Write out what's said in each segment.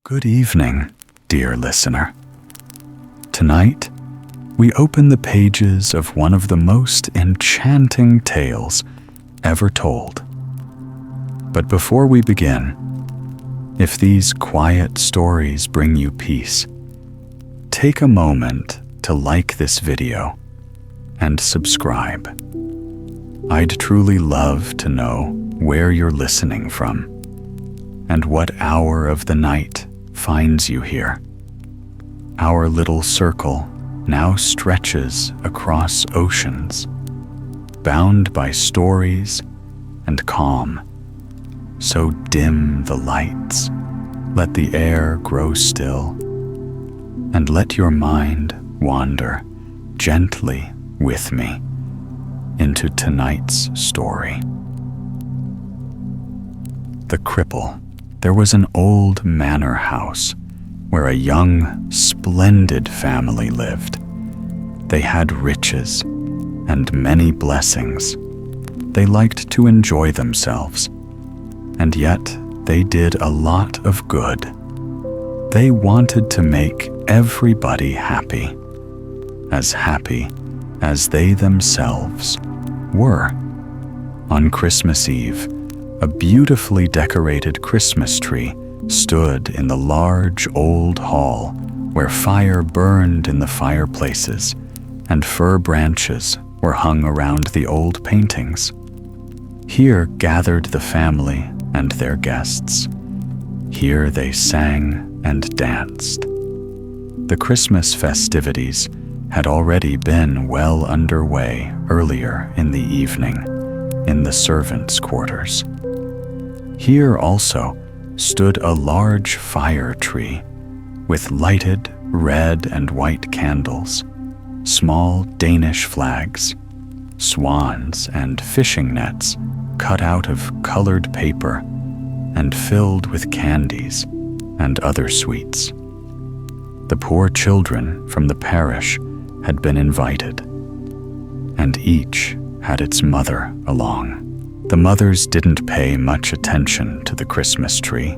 Good evening, dear listener. Tonight, we open the pages of one of the most enchanting tales ever told. But before we begin, if these quiet stories bring you peace, take a moment to like this video and subscribe. I'd truly love to know where you're listening from and what hour of the night finds you here. Our little circle now stretches across oceans, bound by stories and calm. So dim the lights, let the air grow still, and let your mind wander gently with me into tonight's story. The Cripple. There was an old manor house where a young, splendid family lived. They had riches and many blessings. They liked to enjoy themselves, and yet they did a lot of good. They wanted to make everybody happy as they themselves were. On Christmas Eve, a beautifully decorated Christmas tree stood in the large old hall where fire burned in the fireplaces and fir branches were hung around the old paintings. Here gathered the family and their guests. Here they sang and danced. The Christmas festivities had already been well underway earlier in the evening in the servants' quarters. Here also stood a large fire tree with lighted red and white candles, small Danish flags, swans and fishing nets cut out of colored paper and filled with candies and other sweets. The poor children from the parish had been invited, and each had its mother along. The mothers didn't pay much attention to the Christmas tree,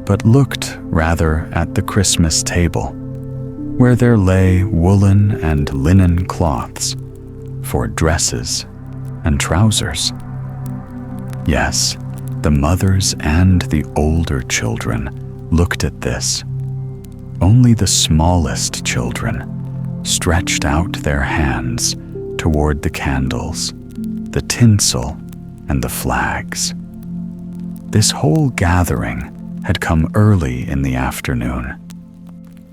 but looked rather at the Christmas table, where there lay woolen and linen cloths for dresses and trousers. Yes, the mothers and the older children looked at this. Only the smallest children stretched out their hands toward the candles, the tinsel, and the flags. This whole gathering had come early in the afternoon.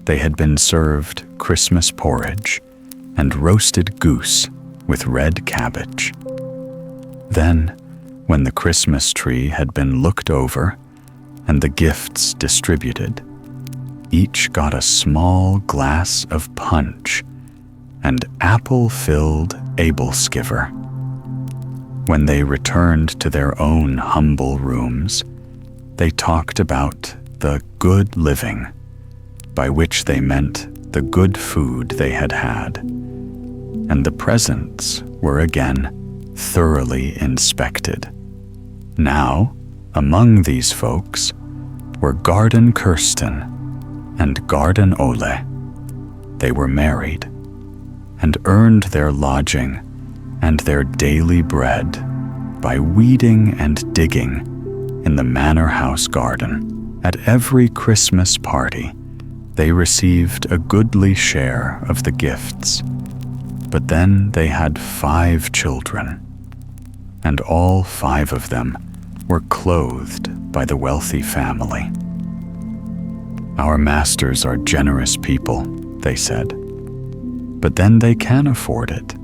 They had been served Christmas porridge and roasted goose with red cabbage. Then, when the Christmas tree had been looked over and the gifts distributed, each got a small glass of punch and apple-filled able-skiver. When they returned to their own humble rooms, they talked about the good living, by which they meant the good food they had had, and the presents were again thoroughly inspected. Now, among these folks were Garden Kirsten and Garden Ole. They were married and earned their lodging and their daily bread by weeding and digging in the manor house garden. At every Christmas party, they received a goodly share of the gifts. But then they had 5 children, and all 5 of them were clothed by the wealthy family. "Our masters are generous people," they said, "but then they can afford it,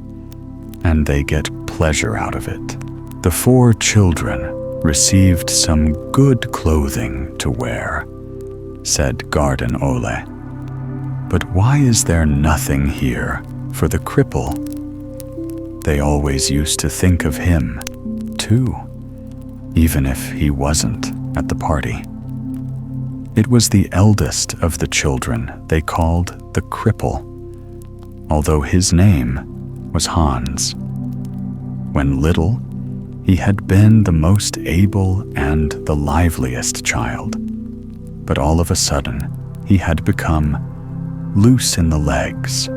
and they get pleasure out of it." The 4 children received some good clothing to wear, said Garden Ole. "But why is there nothing here for the cripple? They always used to think of him, too, even if he wasn't at the party." It was the eldest of the children they called the Cripple, although his name was Hans. When little, he had been the most able and the liveliest child. but all of a sudden he had become loose in the legs,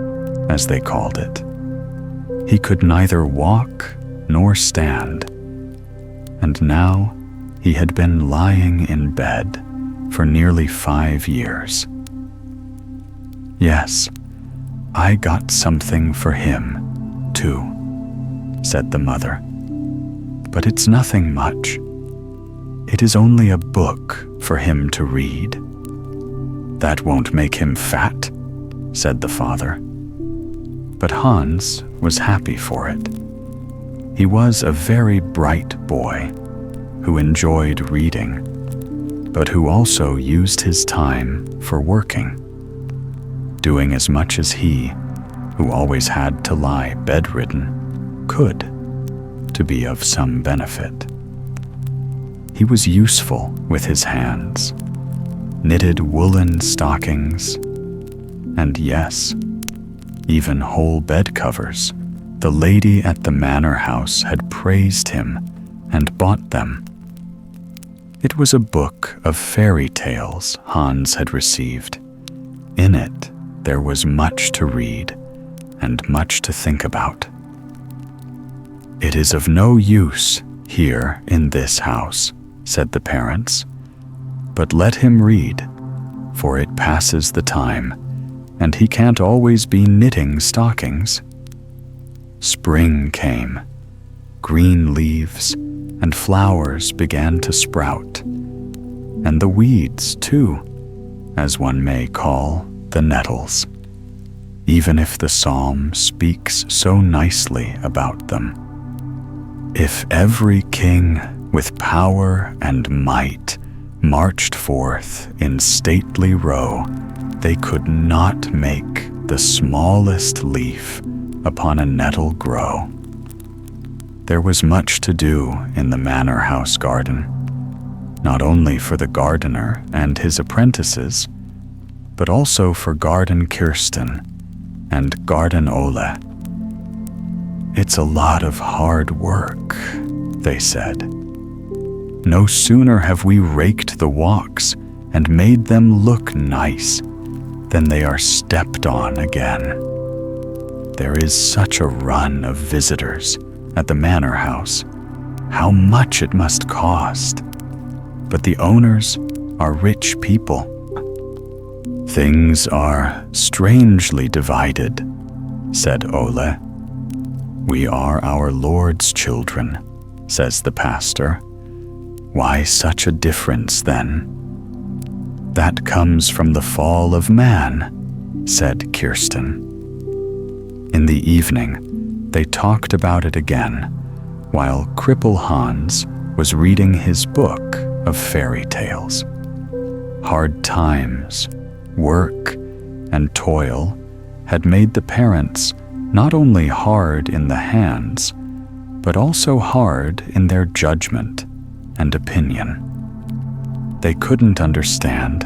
as they called it. He could neither walk nor stand, and now he had been lying in bed for nearly 5 years. "Yes, I got something for him, too," said the mother. "But it's nothing much. It is only a book for him to read." "That won't make him fat," said the father. But Hans was happy for it. He was a very bright boy who enjoyed reading, but who also used his time for working, doing as much as he, who always had to lie bedridden, could, to be of some benefit. He was useful with his hands, knitted woolen stockings, and yes, even whole bed covers. The lady at the manor house had praised him and bought them. It was a book of fairy tales Hans had received. In it, there was much to read and much to think about. "It is of no use here in this house," said the parents, "but let him read, for it passes the time, and he can't always be knitting stockings." Spring came. Green leaves and flowers began to sprout, and the weeds, too, as one may call the nettles, even if the psalm speaks so nicely about them. "If every king with power and might marched forth in stately row, they could not make the smallest leaf upon a nettle grow." There was much to do in the manor house garden, not only for the gardener and his apprentices, but also for Garden Kirsten and Garden Ole. "It's a lot of hard work," they said. "No sooner have we raked the walks and made them look nice than they are stepped on again. There is such a run of visitors at the manor house. How much it must cost! But the owners are rich people." "Things are strangely divided," said Ole. "We are our Lord's children," says the pastor. "Why such a difference then?" "That comes from the fall of man," said Kirsten. In the evening, they talked about it again, while Cripple Hans was reading his book of fairy tales. Hard times, work, and toil had made the parents not only hard in the hands, but also hard in their judgment and opinion. They couldn't understand,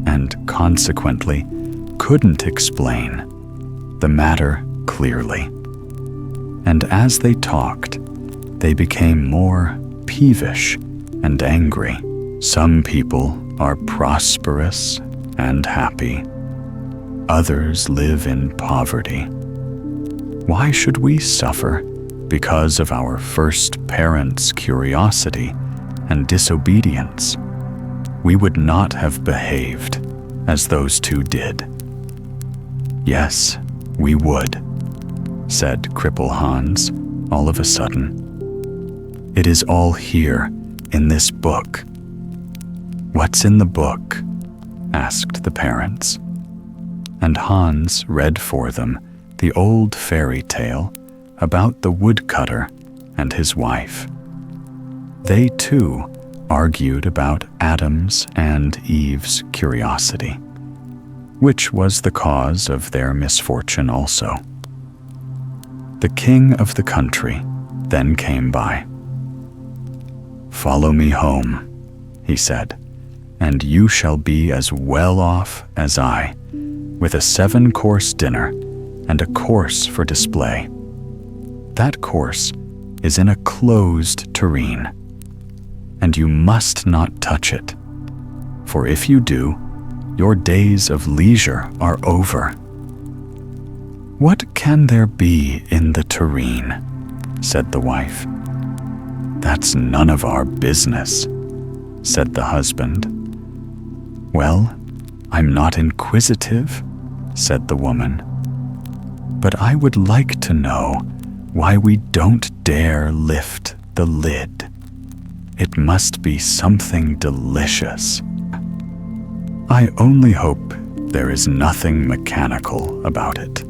and consequently couldn't explain the matter clearly. And as they talked, they became more peevish and angry. Some people are prosperous and happy. Others live in poverty. Why should we suffer because of our first parents' curiosity and disobedience? We would not have behaved as those two did. "Yes, we would," said Cripple Hans all of a sudden. "It is all here in this book." "What's in the book?" asked the parents. And Hans read for them the old fairy tale about the woodcutter and his wife. They too argued about Adam's and Eve's curiosity, which was the cause of their misfortune also. The king of the country then came by. "Follow me home," he said, "and you shall be as well off as I, with a 7-course dinner and a course for display. That course is in a closed tureen, and you must not touch it, for if you do, your days of leisure are over." "What can there be in the tureen?" said the wife. "That's none of our business," said the husband. "Well, I'm not inquisitive," said the woman, "but I would like to know why we don't dare lift the lid. It must be something delicious." "I only hope there is nothing mechanical about it,"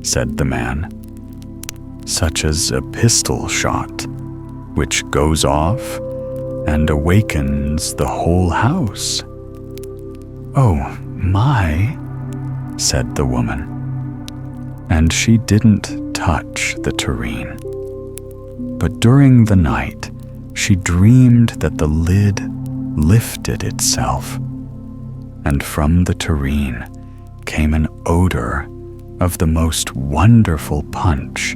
said the man, "such as a pistol shot, which goes off and awakens the whole house." "Oh, my," said the woman. And she didn't touch the tureen. But during the night, she dreamed that the lid lifted itself, and from the tureen came an odor of the most wonderful punch,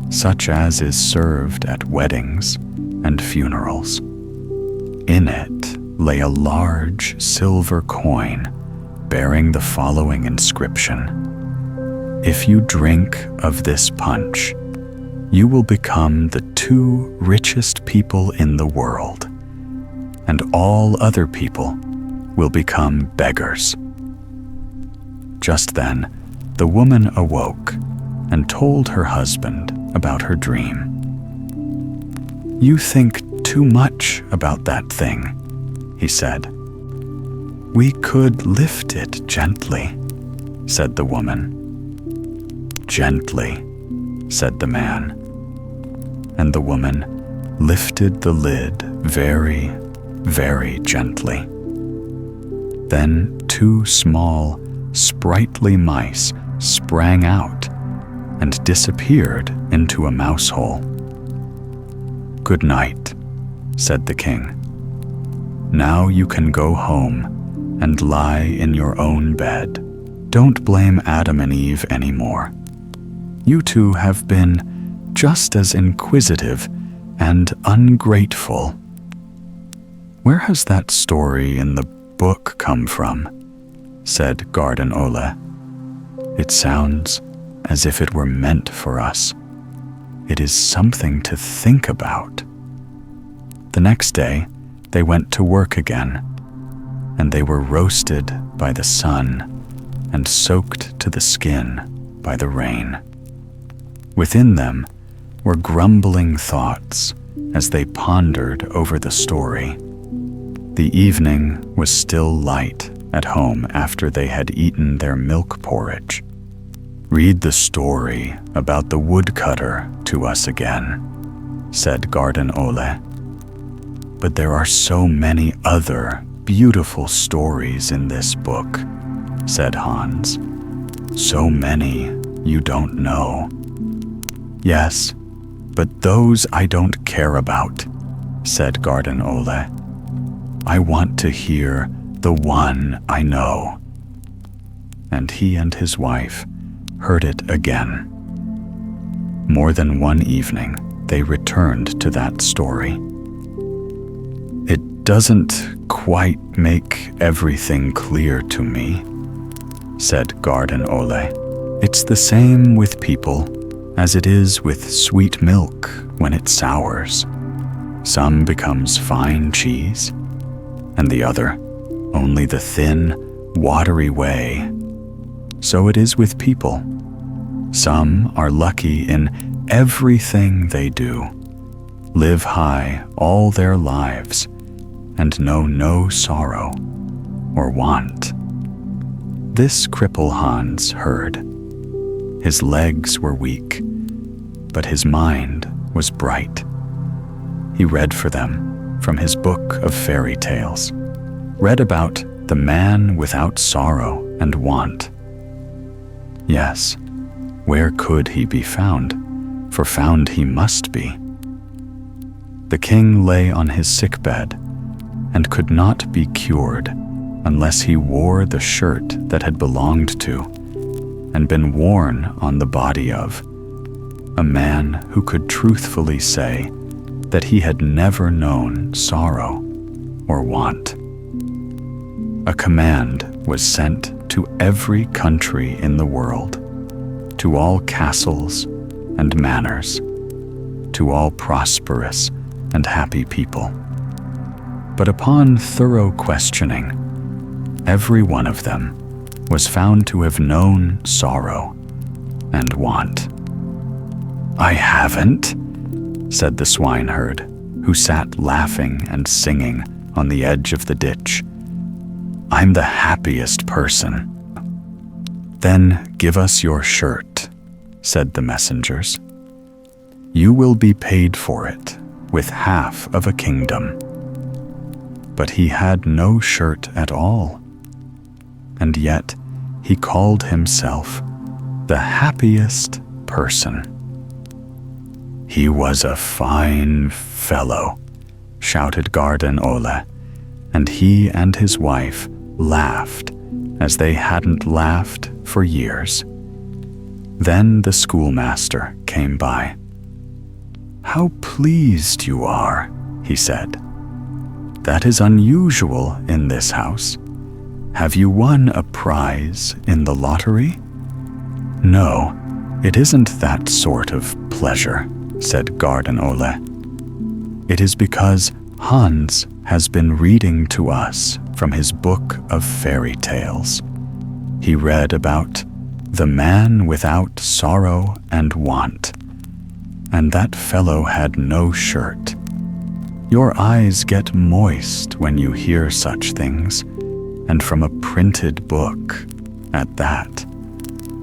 such as is served at weddings and funerals. In it lay a large silver coin bearing the following inscription: "If you drink of this punch, you will become the 2 richest people in the world, and all other people will become beggars." Just then, the woman awoke and told her husband about her dream. "You think too much about that thing," he said. "We could lift it gently," said the woman. "Gently," said the man. And the woman lifted the lid very, very gently. Then 2 small, sprightly mice sprang out and disappeared into a mouse hole. "Good night," said the king. "Now you can go home and lie in your own bed. Don't blame Adam and Eve anymore. You 2 have been just as inquisitive and ungrateful." "Where has that story in the book come from?" said Garden Ole. "It sounds as if it were meant for us. It is something to think about." The next day, they went to work again, and they were roasted by the sun and soaked to the skin by the rain. Within them were grumbling thoughts as they pondered over the story. The evening was still light at home after they had eaten their milk porridge. "Read the story about the woodcutter to us again," said Garden Ole. "But there are so many other beautiful stories in this book," said Hans. "So many you don't know." "Yes, but those I don't care about," said Garden Ole. "I want to hear the one I know." And he and his wife heard it again. More than one evening, they returned to that story. "It doesn't quite make everything clear to me," said Garden Ole. "It's the same with people as it is with sweet milk when it sours. Some becomes fine cheese, and the other only the thin, watery whey. So it is with people. Some are lucky in everything they do, live high all their lives, and know no sorrow or want." This cripple Hans heard. His legs were weak, but his mind was bright. He read for them from his book of fairy tales, read about the man without sorrow and want. Yes, where could he be found? For found he must be. The king lay on his sickbed and could not be cured unless he wore the shirt that had belonged to and been worn on the body of a man who could truthfully say that he had never known sorrow or want. a command was sent to every country in the world, to all castles and manors, to all prosperous and happy people. But upon thorough questioning, every one of them was found to have known sorrow and want. "I haven't," said the swineherd, who sat laughing and singing on the edge of the ditch. "I'm the happiest person." "Then give us your shirt," said the messengers. "You will be paid for it with half of a kingdom." But he had no shirt at all, and yet he called himself the happiest person. "He was a fine fellow," shouted Garden Ole, and he and his wife laughed as they hadn't laughed for years. Then the schoolmaster came by. "How pleased you are," he said. "That is unusual in this house. Have you won a prize in the lottery?" "No, it isn't that sort of pleasure," said Garden Ole. "It is because Hans has been reading to us from his book of fairy tales. He read about the man without sorrow and want, and that fellow had no shirt. Your eyes get moist when you hear such things, and from a printed book at that.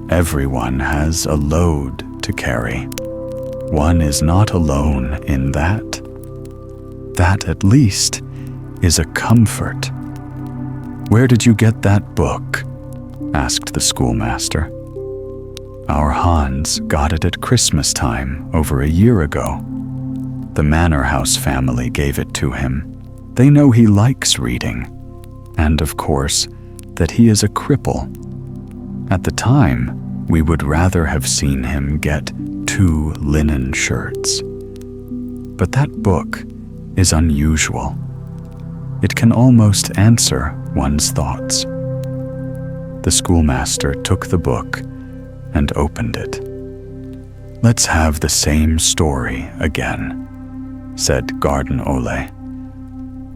Everyone has a load to carry. One is not alone in that. That, at least, is a comfort." "Where did you get that book?" asked the schoolmaster. "Our Hans got it at Christmas time over a year ago. The Manor House family gave it to him. They know he likes reading, and of course, that he is a cripple. At the time, we would rather have seen him get 2 linen shirts. But that book is unusual. It can almost answer one's thoughts." The schoolmaster took the book and opened it. "Let's have the same story again," said Garden Ole.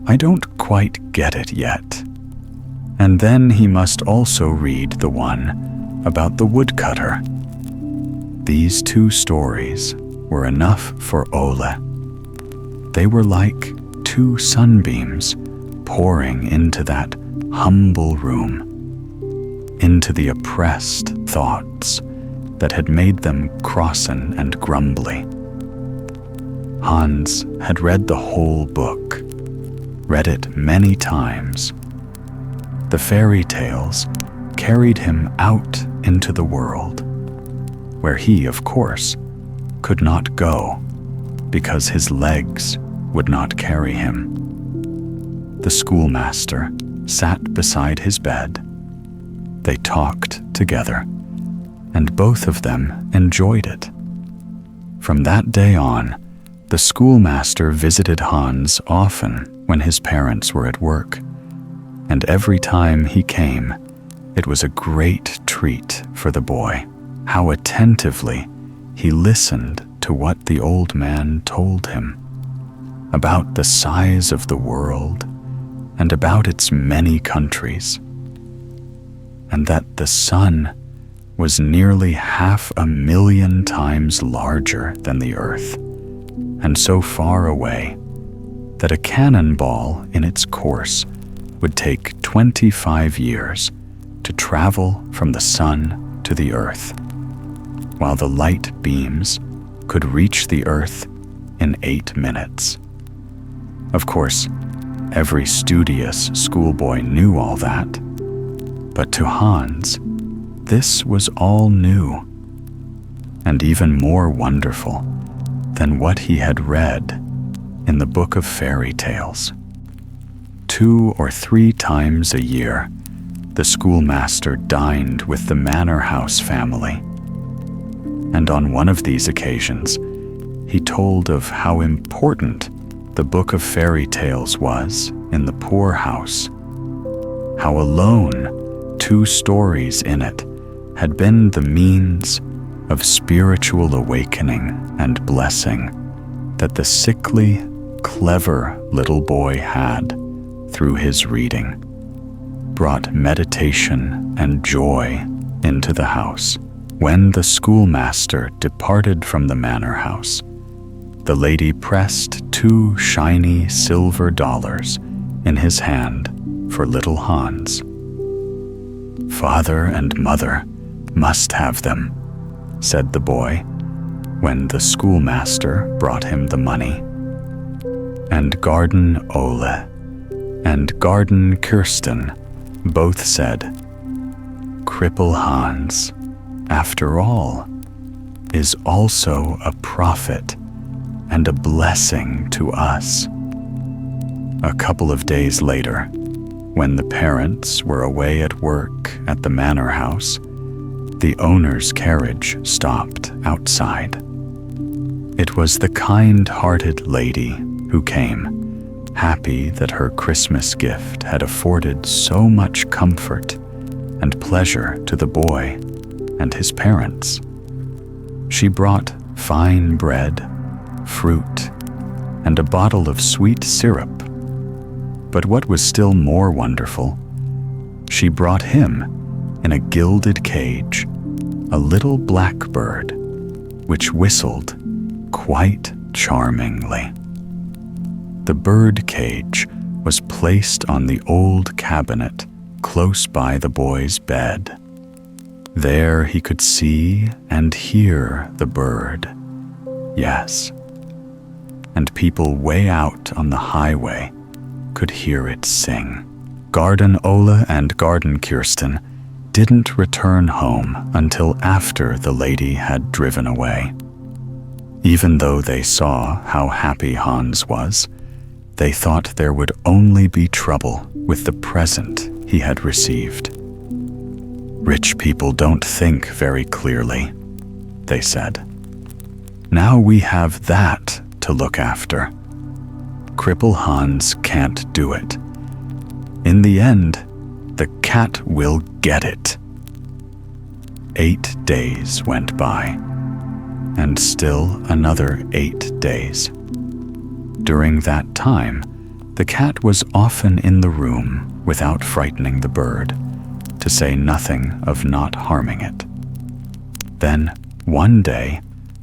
"I don't quite get it yet." And then he must also read the one about the woodcutter. These 2 stories were enough for Ole. They were like 2 sunbeams pouring into that humble room, into the oppressed thoughts that had made them crossin' and grumbly. Hans had read the whole book, read it many times. The fairy tales carried him out into the world, where he, of course, could not go because his legs would not carry him. The schoolmaster sat beside his bed. They talked together, and both of them enjoyed it. From that day on, the schoolmaster visited Hans often when his parents were at work, and every time he came, it was a great treat for the boy. How attentively he listened to what the old man told him about the size of the world and about its many countries, and that the sun was nearly 500,000 times larger than the earth, and so far away that a cannonball in its course would take 25 years to travel from the sun to the earth, while the light beams could reach the earth in 8 minutes. Of course, every studious schoolboy knew all that, but to Hans, this was all new, and even more wonderful than what he had read in the book of fairy tales. 2 or 3 times a year, the schoolmaster dined with the Manor House family, and on one of these occasions, he told of how important the book of fairy tales was in the poor house. how alone 2 stories in it had been the means of spiritual awakening and blessing that the sickly, clever little boy had, through his reading, brought meditation and joy into the house. When the schoolmaster departed from the manor house, the lady pressed 2 shiny silver dollars in his hand for little Hans. "Father and mother must have them," said the boy, when the schoolmaster brought him the money. And Garden Ole and Garden Kirsten both said, "Cripple Hans, after all, is also a prophet and a blessing to us." A couple of days later, when the parents were away at work at the manor house, the owner's carriage stopped outside. It was the kind-hearted lady who came, happy that her Christmas gift had afforded so much comfort and pleasure to the boy and his parents. She brought fine bread, fruit, and a bottle of sweet syrup. But what was still more wonderful, she brought him, in a gilded cage, a little blackbird, which whistled quite charmingly. The bird cage was placed on the old cabinet close by the boy's bed. There he could see and hear the bird. Yes, and people way out on the highway could hear it sing. Garden Ole and Garden Kirsten didn't return home until after the lady had driven away. Even though they saw how happy Hans was, they thought there would only be trouble with the present he had received. "Rich people don't think very clearly," they said. "Now we have that to look after. Cripple Hans can't do it. In the end, the cat will get it." 8 days went by, and still another 8 days. During that time, the cat was often in the room without frightening the bird, to say nothing of not harming it. Then, one day,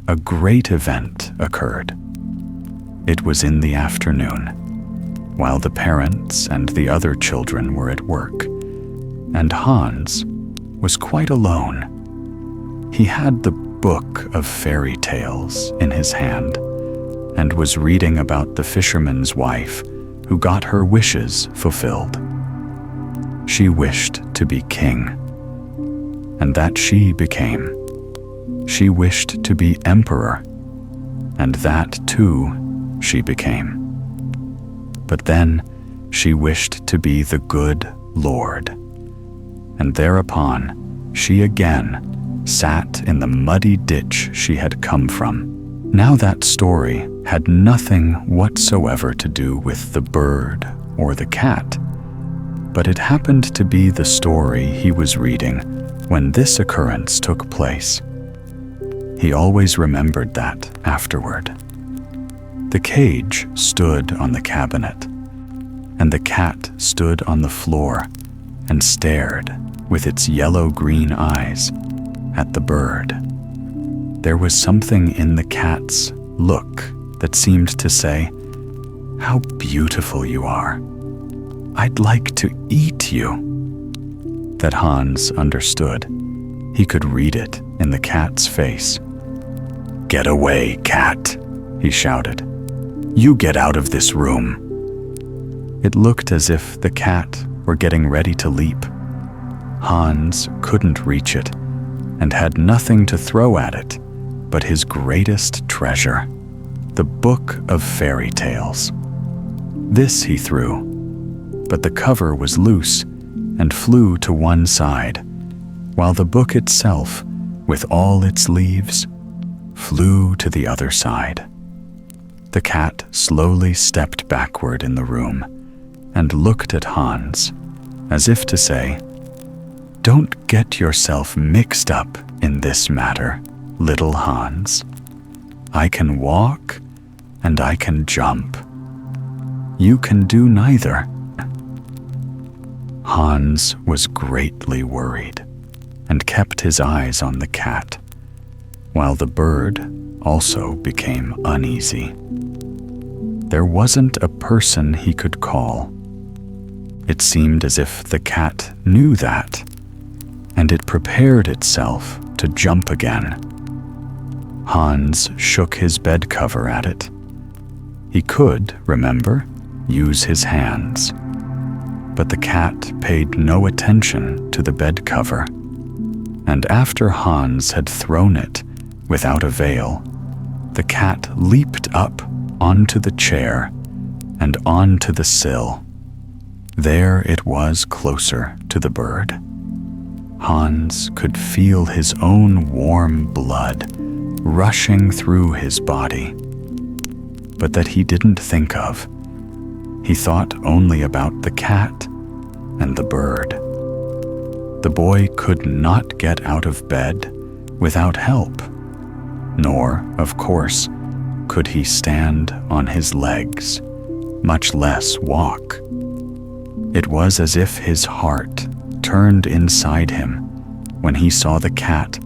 a great event occurred. It was in the afternoon, while the parents and the other children were at work, and Hans was quite alone. He had the book of fairy tales in his hand and was reading about the fisherman's wife who got her wishes fulfilled. She wished to be king, and that she became. She wished to be emperor, and that too she became. But then she wished to be the good Lord, and thereupon she again sat in the muddy ditch she had come from. Now that story had nothing whatsoever to do with the bird or the cat, but it happened to be the story he was reading when this occurrence took place. He always remembered that afterward. The cage stood on the cabinet, and the cat stood on the floor and stared with its yellow-green eyes at the bird. There was something in the cat's look that seemed to say, "How beautiful you are. I'd like to eat you." That Hans understood. He could read it in the cat's face. "Get away, cat," he shouted. "You get out of this room." It looked as if the cat were getting ready to leap. Hans couldn't reach it and had nothing to throw at it but his greatest treasure, the book of fairy tales. This he threw, but the cover was loose and flew to one side, while the book itself, with all its leaves, flew to the other side. The cat slowly stepped backward in the room and looked at Hans as if to say, "Don't get yourself mixed up in this matter, little Hans. I can walk and I can jump. You can do neither." Hans was greatly worried and kept his eyes on the cat, while the bird also became uneasy. There wasn't a person he could call. It seemed as if the cat knew that, and it prepared itself to jump again. Hans shook his bed cover at it. He could, remember, use his hands. But the cat paid no attention to the bed cover, and after Hans had thrown it without avail, the cat leaped up onto the chair and onto the sill. There it was closer to the bird. Hans could feel his own warm blood rushing through his body, but that he didn't think of. He thought only about the cat and the bird. The boy could not get out of bed without help, nor, of course, could he stand on his legs, much less walk. It was as if his heart turned inside him when he saw the cat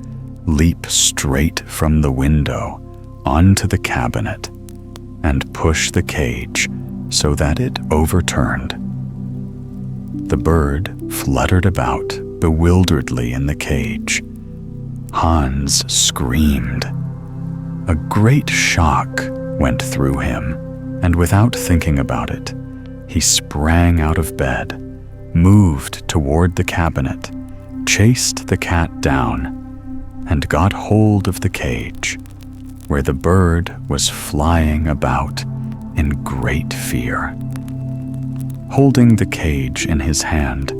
leap straight from the window onto the cabinet and push the cage so that it overturned. The bird fluttered about bewilderedly in the cage. Hans screamed. A great shock went through him, and without thinking about it, he sprang out of bed, moved toward the cabinet, chased the cat down, and got hold of the cage, where the bird was flying about in great fear. Holding the cage in his hand,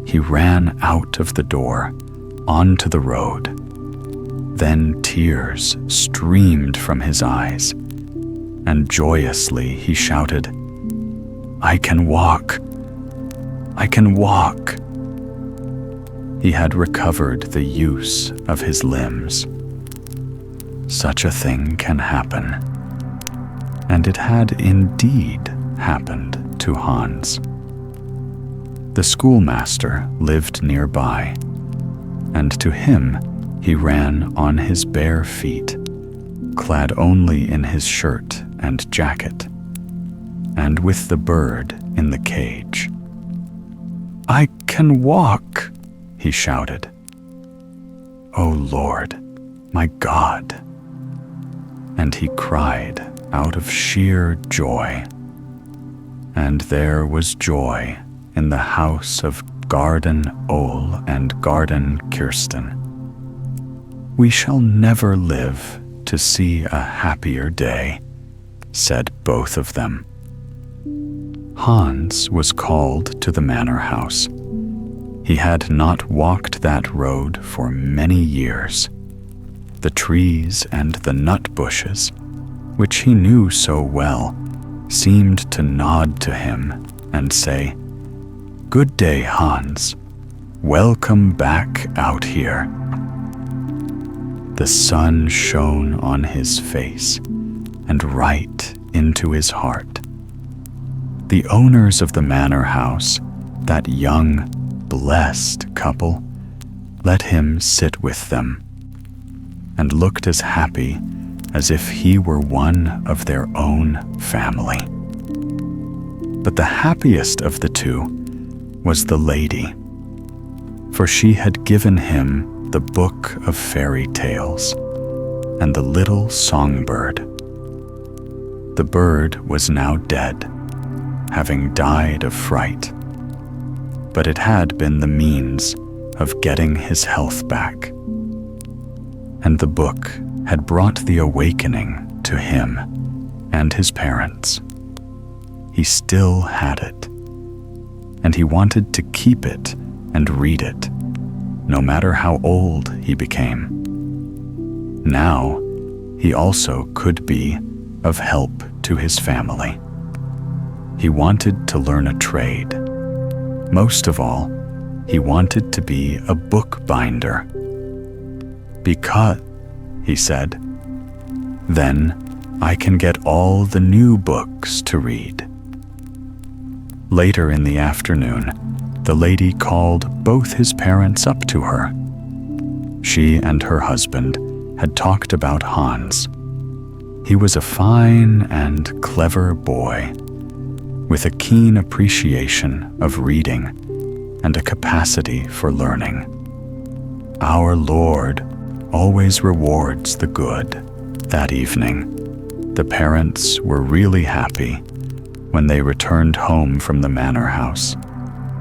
he ran out of the door, onto the road. Then tears streamed from his eyes, and joyously he shouted, "I can walk! I can walk!" He had recovered the use of his limbs. Such a thing can happen. And it had indeed happened to Hans. The schoolmaster lived nearby, and to him he ran on his bare feet, clad only in his shirt and jacket, and with the bird in the cage. "I can walk!" he shouted. "O Lord, my God!" And he cried out of sheer joy. And there was joy in the house of Garden Ole and Garden Kirsten. "We shall never live to see a happier day," said both of them. Hans was called to the manor house. He had not walked that road for many years. The trees and the nut bushes, which he knew so well, seemed to nod to him and say, "Good day, Hans. Welcome back out here." The sun shone on his face and right into his heart. The owners of the manor house, that young, blessed couple, let him sit with them and looked as happy as if he were one of their own family. But the happiest of the two was the lady, for she had given him the book of fairy tales and the little songbird. The bird was now dead, having died of fright, but it had been the means of getting his health back. And the book had brought the awakening to him and his parents. He still had it, and he wanted to keep it and read it, no matter how old he became. Now, he also could be of help to his family. He wanted to learn a trade, Most of all, he wanted to be a bookbinder. "Because," he said, "then I can get all the new books to read." Later in the afternoon, the lady called both his parents up to her. She and her husband had talked about Hans. He was a fine and clever boy, with a keen appreciation of reading and a capacity for learning. "Our Lord always rewards the good." That evening, the parents were really happy when they returned home from the manor house,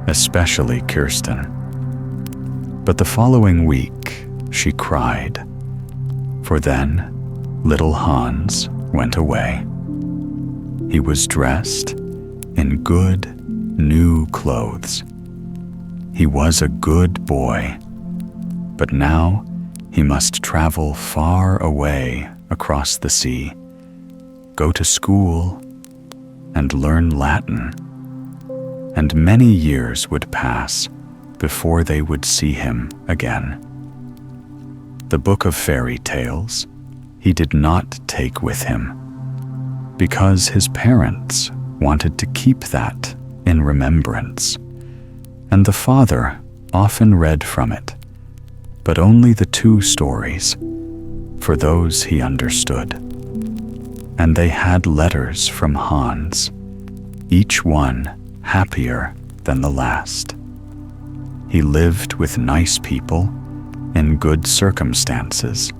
especially Kirsten. But the following week, she cried, for then little Hans went away. He was dressed in good, new clothes. He was a good boy, but now he must travel far away across the sea, go to school, and learn Latin. And many years would pass before they would see him again. The book of fairy tales he did not take with him, because his parents wanted to keep that in remembrance, and the father often read from it, but only the 2 stories, for those he understood. And they had letters from Hans, each one happier than the last. He lived with nice people in good circumstances,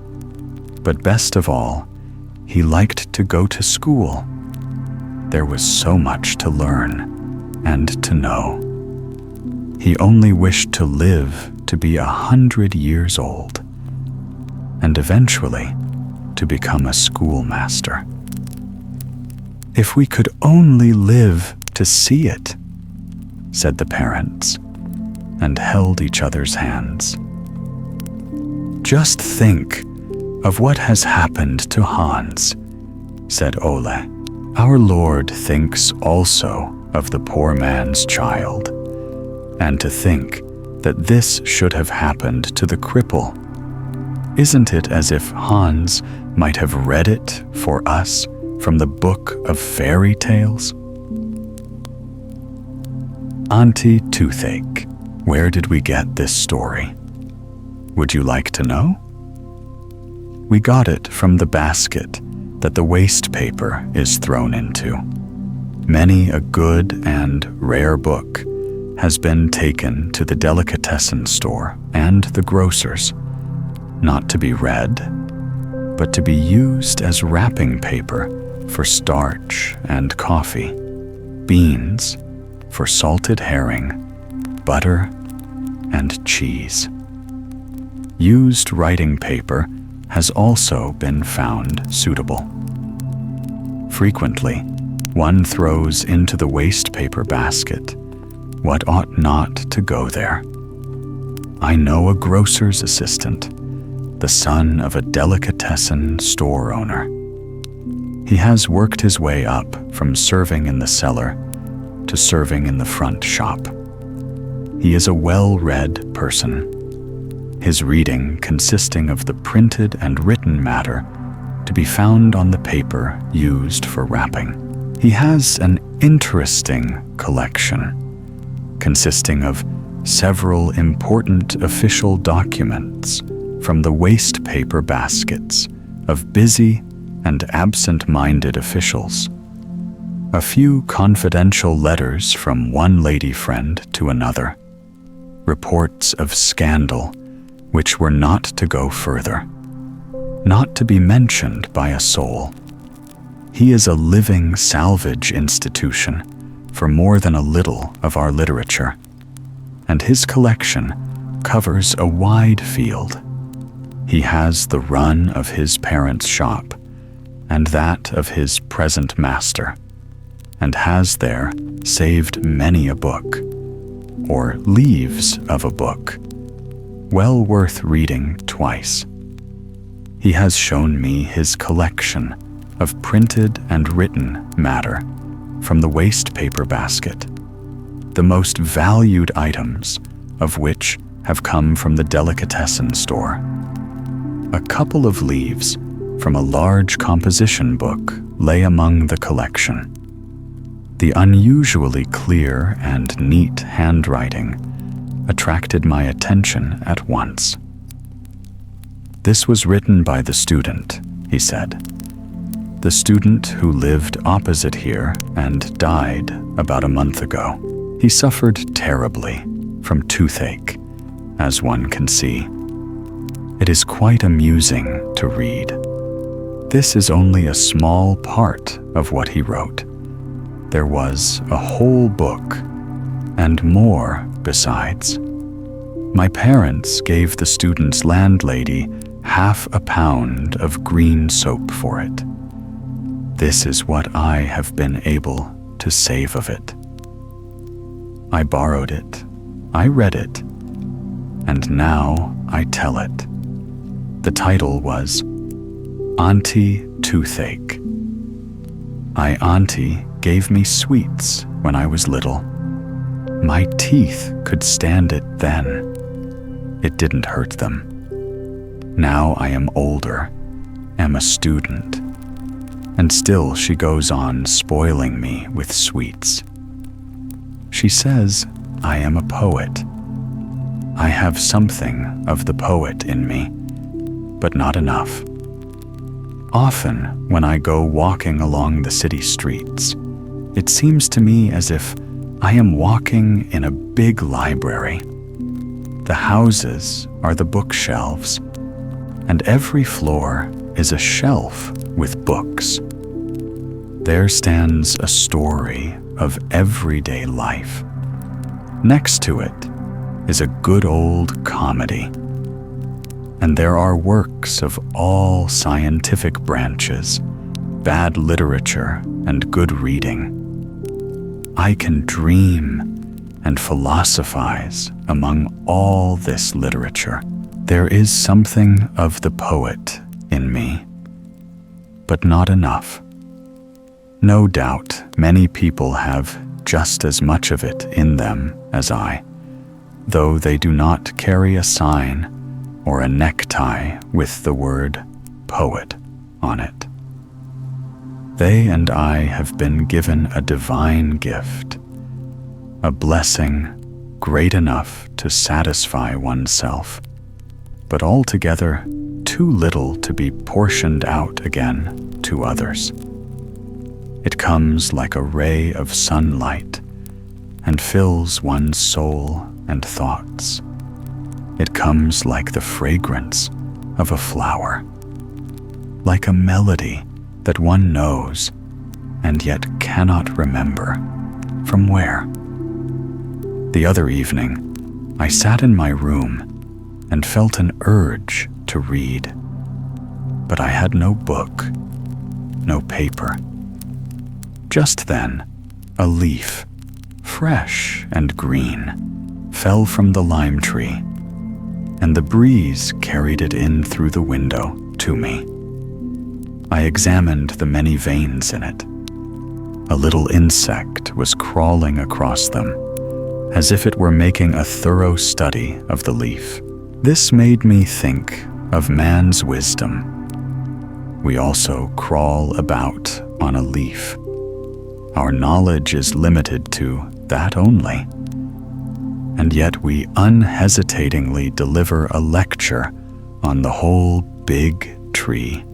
but best of all, he liked to go to school. There was so much to learn and to know. He only wished to live to be 100 years old, and eventually to become a schoolmaster. "If we could only live to see it," said the parents, and held each other's hands. "Just think of what has happened to Hans," said Ole. "Our Lord thinks also of the poor man's child, and to think that this should have happened to the cripple. Isn't it as if Hans might have read it for us from the book of fairy tales?" Aunty Toothache. Where did we get this story? Would you like to know? We got it from the basket that the waste paper is thrown into. Many a good and rare book has been taken to the delicatessen store and the grocer's, not to be read, but to be used as wrapping paper for starch and coffee, beans for salted herring, butter, and cheese. Used writing paper has also been found suitable. Frequently, one throws into the waste paper basket what ought not to go there. I know a grocer's assistant, the son of a delicatessen store owner. He has worked his way up from serving in the cellar to serving in the front shop. He is a well-read person, his reading consisting of the printed and written matter to be found on the paper used for wrapping. He has an interesting collection, consisting of several important official documents from the waste paper baskets of busy and absent-minded officials, a few confidential letters from one lady friend to another, reports of scandal which were not to go further, not to be mentioned by a soul. He is a living salvage institution for more than a little of our literature, and his collection covers a wide field. He has the run of his parents' shop and that of his present master, and has there saved many a book, or leaves of a book, well worth reading twice. He has shown me his collection of printed and written matter from the waste paper basket, the most valued items of which have come from the delicatessen store. A couple of leaves from a large composition book lay among the collection. The unusually clear and neat handwriting attracted my attention at once. "This was written by the student," he said. "The student who lived opposite here and died about a month ago. He suffered terribly from toothache, as one can see. It is quite amusing to read. This is only a small part of what he wrote. There was a whole book, and more besides. My parents gave the student's landlady £half of green soap for it. This is what I have been able to save of it. I borrowed it, I read it, and now I tell it." The title was Aunty Toothache. My auntie gave me sweets when I was little. My teeth could stand it then. It didn't hurt them. Now I am older, am a student, and still she goes on spoiling me with sweets. She says I am a poet. I have something of the poet in me, but not enough. Often, when I go walking along the city streets, it seems to me as if I am walking in a big library. The houses are the bookshelves, and every floor is a shelf with books. There stands a story of everyday life. Next to it is a good old comedy. And there are works of all scientific branches, bad literature, and good reading. I can dream and philosophize among all this literature. There is something of the poet in me, but not enough. No doubt many people have just as much of it in them as I, though they do not carry a sign or a necktie with the word poet on it. They and I have been given a divine gift, a blessing great enough to satisfy oneself, but altogether too little to be portioned out again to others. It comes like a ray of sunlight and fills one's soul and thoughts. It comes like the fragrance of a flower, like a melody that one knows and yet cannot remember from where. The other evening, I sat in my room and felt an urge to read, but I had no book, no paper. Just then, a leaf, fresh and green, fell from the lime tree, and the breeze carried it in through the window to me. I examined the many veins in it. A little insect was crawling across them, as if it were making a thorough study of the leaf. This made me think of man's wisdom. We also crawl about on a leaf. Our knowledge is limited to that only. And yet we unhesitatingly deliver a lecture on the whole big tree,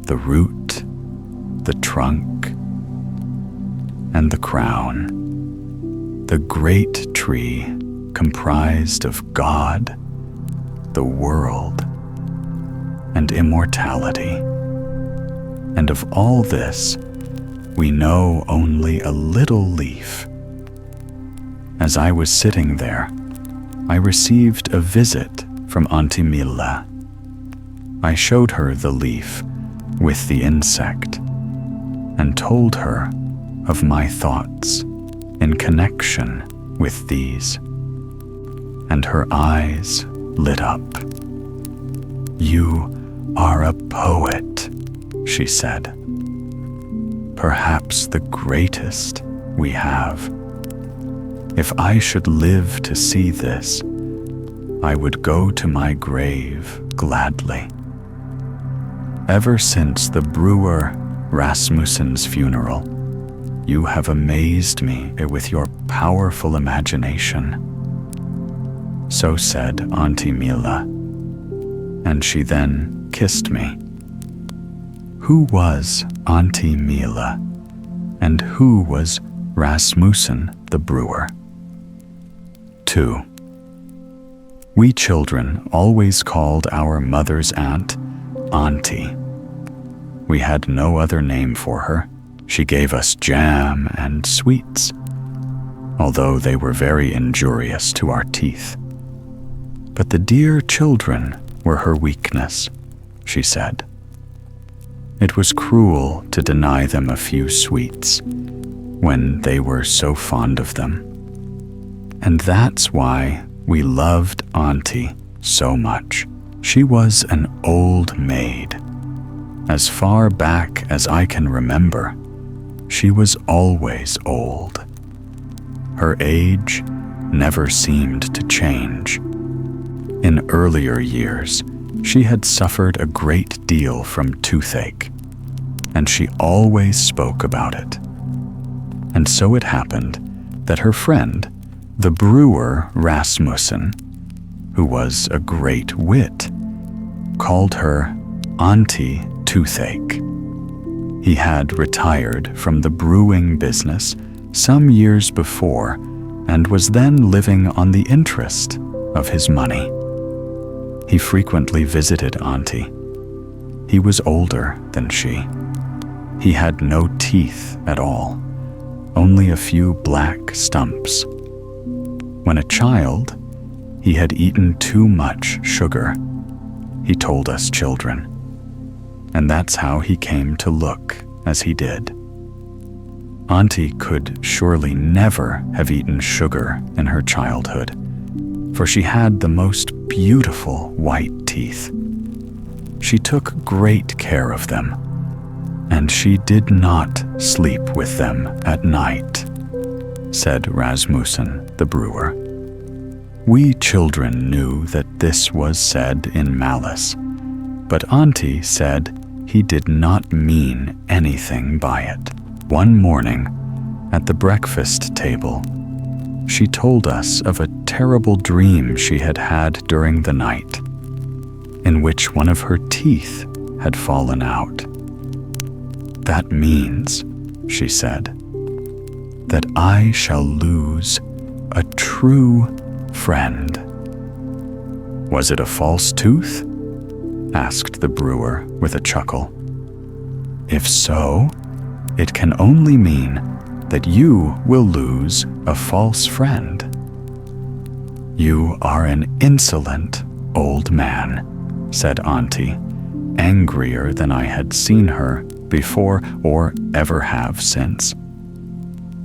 the root, the trunk, and the crown. The great tree comprised of God, the world, and immortality. And of all this, we know only a little leaf. As I was sitting there, I received a visit from Aunty Milla. I showed her the leaf with the insect and told her of my thoughts in connection with these. And her eyes lit up. "You are a poet," she said. "Perhaps the greatest we have." If I should live to see this, I would go to my grave gladly. Ever since the brewer Rasmussen's funeral, you have amazed me with your powerful imagination. So said Aunty Mila, and she then kissed me. Who was Aunty Mila, and who was Rasmussen the brewer? 2. We children always called our mother's aunt Auntie. We had no other name for her. She gave us jam and sweets, although they were very injurious to our teeth. But the dear children were her weakness, she said. It was cruel to deny them a few sweets when they were so fond of them. And that's why we loved Auntie so much. She was an old maid. As far back as I can remember, she was always old. Her age never seemed to change. In earlier years, she had suffered a great deal from toothache, and she always spoke about it. And so it happened that her friend, the brewer Rasmussen, who was a great wit, called her Aunty Toothache. He had retired from the brewing business some years before and was then living on the interest of his money. He frequently visited Auntie. He was older than she. He had no teeth at all, only a few black stumps. When a child, he had eaten too much sugar, he told us children, and that's how he came to look as he did. Auntie could surely never have eaten sugar in her childhood, for she had the most beautiful white teeth. She took great care of them, and she did not sleep with them at night, said Rasmussen the brewer. We children knew that this was said in malice, but Auntie said he did not mean anything by it. One morning, at the breakfast table, she told us of a terrible dream she had had during the night, in which one of her teeth had fallen out. That means, she said, that I shall lose a true friend. Was it a false tooth? Asked the brewer with a chuckle. If so, it can only mean that you will lose a false friend. You are an insolent old man, said Auntie, angrier than I had seen her before or ever have since.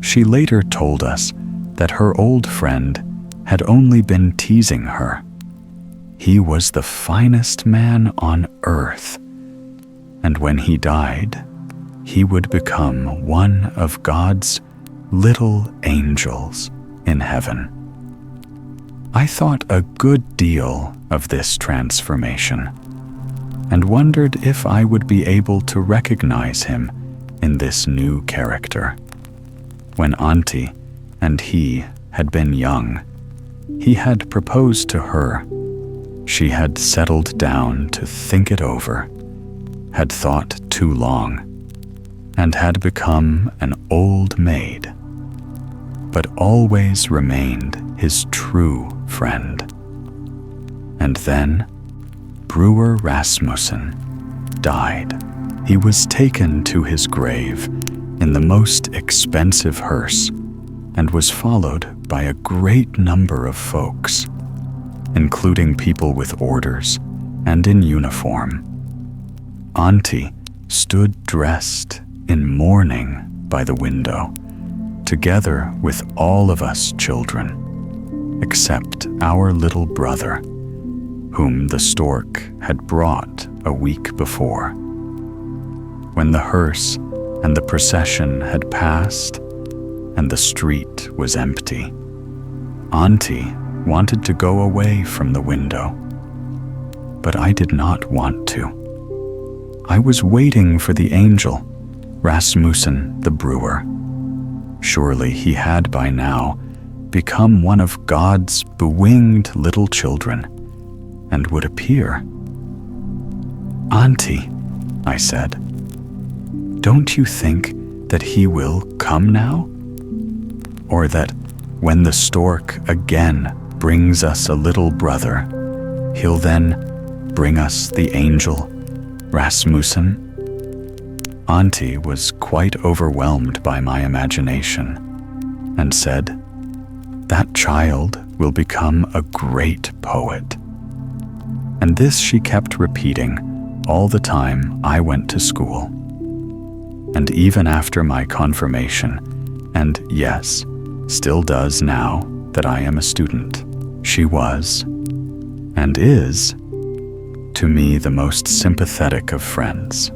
She later told us that her old friend had only been teasing her. He was the finest man on earth, and when he died, he would become one of God's little angels in heaven. I thought a good deal of this transformation and wondered if I would be able to recognize him in this new character. When Auntie and he had been young, he had proposed to her. She had settled down to think it over, had thought too long, and had become an old maid, but always remained his true friend. And then Brewer Rasmussen died. He was taken to his grave in the most expensive hearse and was followed by a great number of folks, including people with orders and in uniform. Auntie stood dressed in mourning by the window, together with all of us children, except our little brother, whom the stork had brought a week before. When the hearse and the procession had passed and the street was empty, Aunty wanted to go away from the window, but I did not want to. I was waiting for the angel, Rasmussen the brewer. Surely he had by now become one of God's bewinged little children and would appear. "Aunty," I said, "don't you think that he will come now? Or that when the stork again brings us a little brother, he'll then bring us the angel, Rasmussen?" Aunty was quite overwhelmed by my imagination and said, "That child will become a great poet." And this she kept repeating all the time I went to school. And even after my confirmation, and yes, still does now that I am a student, she was, and is, to me the most sympathetic of friends,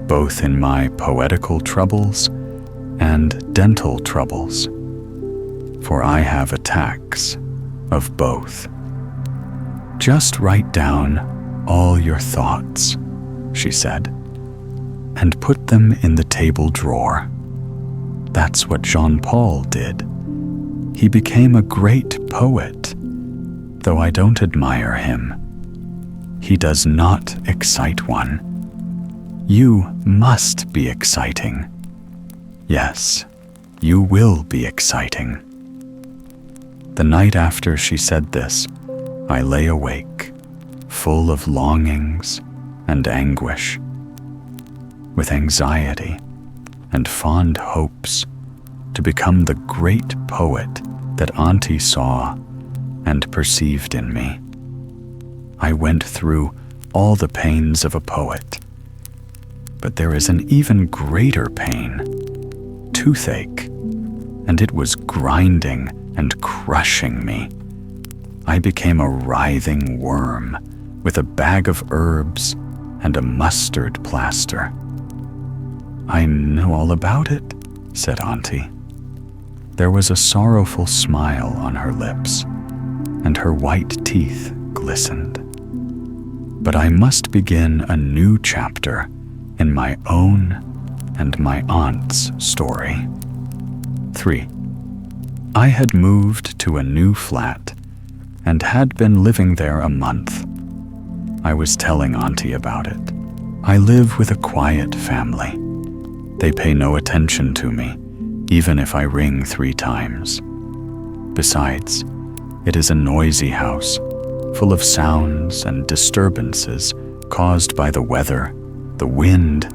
both in my poetical troubles and dental troubles, for I have attacks of both. "Just write down all your thoughts," she said, "and put them in the table drawer. That's what Jean-Paul did. He became a great poet, though I don't admire him. He does not excite one. You must be exciting. Yes, you will be exciting." The night after she said this, I lay awake, full of longings and anguish, with anxiety and fond hopes to become the great poet that Aunty saw and perceived in me. I went through all the pains of a poet, but there is an even greater pain, toothache, and it was grinding and crushing me. I became a writhing worm with a bag of herbs and a mustard plaster. "I know all about it," said Aunty. There was a sorrowful smile on her lips, and her white teeth glistened. But I must begin a new chapter in my own and my aunt's story. 3. I had moved to a new flat and had been living there a month. I was telling Aunty about it. I live with a quiet family. They pay no attention to me, even if I ring 3 times. Besides, it is a noisy house, full of sounds and disturbances caused by the weather, the wind,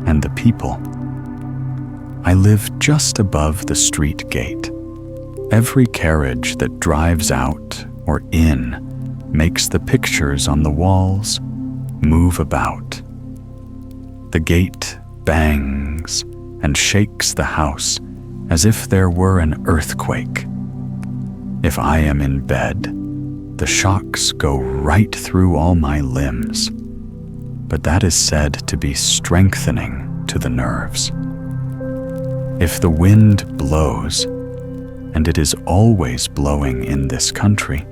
and the people. I live just above the street gate. Every carriage that drives out or in makes the pictures on the walls move about. The gate bangs and shakes the house as if there were an earthquake. If I am in bed, the shocks go right through all my limbs, but that is said to be strengthening to the nerves. If the wind blows, and it is always blowing in this country,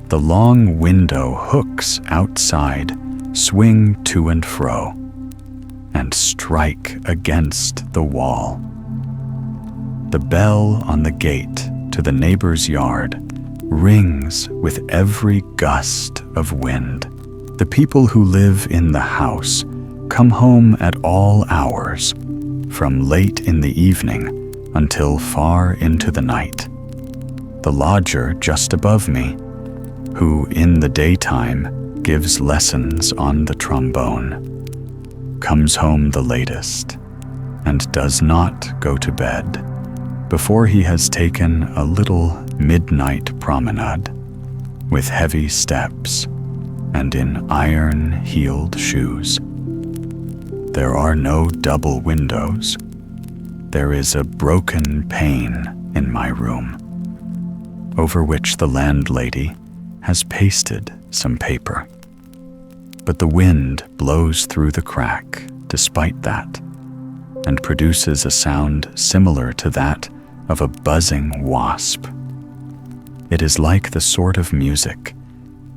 the long window hooks outside swing to and fro and strike against the wall. The bell on the gate to the neighbor's yard rings with every gust of wind. The people who live in the house come home at all hours, from late in the evening until far into the night. The lodger just above me, who in the daytime gives lessons on the trombone, comes home the latest and does not go to bed before he has taken a little midnight promenade with heavy steps and in iron-heeled shoes. There are no double windows. There is a broken pane in my room, over which the landlady has pasted some paper. But the wind blows through the crack despite that, and produces a sound similar to that of a buzzing wasp. It is like the sort of music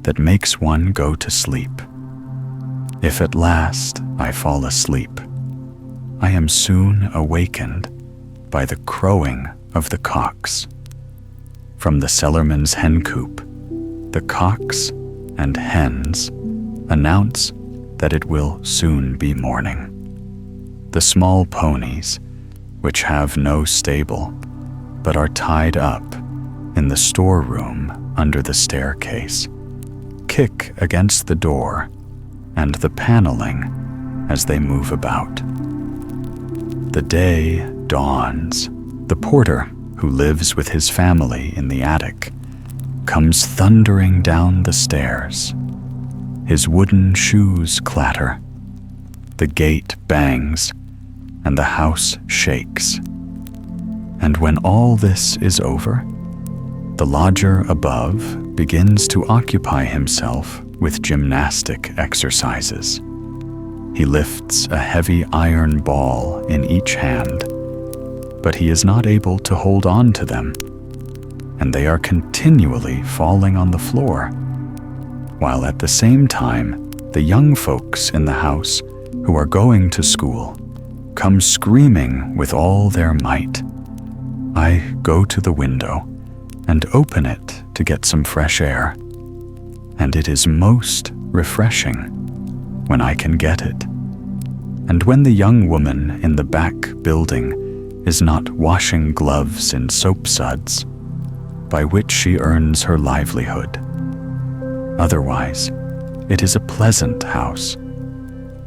that makes one go to sleep. If at last I fall asleep, I am soon awakened by the crowing of the cocks. From the cellarman's hen coop, the cocks and hens announce that it will soon be morning. The small ponies, which have no stable, but are tied up in the storeroom under the staircase, kick against the door and the paneling as they move about. The day dawns. The porter, who lives with his family in the attic, comes thundering down the stairs. His wooden shoes clatter. The gate bangs, and the house shakes. And when all this is over, the lodger above begins to occupy himself with gymnastic exercises. He lifts a heavy iron ball in each hand, but he is not able to hold on to them, and they are continually falling on the floor, while at the same time the young folks in the house who are going to school come screaming with all their might. I go to the window and open it to get some fresh air, and it is most refreshing when I can get it. And when the young woman in the back building is not washing gloves in soap suds, by which she earns her livelihood. Otherwise, it is a pleasant house,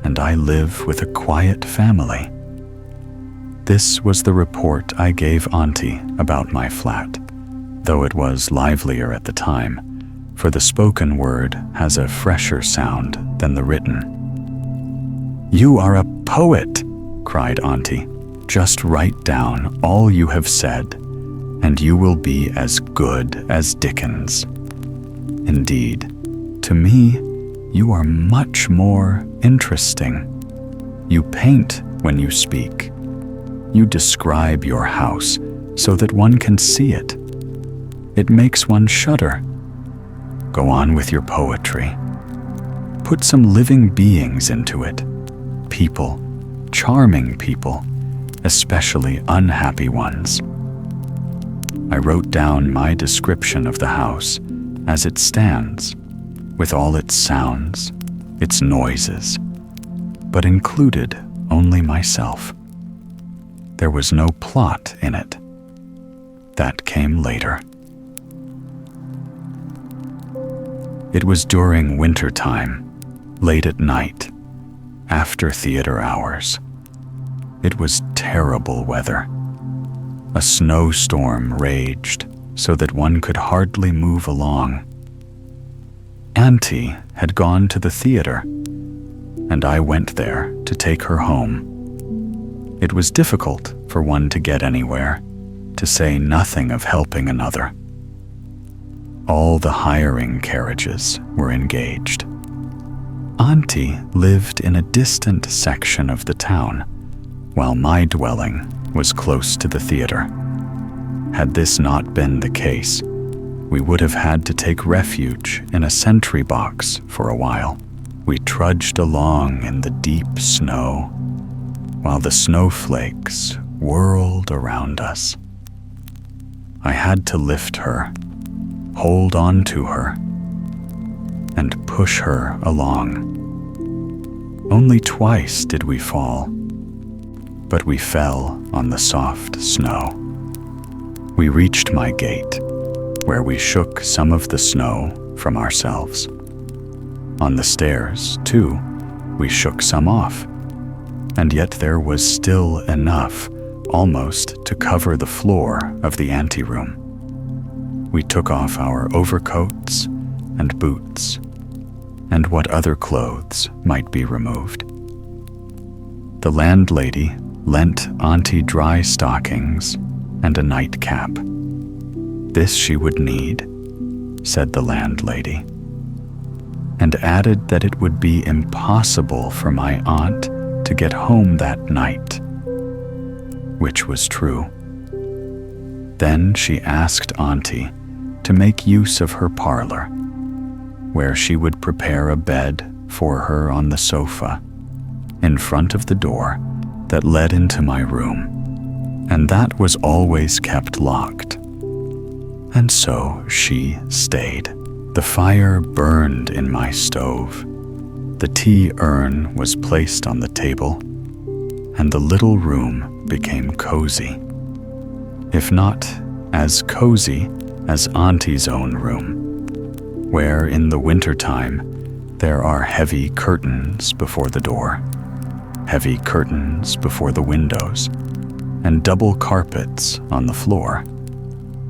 and I live with a quiet family. This was the report I gave Aunty about my flat, though it was livelier at the time, for the spoken word has a fresher sound than the written. "You are a poet," cried Aunty. "Just write down all you have said, and you will be as good as Dickens. Indeed, to me, you are much more interesting. You paint when you speak. You describe your house so that one can see it. It makes one shudder. Go on with your poetry. Put some living beings into it. People, charming people, especially unhappy ones." I wrote down my description of the house as it stands, with all its sounds, its noises, but included only myself. There was no plot in it. That came later. It was during winter time, late at night, after theater hours. It was terrible weather. A snowstorm raged so that one could hardly move along. Aunty had gone to the theater, and I went there to take her home. It was difficult for one to get anywhere, to say nothing of helping another. All the hiring carriages were engaged. Aunty lived in a distant section of the town, while my dwelling was close to the theater. Had this not been the case, we would have had to take refuge in a sentry box for a while. We trudged along in the deep snow, while the snowflakes whirled around us. I had to lift her, hold on to her, and push her along. Only twice did we fall, but we fell on the soft snow. We reached my gate, where we shook some of the snow from ourselves. On the stairs, too, we shook some off, and yet there was still enough almost to cover the floor of the anteroom. We took off our overcoats and boots, and what other clothes might be removed. The landlady lent Aunty dry stockings and a nightcap. This she would need, said the landlady, and added that it would be impossible for my aunt to get home that night, which was true. Then she asked Aunty to make use of her parlor, where she would prepare a bed for her on the sofa in front of the door that led into my room, and that was always kept locked. And so she stayed. The fire burned in my stove. The tea urn was placed on the table, and the little room became cozy. If not as cozy as Auntie's own room, where in the wintertime there are heavy curtains before the door, heavy curtains before the windows, and double carpets on the floor,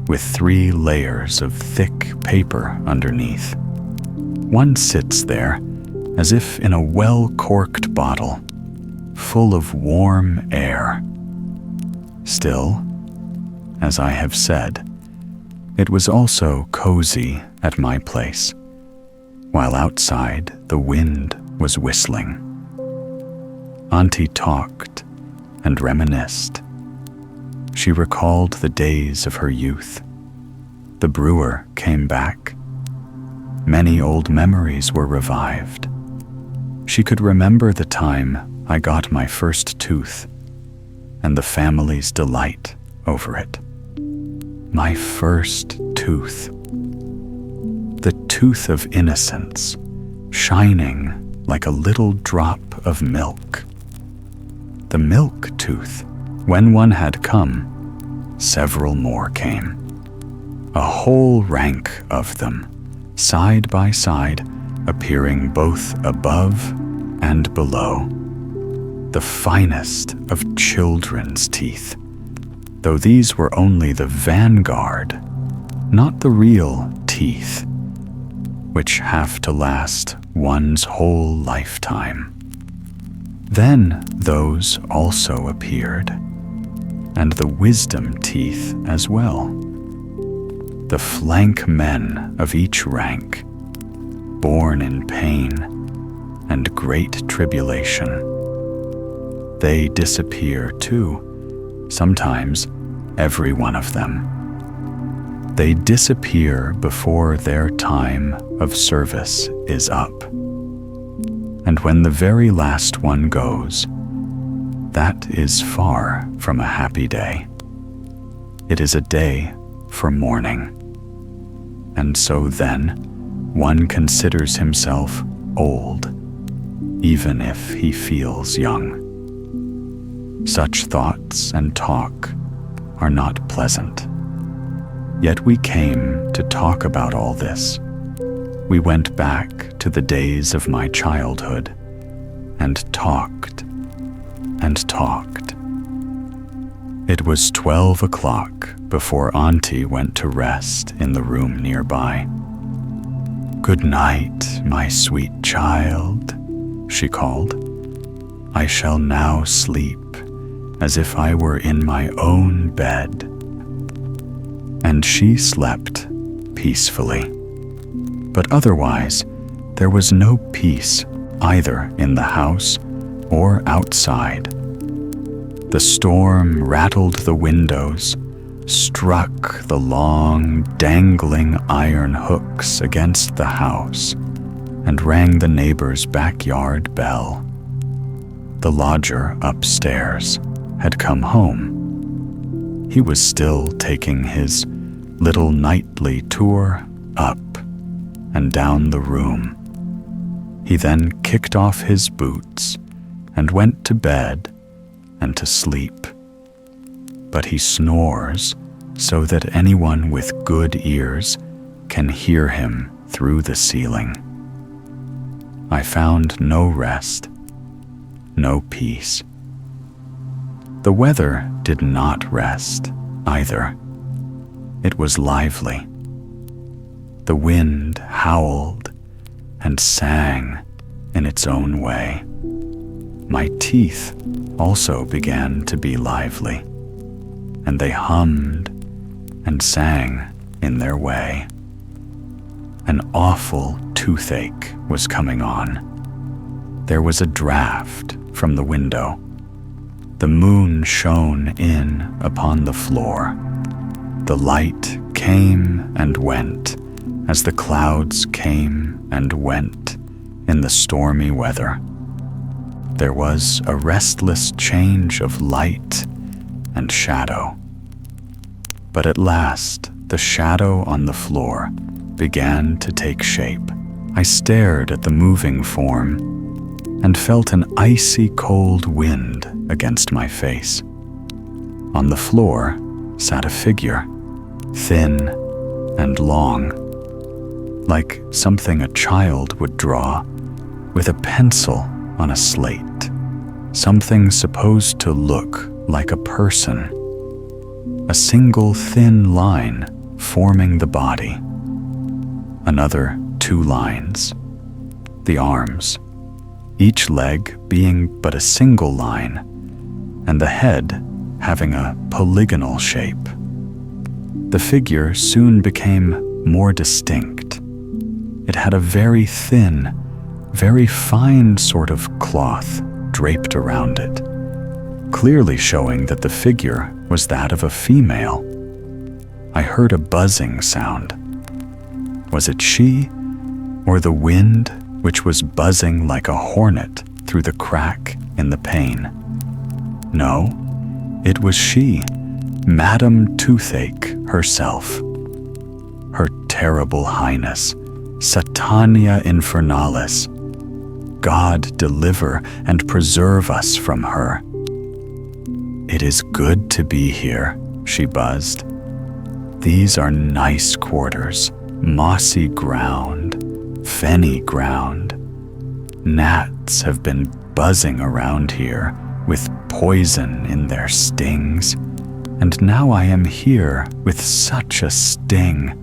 with 3 layers of thick paper underneath. One sits there as if in a well-corked bottle, full of warm air. Still, as I have said, it was also cozy at my place, while outside the wind was whistling. Auntie talked and reminisced. She recalled the days of her youth. The brewer came back. Many old memories were revived. She could remember the time I got my first tooth and the family's delight over it. My first tooth. The tooth of innocence, shining like a little drop of milk. The milk tooth. When one had come, several more came. A whole rank of them, side by side, appearing both above and below. The finest of children's teeth, though these were only the vanguard, not the real teeth, which have to last one's whole lifetime. Then those also appeared, and the wisdom teeth as well. The flank men of each rank, born in pain and great tribulation. They disappear too, sometimes every one of them. They disappear before their time of service is up. And when the very last one goes, that is far from a happy day. It is a day for mourning. And so then, one considers himself old, even if he feels young. Such thoughts and talk are not pleasant. Yet we came to talk about all this. We went back to the days of my childhood and talked and talked. It was 12 o'clock before Auntie went to rest in the room nearby. "Good night, my sweet child," she called. "I shall now sleep as if I were in my own bed." And she slept peacefully. But otherwise, there was no peace either in the house or outside. The storm rattled the windows, struck the long, dangling iron hooks against the house, and rang the neighbor's backyard bell. The lodger upstairs had come home. He was still taking his little nightly tour up and down the room. He then kicked off his boots and went to bed and to sleep. But he snores so that anyone with good ears can hear him through the ceiling. I found no rest, no peace. The weather did not rest either. It was lively. The wind howled and sang in its own way. My teeth also began to be lively, and they hummed and sang in their way. An awful toothache was coming on. There was a draft from the window. The moon shone in upon the floor. The light came and went as the clouds came and went in the stormy weather. There was a restless change of light and shadow. But at last, the shadow on the floor began to take shape. I stared at the moving form and felt an icy cold wind against my face. On the floor sat a figure, thin and long, like something a child would draw with a pencil on a slate, something supposed to look like a person, a single thin line forming the body, another 2 lines, the arms, each leg being but a single line, and the head having a polygonal shape. The figure soon became more distinct. It had a very thin, very fine sort of cloth draped around it, clearly showing that the figure was that of a female. I heard a buzzing sound. Was it she, or the wind which was buzzing like a hornet through the crack in the pane? No, it was she, Madame Toothache herself. Her terrible highness, Satania Infernalis. God deliver and preserve us from her. It is good to be here, she buzzed. These are nice quarters, mossy ground, fenny ground. Gnats have been buzzing around here with poison in their stings, and now I am here with such a sting.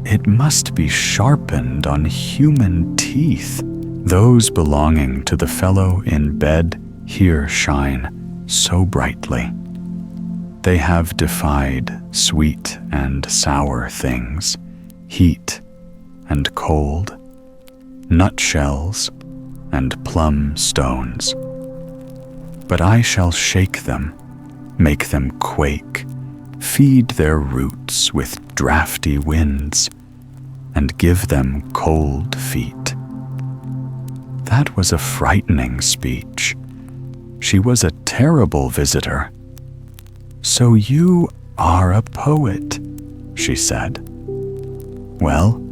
It must be sharpened on human teeth. Those belonging to the fellow in bed here shine so brightly. They have defied sweet and sour things, heat and cold, nutshells and plum stones. But I shall shake them, make them quake, feed their roots with drafty winds, and give them cold feet. That was a frightening speech. She was a terrible visitor. So you are a poet, she said. Well,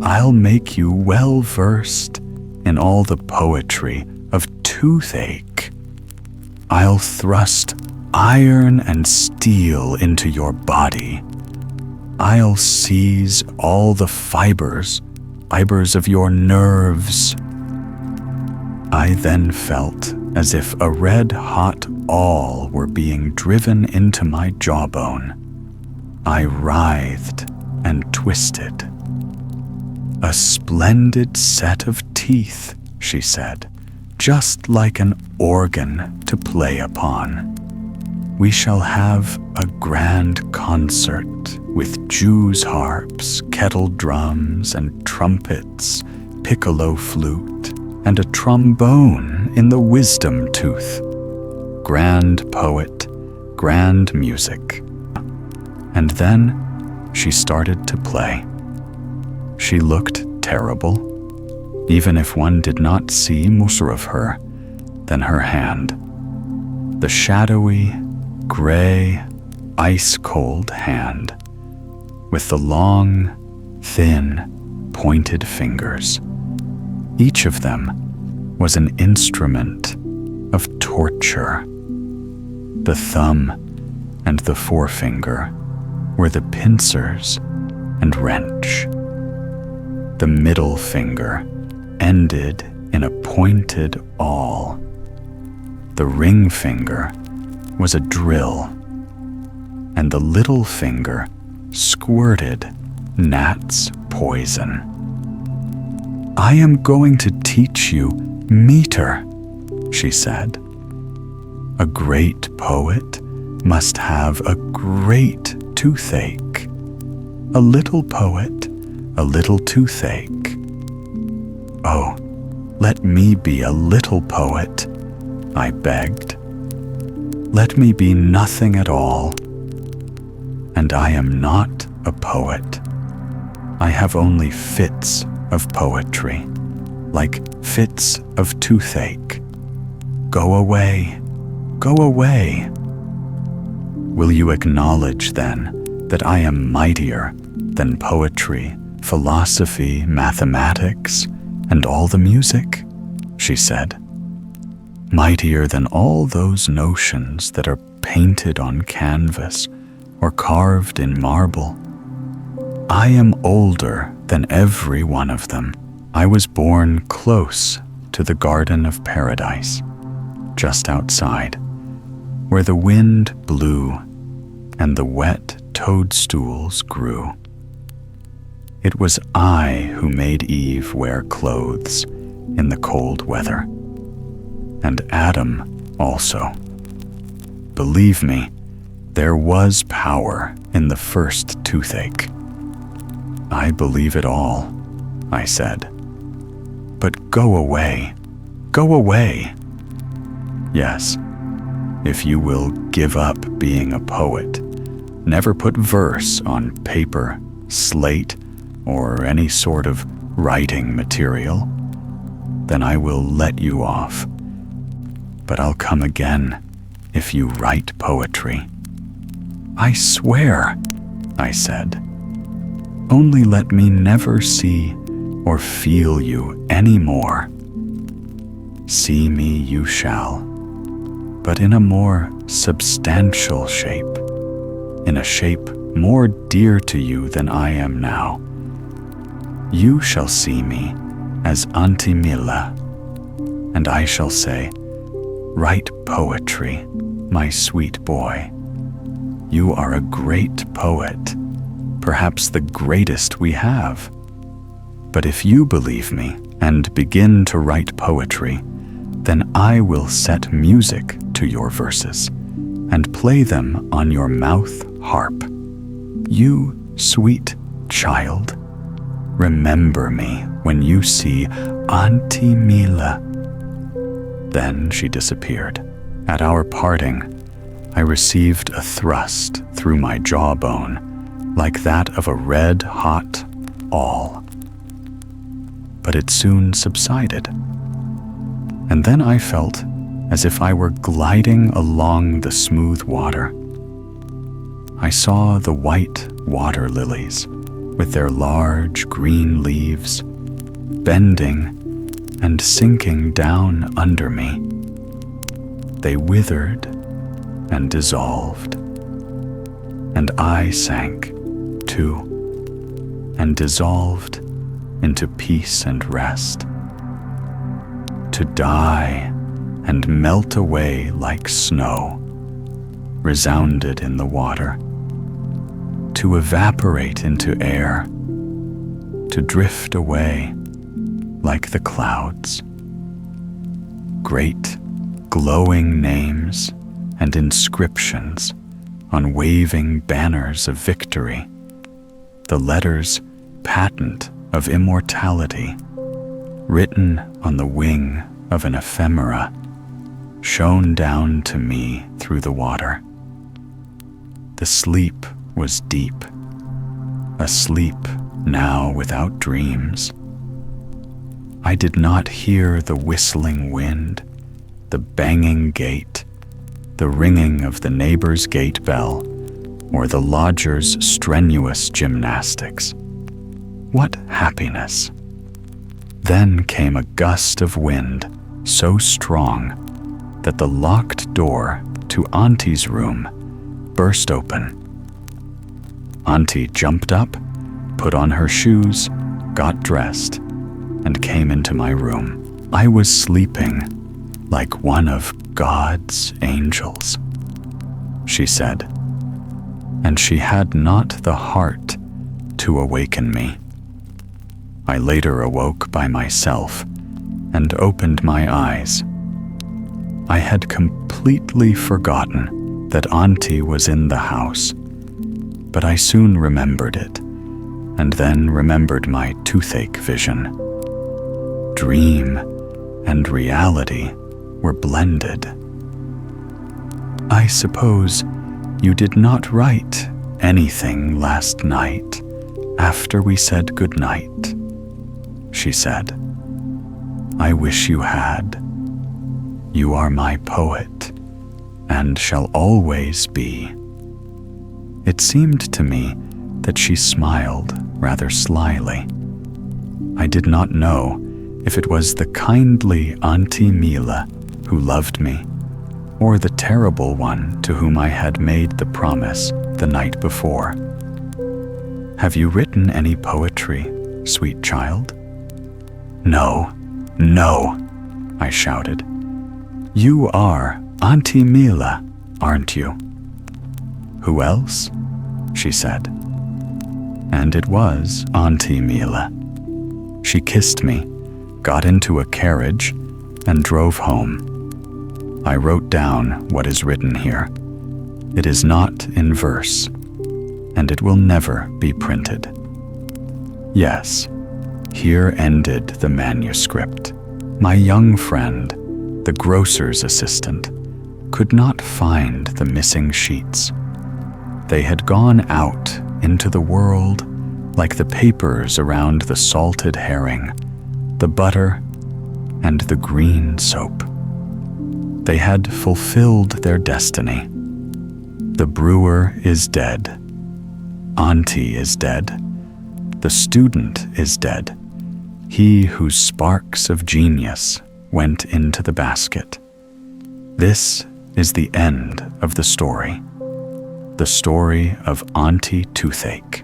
I'll make you well versed in all the poetry of toothache. I'll thrust iron and steel into your body. I'll seize all the fibers of your nerves. I then felt as if a red-hot awl were being driven into my jawbone. I writhed and twisted. A splendid set of teeth, she said, just like an organ to play upon. We shall have a grand concert with Jews' harps, kettle drums, and trumpets, piccolo flute, and a trombone in the wisdom tooth. Grand poet, grand music. And then she started to play. She looked terrible. Even if one did not see more of her than her hand. The shadowy, gray, ice-cold hand, with the long, thin, pointed fingers. Each of them was an instrument of torture. The thumb and the forefinger were the pincers and wrench. The middle finger ended in a pointed awl. The ring finger was a drill, and the little finger squirted gnat's poison. I am going to teach you meter, she said. A great poet must have a great toothache. A little poet, a little toothache. Oh, let me be a little poet, I begged. Let me be nothing at all. And I am not a poet, I have only fits of poetry, like fits of toothache. Go away, go away. Will you acknowledge then that I am mightier than poetry, philosophy, mathematics, and all the music? She said. Mightier than all those notions that are painted on canvas or carved in marble. I am older than every one of them. I was born close to the Garden of Paradise, just outside, where the wind blew and the wet toadstools grew. It was I who made Eve wear clothes in the cold weather, and Adam also. Believe me, there was power in the first toothache. I believe it all, I said. But go away, go away. Yes, if you will give up being a poet, never put verse on paper, slate, or any sort of writing material, then I will let you off. But I'll come again if you write poetry. I swear, I said. Only let me never see or feel you any more. See me you shall, but in a more substantial shape, in a shape more dear to you than I am now. You shall see me as Aunty Mila, and I shall say, write poetry, my sweet boy. You are a great poet, perhaps the greatest we have. But if you believe me and begin to write poetry, then I will set music to your verses and play them on your mouth harp. You sweet child, remember me when you see Aunty Mila. Then she disappeared. At our parting, I received a thrust through my jawbone like that of a red-hot awl. But it soon subsided. And then I felt as if I were gliding along the smooth water. I saw the white water lilies with their large green leaves bending and sinking down under me. They withered and dissolved, and I sank too, and dissolved into peace and rest, to die and melt away like snow, resounded in the water, to evaporate into air, to drift away like the clouds. Great glowing names and inscriptions on waving banners of victory, the letters patent of immortality, written on the wing of an ephemera, shone down to me through the water. The sleep was deep, a sleep now without dreams. I did not hear the whistling wind, the banging gate, the ringing of the neighbor's gate bell, or the lodger's strenuous gymnastics. What happiness! Then came a gust of wind so strong that the locked door to Auntie's room burst open. Auntie jumped up, put on her shoes, got dressed, and came into my room. I was sleeping like one of God's angels, she said, and she had not the heart to awaken me. I later awoke by myself and opened my eyes. I had completely forgotten that Auntie was in the house, but I soon remembered it, and then remembered my toothache vision. Dream and reality were blended. I suppose you did not write anything last night, after we said goodnight," she said. "I wish you had. You are my poet, and shall always be." It seemed to me that she smiled rather slyly. I did not know if it was the kindly Aunty Mila who loved me, or the terrible one to whom I had made the promise the night before. "Have you written any poetry, sweet child?" "No, no," I shouted. "You are Aunty Mila, aren't you?" "Who else?" she said. And it was Aunty Mila. She kissed me, got into a carriage, and drove home. I wrote down what is written here. It is not in verse, and it will never be printed. Yes, here ended the manuscript. My young friend, the grocer's assistant, could not find the missing sheets. They had gone out into the world like the papers around the salted herring, the butter, and the green soap. They had fulfilled their destiny. The brewer is dead. Auntie is dead. The student is dead. He whose sparks of genius went into the basket. This is the end of the story of Aunty Toothache.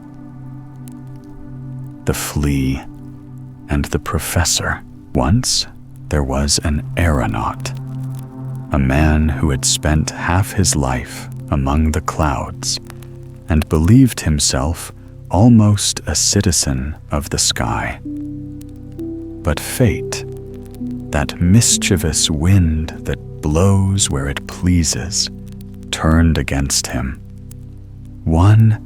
The Flea and the Professor. Once there was an aeronaut, a man who had spent half his life among the clouds and believed himself almost a citizen of the sky. But fate, that mischievous wind that blows where it pleases, turned against him. One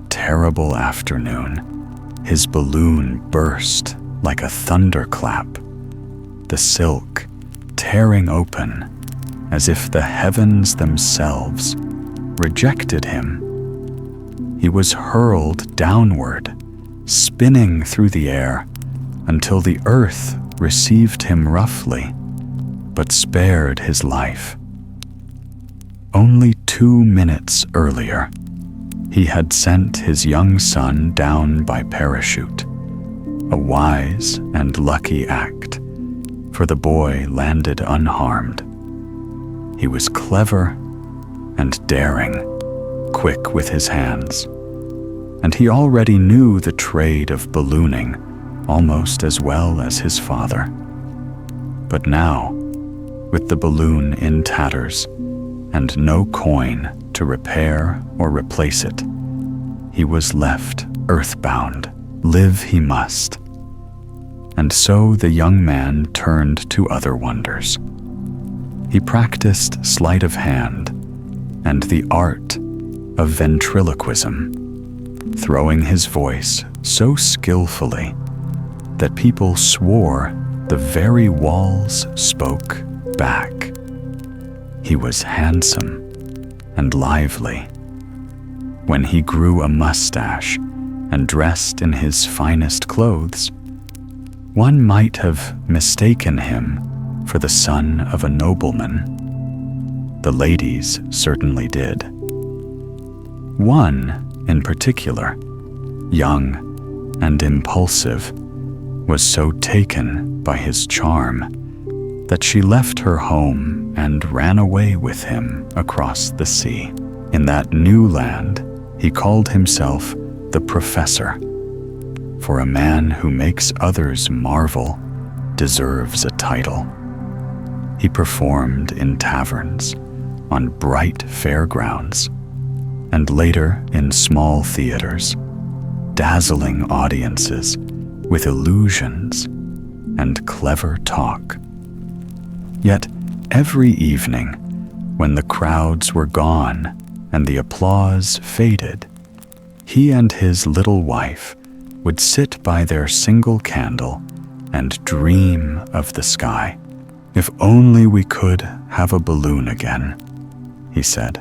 terrible afternoon, his balloon burst like a thunderclap, the silk tearing open as if the heavens themselves rejected him. He was hurled downward, spinning through the air until the earth received him roughly, but spared his life. Only 2 minutes earlier, he had sent his young son down by parachute, a wise and lucky act, for the boy landed unharmed. He was clever and daring, quick with his hands, and he already knew the trade of ballooning almost as well as his father. But now, with the balloon in tatters and no coin to repair or replace it, he was left earthbound. Live he must. And so the young man turned to other wonders. He practiced sleight of hand and the art of ventriloquism, throwing his voice so skillfully that people swore the very walls spoke back. He was handsome and lively. When he grew a mustache and dressed in his finest clothes, one might have mistaken him for the son of a nobleman. The ladies certainly did. One, in particular, young and impulsive, was so taken by his charm that she left her home and ran away with him across the sea. In that new land, he called himself the Professor, for a man who makes others marvel deserves a title. He performed in taverns, on bright fairgrounds, and later in small theaters, dazzling audiences with illusions and clever talk. Yet every evening, when the crowds were gone and the applause faded, he and his little wife would sit by their single candle and dream of the sky. "If only we could have a balloon again," he said.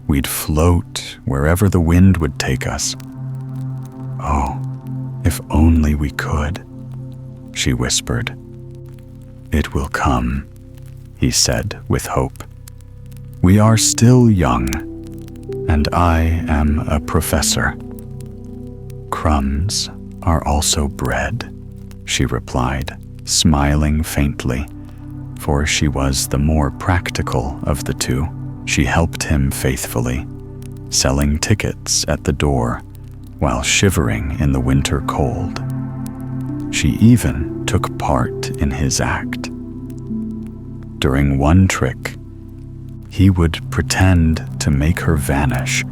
"We'd float wherever the wind would take us." "Oh, if only we could," she whispered. "It will come," he said with hope. "We are still young, and I am a professor." "Crumbs are also bread," she replied, smiling faintly, for she was the more practical of the two. She helped him faithfully, selling tickets at the door while shivering in the winter cold. She even took part in his act. During one trick, he would pretend to make her vanish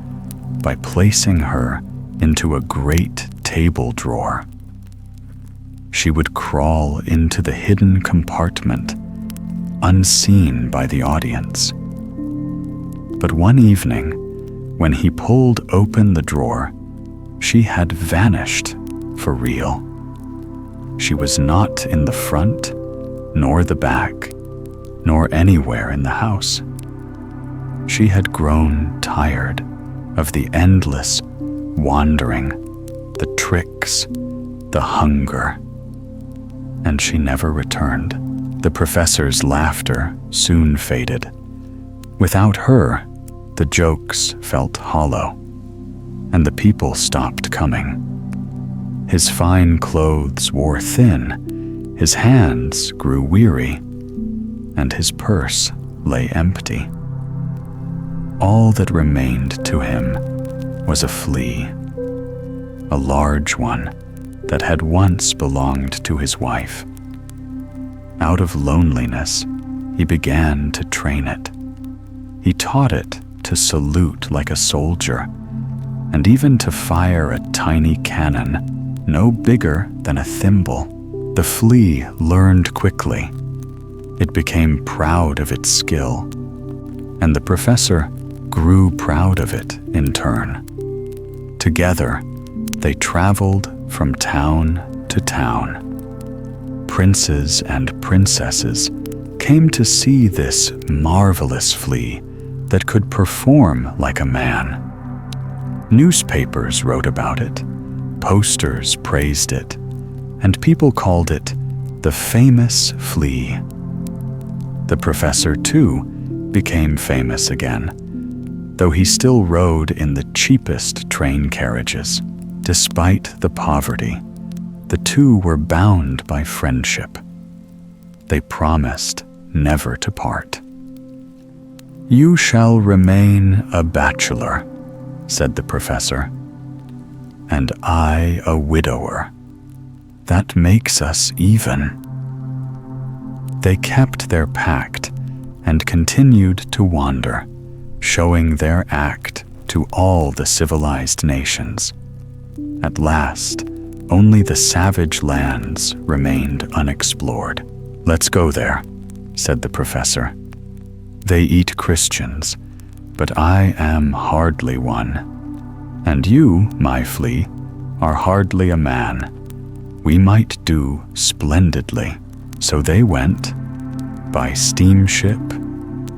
by placing her into a great table drawer. She would crawl into the hidden compartment, unseen by the audience. But one evening, when he pulled open the drawer, she had vanished for real. She was not in the front, nor the back, nor anywhere in the house. She had grown tired of the endless wandering, the tricks, the hunger, and she never returned. The professor's laughter soon faded. Without her, the jokes felt hollow, and the people stopped coming. His fine clothes wore thin, his hands grew weary, and his purse lay empty. All that remained to him was a flea, a large one that had once belonged to his wife. Out of loneliness, he began to train it. He taught it to salute like a soldier, and even to fire a tiny cannon no bigger than a thimble. The flea learned quickly. It became proud of its skill, and the professor grew proud of it in turn. Together, they traveled from town to town. Princes and princesses came to see this marvelous flea that could perform like a man. Newspapers wrote about it, posters praised it, and people called it the famous flea. The professor, too, became famous again, though he still rode in the cheapest train carriages. Despite the poverty, the two were bound by friendship. They promised never to part. "You shall remain a bachelor," said the professor, "and I a widower. That makes us even." They kept their pact and continued to wander, showing their act to all the civilized nations. At last, only the savage lands remained unexplored. "Let's go there," said the professor. "They eat Christians, but I am hardly one. And you, my flea, are hardly a man. We might do splendidly." So they went by steamship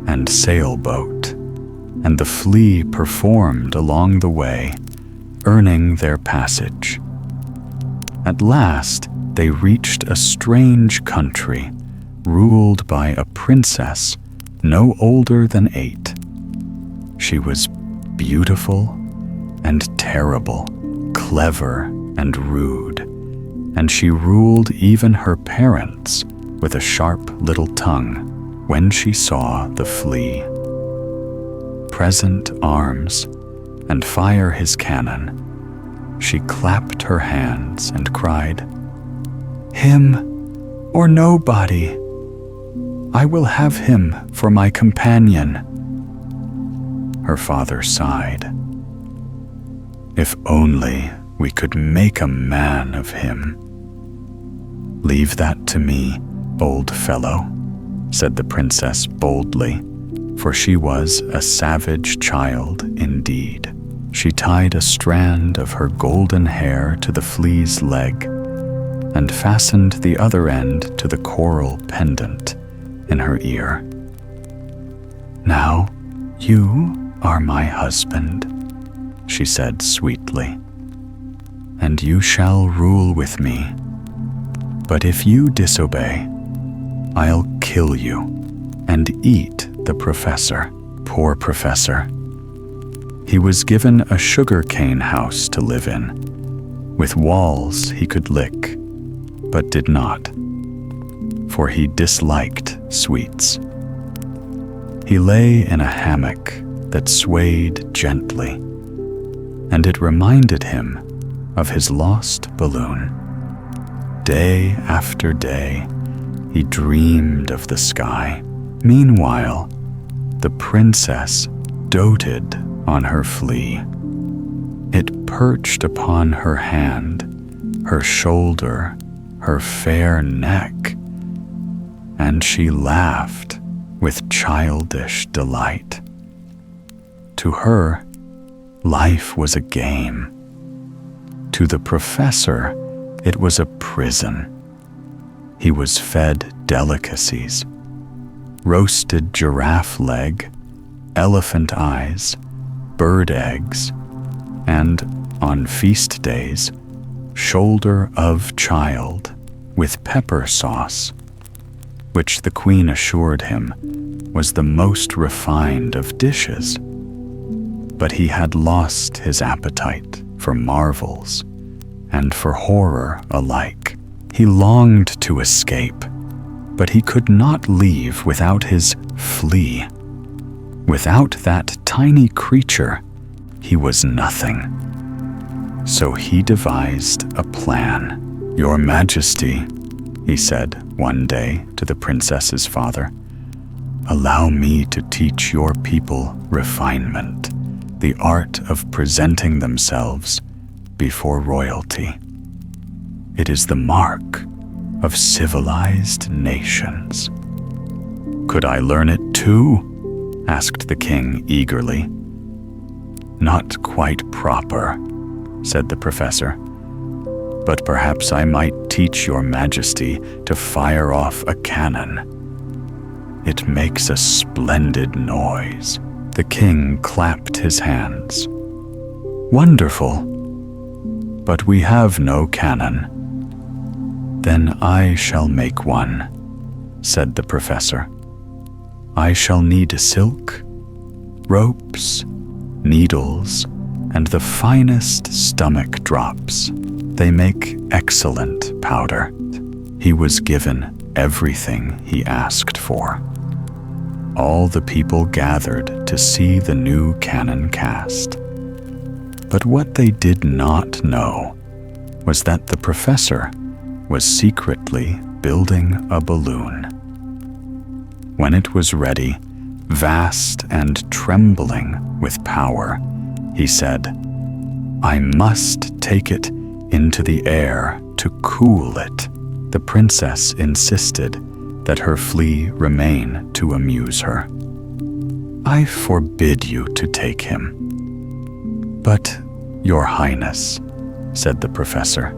and sailboat, and the flea performed along the way, earning their passage. At last, they reached a strange country, ruled by a princess no older than 8. She was beautiful and terrible, clever and rude, and she ruled even her parents with a sharp little tongue when she saw the flea. Present arms and fire his cannon, she clapped her hands and cried, "Him or nobody! I will have him for my companion." Her father sighed. "If only we could make a man of him." "Leave that to me, old fellow," said the princess boldly, for she was a savage child indeed. She tied a strand of her golden hair to the flea's leg and fastened the other end to the coral pendant in her ear. "Now you are my husband," she said sweetly. and you shall rule with me. But if you disobey, I'll kill you and eat the professor." Poor professor. He was given a sugarcane house to live in, with walls he could lick, but did not, for he disliked sweets. He lay in a hammock that swayed gently, and it reminded him of his lost balloon. Day after day, he dreamed of the sky. Meanwhile, the princess doted on her flea. It perched upon her hand, her shoulder, her fair neck, and she laughed with childish delight. To her, life was a game. To the professor, it was a prison. He was fed delicacies: roasted giraffe leg, elephant eyes, bird eggs, and, on feast days, shoulder of child with pepper sauce, which the queen assured him was the most refined of dishes. But he had lost his appetite for marvels and for horror alike. He longed to escape, but he could not leave without his flea. Without that tiny creature, he was nothing. So he devised a plan. "Your Majesty," he said one day to the princess's father, "allow me to teach your people refinement, the art of presenting themselves before royalty. It is the mark of civilized nations." "Could I learn it too?" asked the king eagerly. "Not quite proper," said the professor, "but perhaps I might teach your Majesty to fire off a cannon. It makes a splendid noise." The king clapped his hands. "Wonderful! But we have no cannon." "Then I shall make one," said the professor. "I shall need silk, ropes, needles, and the finest stomach drops. They make excellent powder." He was given everything he asked for. All the people gathered to see the new cannon cast. But what they did not know was that the professor was secretly building a balloon. When it was ready, vast and trembling with power, he said, "I must take it into the air to cool it." The princess insisted that her flea remain to amuse her. "I forbid you to take him." "But, Your Highness," said the professor,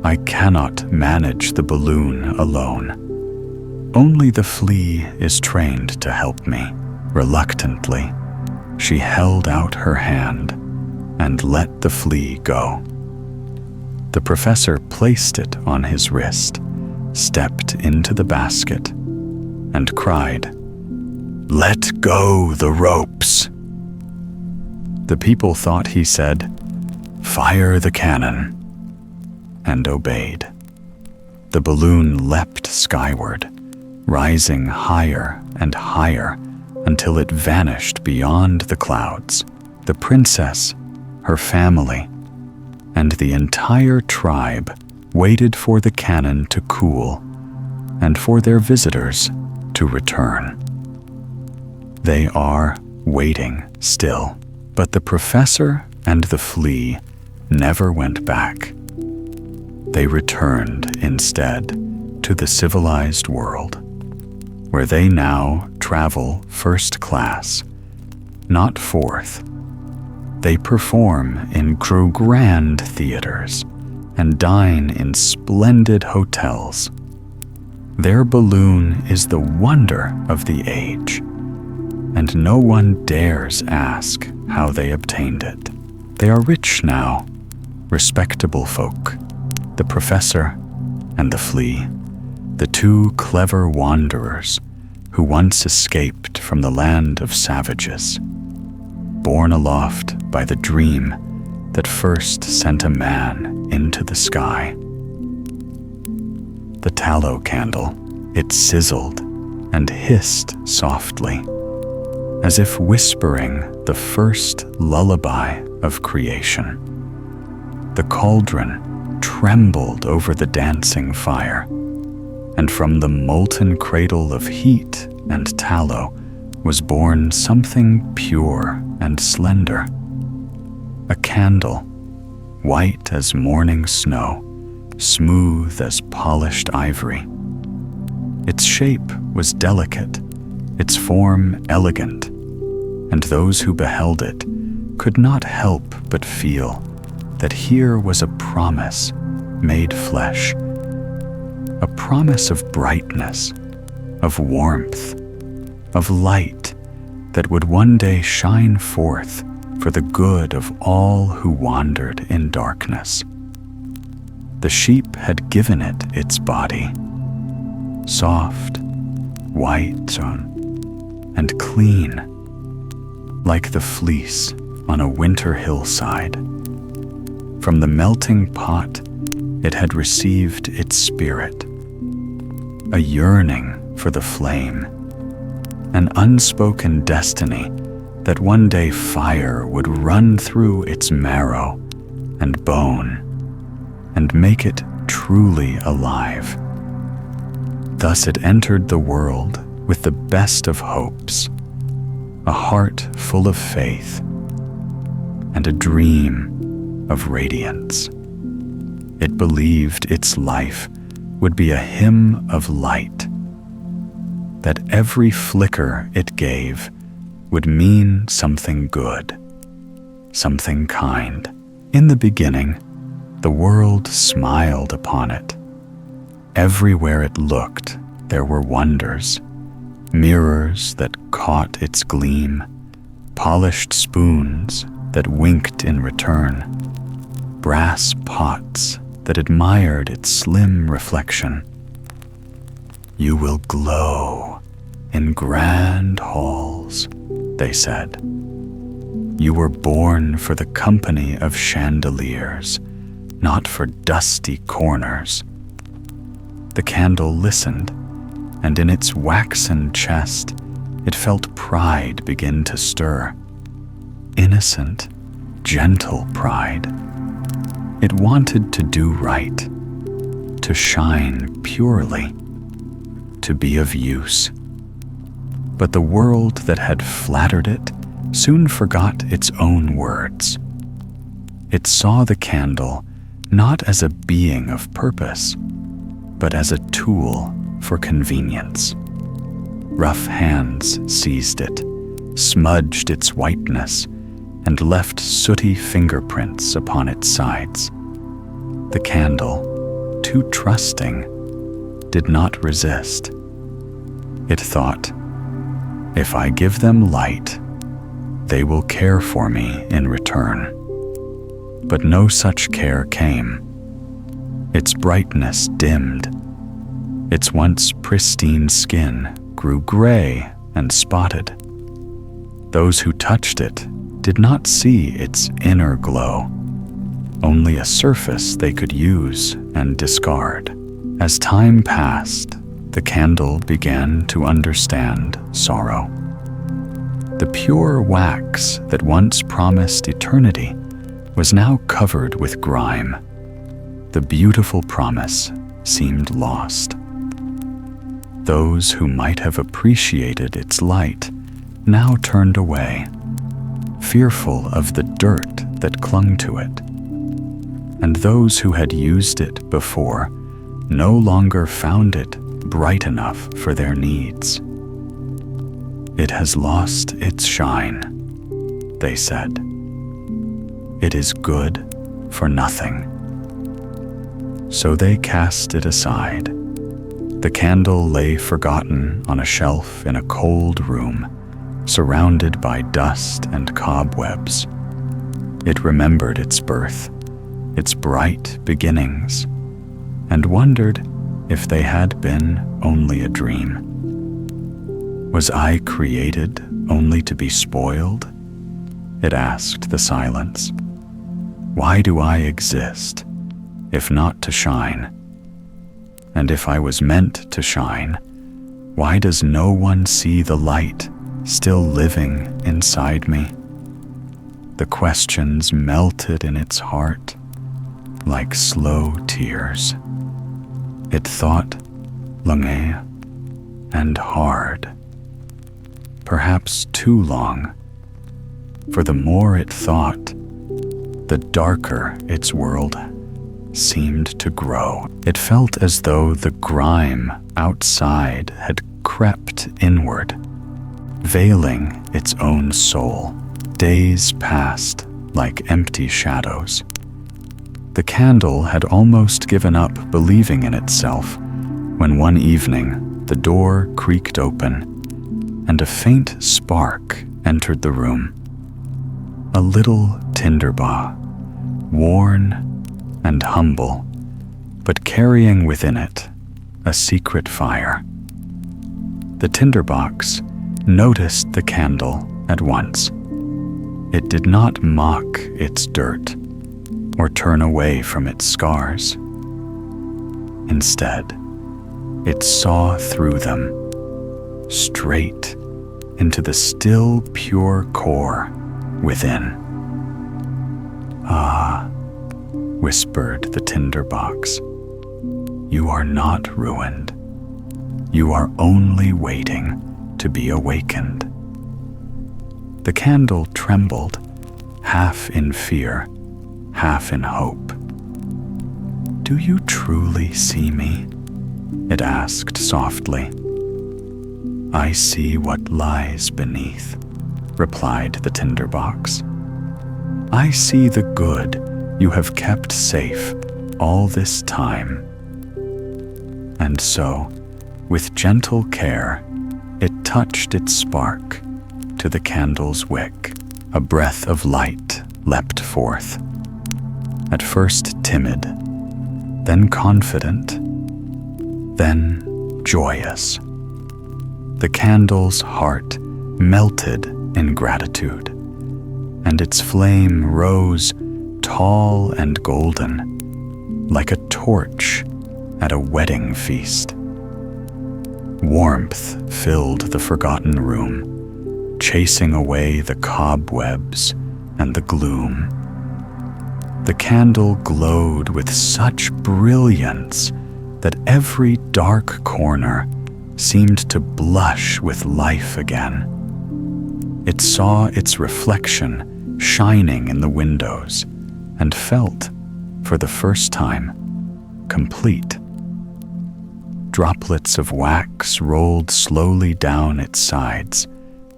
"I cannot manage the balloon alone. Only the flea is trained to help me." Reluctantly, she held out her hand and let the flea go. The professor placed it on his wrist, stepped into the basket, and cried, "Let go the ropes!" The people thought he said, "Fire the cannon," and obeyed. The balloon leapt skyward, rising higher and higher until it vanished beyond the clouds. The princess, her family, and the entire tribe waited for the cannon to cool and for their visitors to return. They are waiting still, but the professor and the flea never went back. They returned instead to the civilized world, where they now travel first class, not fourth. They perform in grand theaters and dine in splendid hotels. Their balloon is the wonder of the age, and no one dares ask how they obtained it. They are rich now, respectable folk, the professor and the flea, the two clever wanderers who once escaped from the land of savages, borne aloft by the dream that first sent a man into the sky. The tallow candle, it sizzled and hissed softly, as if whispering the first lullaby of creation. The cauldron trembled over the dancing fire, and from the molten cradle of heat and tallow was born something pure and slender. A candle, white as morning snow, smooth as polished ivory. Its shape was delicate, its form elegant, and those who beheld it could not help but feel that here was a promise made flesh, a promise of brightness, of warmth, of light that would one day shine forth for the good of all who wandered in darkness. The sheep had given it its body, soft, white, and clean, like the fleece on a winter hillside. From the melting pot, it had received its spirit, a yearning for the flame, an unspoken destiny that one day fire would run through its marrow and bone and make it truly alive. Thus it entered the world with the best of hopes, a heart full of faith, and a dream of radiance. It believed its life would be a hymn of light, that every flicker it gave would mean something good, something kind. In the beginning, the world smiled upon it. Everywhere it looked, there were wonders, mirrors that caught its gleam, polished spoons that winked in return, brass pots that admired its slim reflection. "You will glow in grand halls," they said. "You were born for the company of chandeliers, not for dusty corners." The candle listened, and in its waxen chest it felt pride begin to stir. Innocent, gentle pride. It wanted to do right, to shine purely, to be of use. But the world that had flattered it soon forgot its own words. It saw the candle not as a being of purpose, but as a tool for convenience. Rough hands seized it, smudged its whiteness, and left sooty fingerprints upon its sides. The candle, too trusting, did not resist. It thought, "If I give them light, they will care for me in return." But no such care came. Its brightness dimmed. Its once pristine skin grew gray and spotted. Those who touched it did not see its inner glow, only a surface they could use and discard. As time passed, the candle began to understand sorrow. The pure wax that once promised eternity was now covered with grime. The beautiful promise seemed lost. Those who might have appreciated its light now turned away, fearful of the dirt that clung to it. And those who had used it before no longer found it bright enough for their needs. "It has lost its shine," they said. "It is good for nothing." So they cast it aside. The candle lay forgotten on a shelf in a cold room, surrounded by dust and cobwebs. It remembered its birth, its bright beginnings, and wondered if they had been only a dream. Was I created only to be spoiled? It asked the silence. Why do I exist, if not to shine? And if I was meant to shine, why does no one see the light still living inside me? The questions melted in its heart like slow tears. It thought long and hard, perhaps too long, for the more it thought, the darker its world seemed to grow. It felt as though the grime outside had crept inward, veiling its own soul. Days passed like empty shadows. The candle had almost given up believing in itself when one evening the door creaked open and a faint spark entered the room. A little tinderbox, worn and humble, but carrying within it a secret fire. The tinderbox noticed the candle at once. It did not mock its dirt or turn away from its scars. Instead, it saw through them, straight into the still pure core within. Ah, whispered the tinderbox, you are not ruined. You are only waiting to be awakened. The candle trembled, half in fear, half in hope. Do you truly see me? It asked softly. I see what lies beneath, replied the tinderbox. I see the good you have kept safe all this time. And so, with gentle care, it touched its spark to the candle's wick. A breath of light leapt forth, at first timid, then confident, then joyous. The candle's heart melted in gratitude, and its flame rose tall and golden, like a torch at a wedding feast. Warmth filled the forgotten room, chasing away the cobwebs and the gloom. The candle glowed with such brilliance that every dark corner seemed to blush with life again. It saw its reflection shining in the windows and felt, for the first time, complete. Droplets of wax rolled slowly down its sides,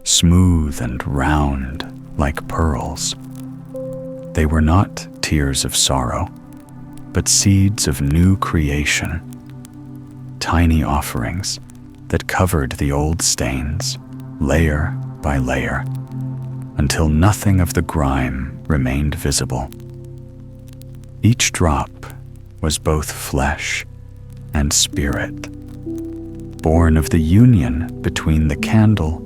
smooth and round like pearls. They were not tears of sorrow, but seeds of new creation, tiny offerings that covered the old stains, layer by layer, until nothing of the grime remained visible. Each drop was both flesh and spirit, born of the union between the candle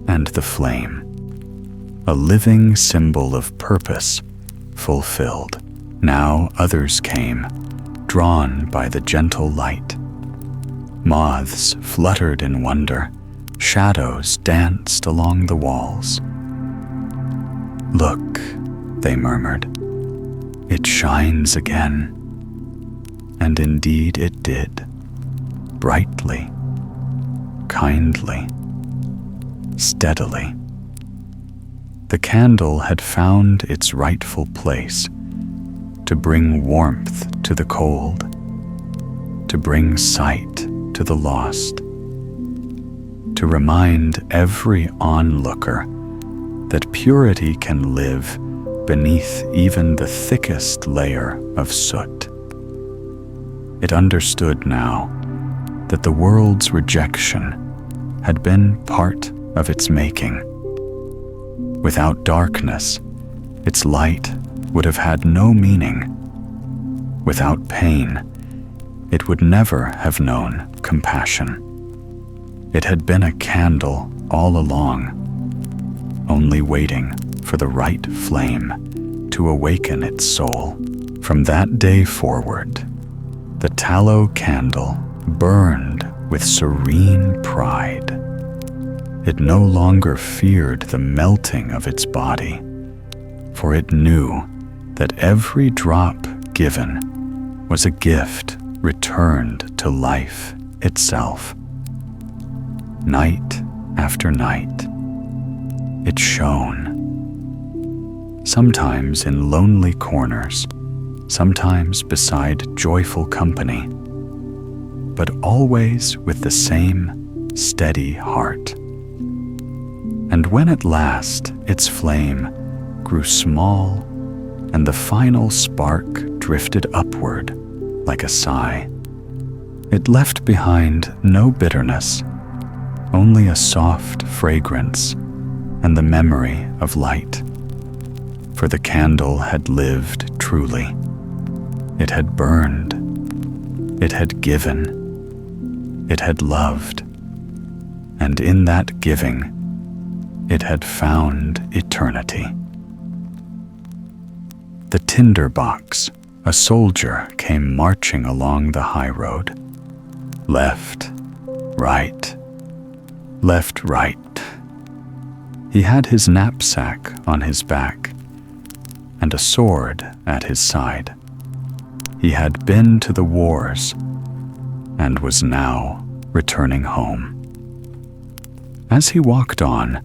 and the flame, a living symbol of purpose fulfilled. Now others came, drawn by the gentle light. Moths fluttered in wonder, shadows danced along the walls. Look, they murmured, it shines again. And indeed it did, brightly, kindly, steadily. The candle had found its rightful place, to bring warmth to the cold, to bring sight to the lost, to remind every onlooker that purity can live beneath even the thickest layer of soot. It understood now that the world's rejection had been part of its making. Without darkness, its light would have had no meaning, Without pain, it would never have known compassion. It had been a candle all along, only waiting for the right flame to awaken its soul. From that day forward, the tallow candle burned with serene pride. It no longer feared the melting of its body, for it knew that every drop given was a gift returned to life itself. Night after night, it shone, sometimes in lonely corners, sometimes beside joyful company, but always with the same steady heart. And when at last its flame grew small and the final spark drifted upward like a sigh, it left behind no bitterness, only a soft fragrance and the memory of light. For the candle had lived truly. It had burned. It had given. It had loved. And in that giving, it had found eternity. The Tinder-Box, a soldier, came marching along the high road. Left, right, left, right. He had his knapsack on his back and a sword at his side. He had been to the wars and was now returning home. As he walked on,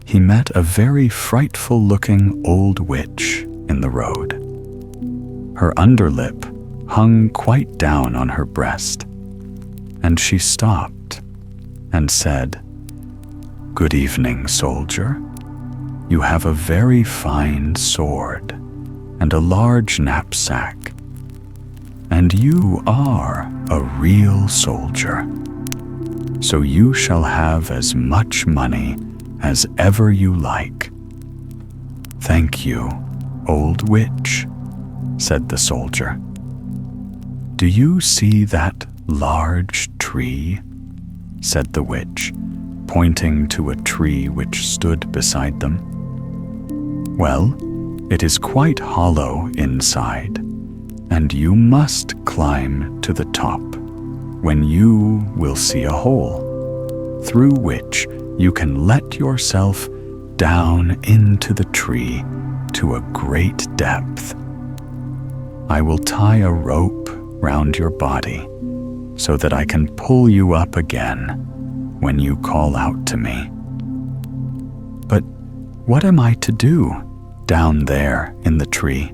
he met a very frightful-looking old witch in the road. Her underlip hung quite down on her breast, and she stopped and said, "Good evening, soldier. You have a very fine sword and a large knapsack, and you are a real soldier. So you shall have as much money as ever you like." "Thank you, old witch," said the soldier. "Do you see that large tree?" said the witch, pointing to a tree which stood beside them. "Well, it is quite hollow inside, and you must climb to the top, when you will see a hole, through which you can let yourself down into the tree to a great depth. I will tie a rope round your body so that I can pull you up again when you call out to me." "But what am I to do down there in the tree?"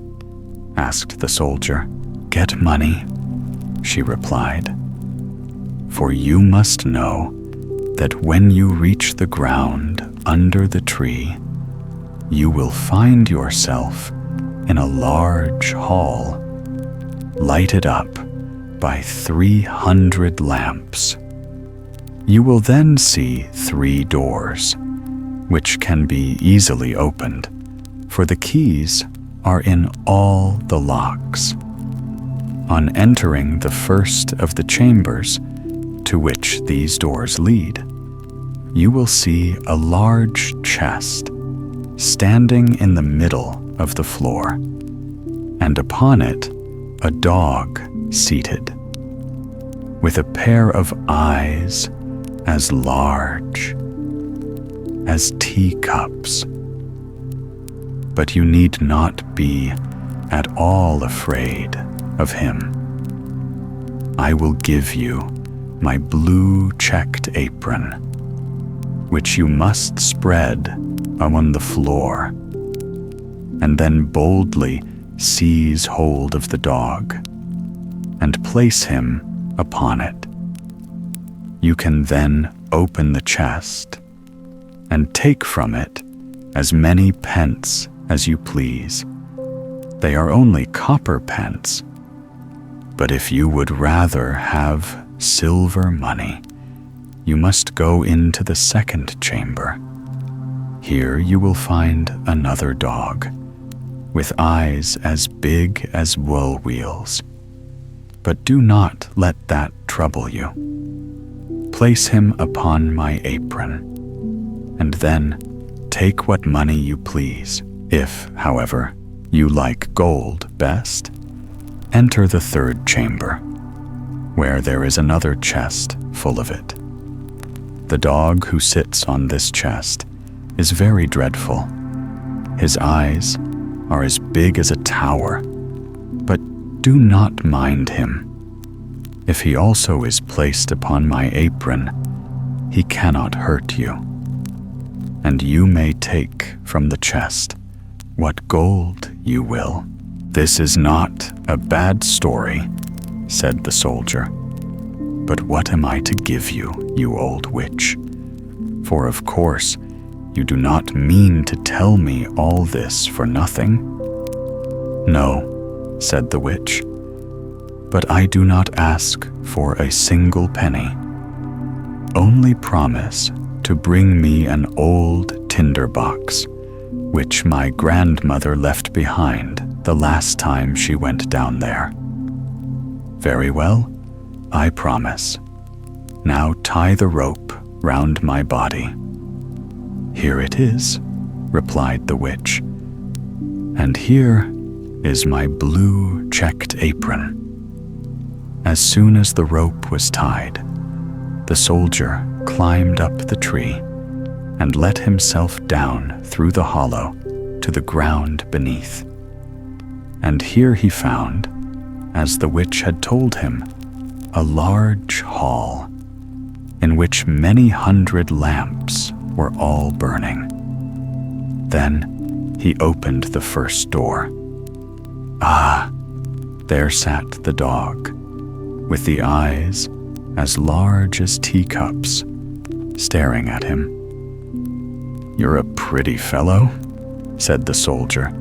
asked the soldier. "Get money," she replied. "For you must know that when you reach the ground under the tree, you will find yourself in a large hall, lighted up by 300 lamps. You will then see 3 doors, which can be easily opened, for the keys are in all the locks. On entering the first of the chambers to which these doors lead, you will see a large chest standing in the middle of the floor, and upon it a dog seated, with a pair of eyes as large as teacups. But you need not be at all afraid of him. I will give you my blue checked apron, which you must spread on the floor, and then boldly seize hold of the dog and place him upon it. You can then open the chest and take from it as many pence as you please. They are only copper pence, but if you would rather have silver money, you must go into the second chamber. Here you will find another dog, with eyes as big as wool wheels, But do not let that trouble you. Place him upon my apron, and then take what money you please. If, however, you like gold best, enter the third chamber, where there is another chest full of it. The dog who sits on this chest is very dreadful. His eyes are as big as a tower, but do not mind him. If he also is placed upon my apron, he cannot hurt you. And you may take from the chest what gold you will. This is not a bad story, said the soldier. But what am I to give you, you old witch? For of course, you do not mean to tell me all this for nothing. No, said the witch, but I do not ask for a single penny. Only promise to bring me an old tinder-box, which my grandmother left behind the last time she went down there. Very well, I promise. Now tie the rope round my body. Here it is, replied the witch, and here is my blue checked apron. As soon as the rope was tied, the soldier climbed up the tree and let himself down through the hollow to the ground beneath. And here he found, as the witch had told him, a large hall in which many hundred lamps were all burning. Then he opened the first door. Ah, there sat the dog, with the eyes as large as teacups, staring at him. You're a pretty fellow, said the soldier,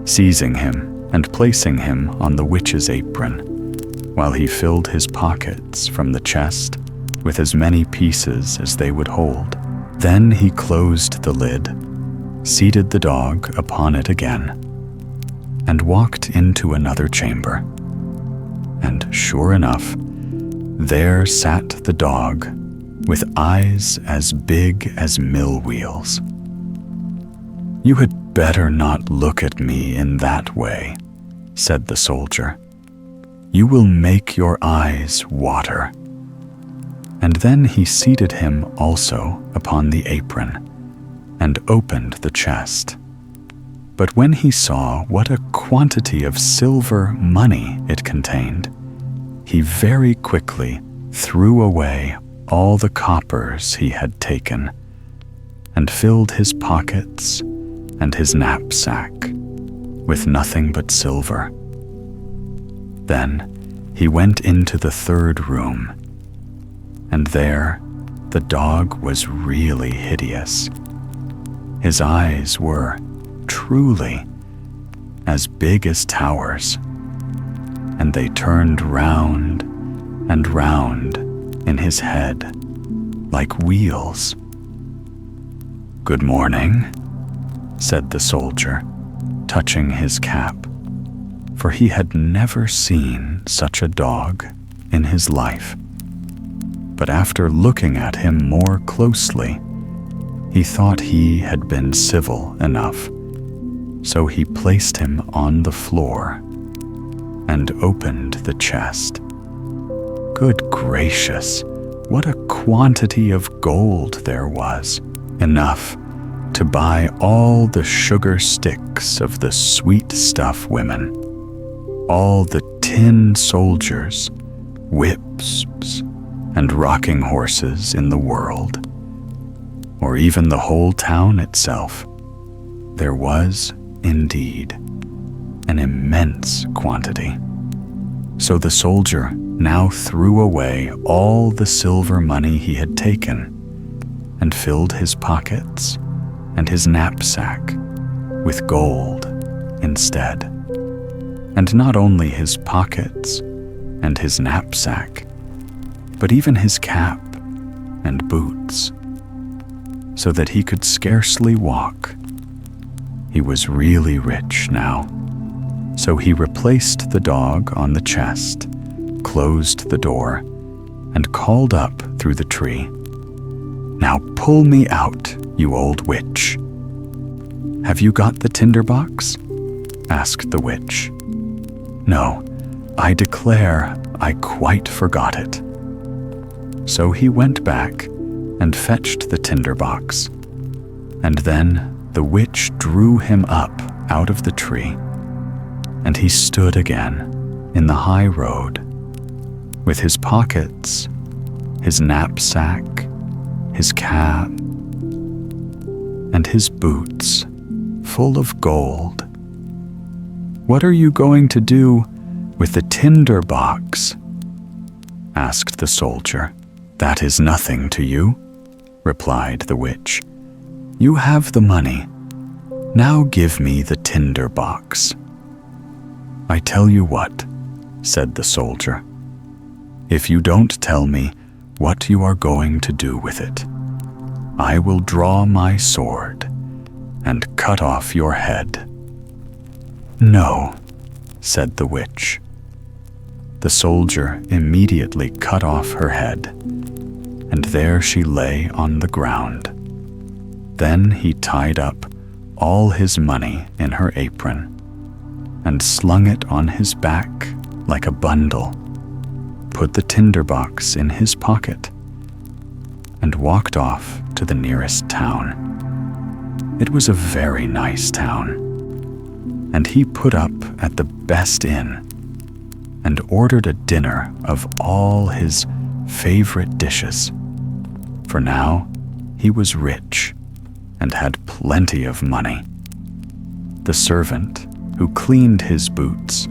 seizing him and placing him on the witch's apron, while he filled his pockets from the chest with as many pieces as they would hold. Then he closed the lid, seated the dog upon it again, and walked into another chamber. And sure enough, there sat the dog with eyes as big as mill wheels. You had better not look at me in that way, said the soldier. You will make your eyes water. And then he seated him also upon the apron and opened the chest. But when he saw what a quantity of silver money it contained, he very quickly threw away all the coppers he had taken and filled his pockets and his knapsack with nothing but silver. Then he went into the third room, and there the dog was really hideous. His eyes were truly as big as towers, and they turned round and round in his head like wheels. Good morning, said the soldier, touching his cap, for he had never seen such a dog in his life. But after looking at him more closely, he thought he had been civil enough, so he placed him on the floor and opened the chest. Good gracious, what a quantity of gold there was! Enough to buy all the sugar sticks of the sweet stuff women, all the tin soldiers, whips, and rocking horses in the world, or even the whole town itself. There was, indeed, an immense quantity. So the soldier now threw away all the silver money he had taken and filled his pockets and his knapsack with gold instead. And not only his pockets and his knapsack, but even his cap and boots, so that he could scarcely walk. He was really rich now, so he replaced the dog on the chest, closed the door and called up through the tree, "Now pull me out, you old witch." "Have you got the tinder-box?" asked the witch. "No, I declare I quite forgot it." So he went back and fetched the tinder-box, and then the witch drew him up out of the tree, and he stood again in the high road, with his pockets, his knapsack, his cap, and his boots full of gold. "What are you going to do with the tinder-box?" asked the soldier. "That is nothing to you," replied the witch. "You have the money. Now give me the tinder-box." "I tell you what," said the soldier, "if you don't tell me what you are going to do with it, I will draw my sword and cut off your head." "No," said the witch. The soldier immediately cut off her head, and there she lay on the ground. Then he tied up all his money in her apron and slung it on his back like a bundle, put the tinder-box in his pocket, and walked off to the nearest town. It was a very nice town, and he put up at the best inn and ordered a dinner of all his favorite dishes, for now he was rich and had plenty of money. The servant who cleaned his boots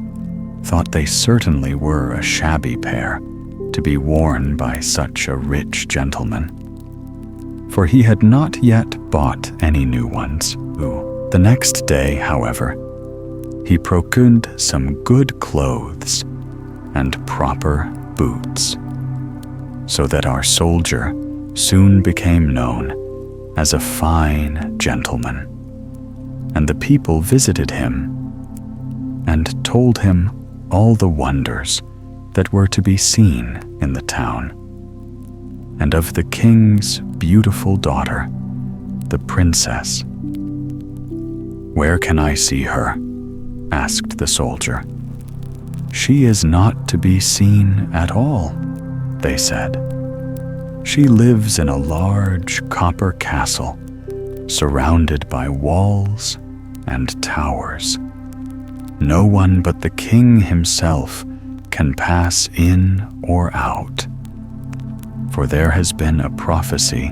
thought they certainly were a shabby pair to be worn by such a rich gentleman, for he had not yet bought any new ones. The next day, however, he procured some good clothes and proper boots, so that our soldier soon became known as a fine gentleman, and the people visited him and told him all the wonders that were to be seen in the town, and of the king's beautiful daughter, the princess. "Where can I see her?" asked the soldier. "She is not to be seen at all," they said. "She lives in a large copper castle, surrounded by walls and towers. No one but the king himself can pass in or out, for there has been a prophecy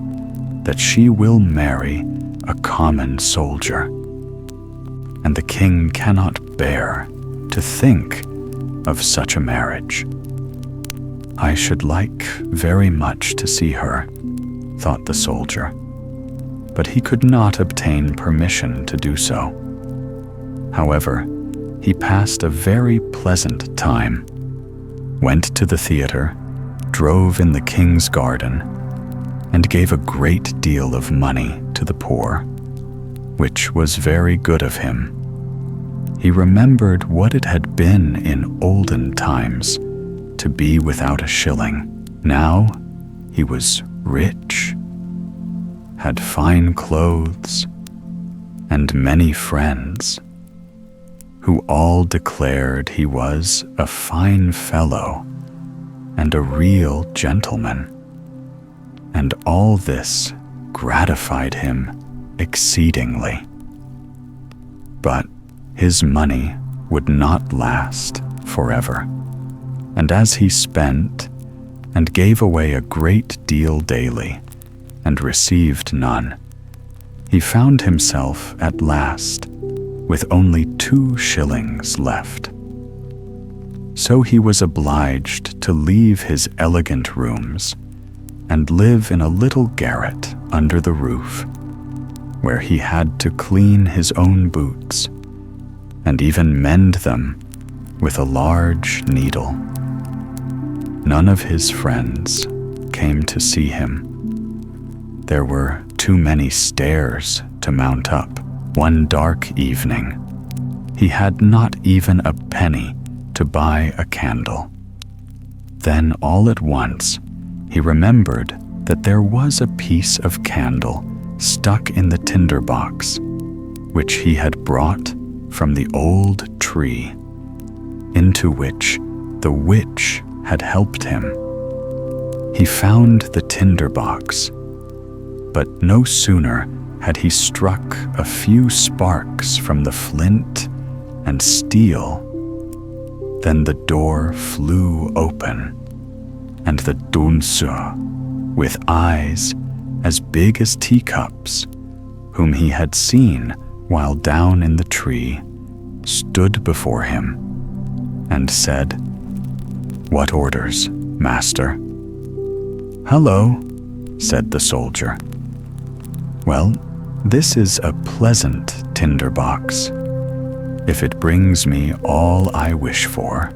that she will marry a common soldier, and the king cannot bear to think of such a marriage." "I should like very much to see her," thought the soldier, but he could not obtain permission to do so. However, he passed a very pleasant time, went to the theater, drove in the king's garden, and gave a great deal of money to the poor, which was very good of him. He remembered what it had been in olden times to be without a shilling. Now he was rich, had fine clothes, and many friends, who all declared he was a fine fellow and a real gentleman. And all this gratified him exceedingly. But his money would not last forever, and as he spent and gave away a great deal daily and received none, he found himself at last with only 2 shillings left. So he was obliged to leave his elegant rooms and live in a little garret under the roof, where he had to clean his own boots and even mend them with a large needle. None of his friends came to see him. There were too many stairs to mount up. One dark evening, he had not even a penny to buy a candle. Then all at once, he remembered that there was a piece of candle stuck in the tinderbox, which he had brought from the old tree, into which the witch had helped him. He found the tinderbox, but no sooner had he struck a few sparks from the flint and steel than the door flew open, and the dunsu, with eyes as big as teacups, whom he had seen while down in the tree, stood before him and said, "What orders, master?" "Hello," said the soldier. "Well, this is a pleasant tinderbox, if it brings me all I wish for."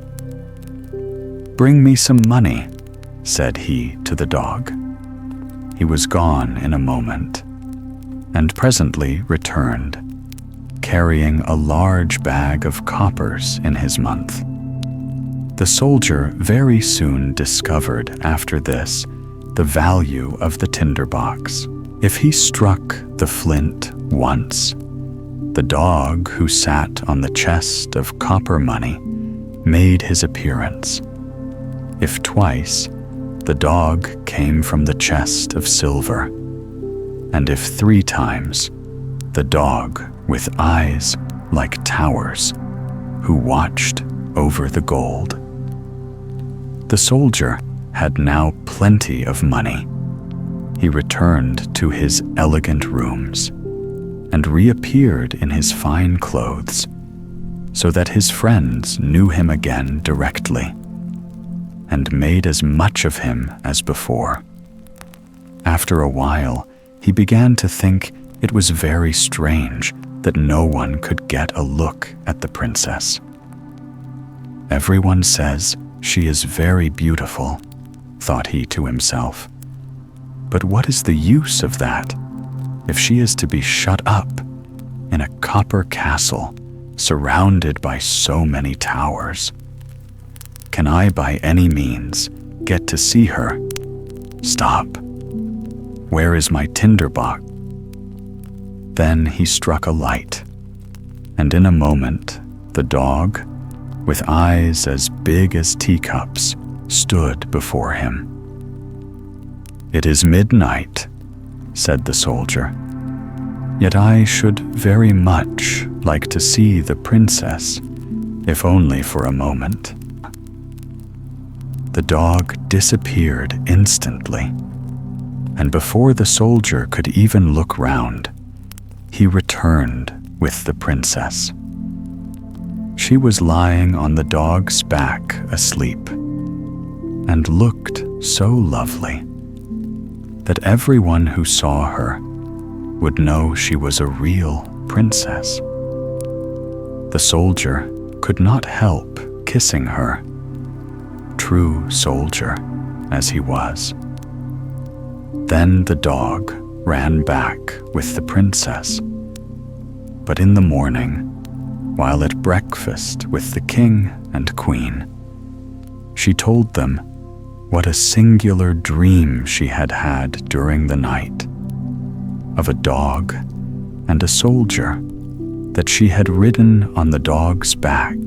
"Bring me some money," said he to the dog. He was gone in a moment, and presently returned, carrying a large bag of coppers in his month. The soldier very soon discovered after this the value of the tinderbox. If he struck the flint once, the dog who sat on the chest of copper money made his appearance. If twice, the dog came from the chest of silver, and if 3 times, the dog with eyes like towers, who watched over the gold. The soldier had now plenty of money. He returned to his elegant rooms and reappeared in his fine clothes, so that his friends knew him again directly, and made as much of him as before. After a while, he began to think it was very strange that no one could get a look at the princess. "Everyone says she is very beautiful," thought he to himself. "But what is the use of that, if she is to be shut up in a copper castle surrounded by so many towers? Can I by any means get to see her? Stop! Where is my tinderbox?" Then he struck a light, and in a moment the dog, with eyes as big as teacups, stood before him. "It is midnight," said the soldier, "yet I should very much like to see the princess, if only for a moment." The dog disappeared instantly, and before the soldier could even look round, he returned with the princess. She was lying on the dog's back asleep, and looked so lovely that everyone who saw her would know she was a real princess. The soldier could not help kissing her, true soldier as he was. Then the dog ran back with the princess. But in the morning, while at breakfast with the king and queen, she told them what a singular dream she had had during the night, of a dog and a soldier, that she had ridden on the dog's back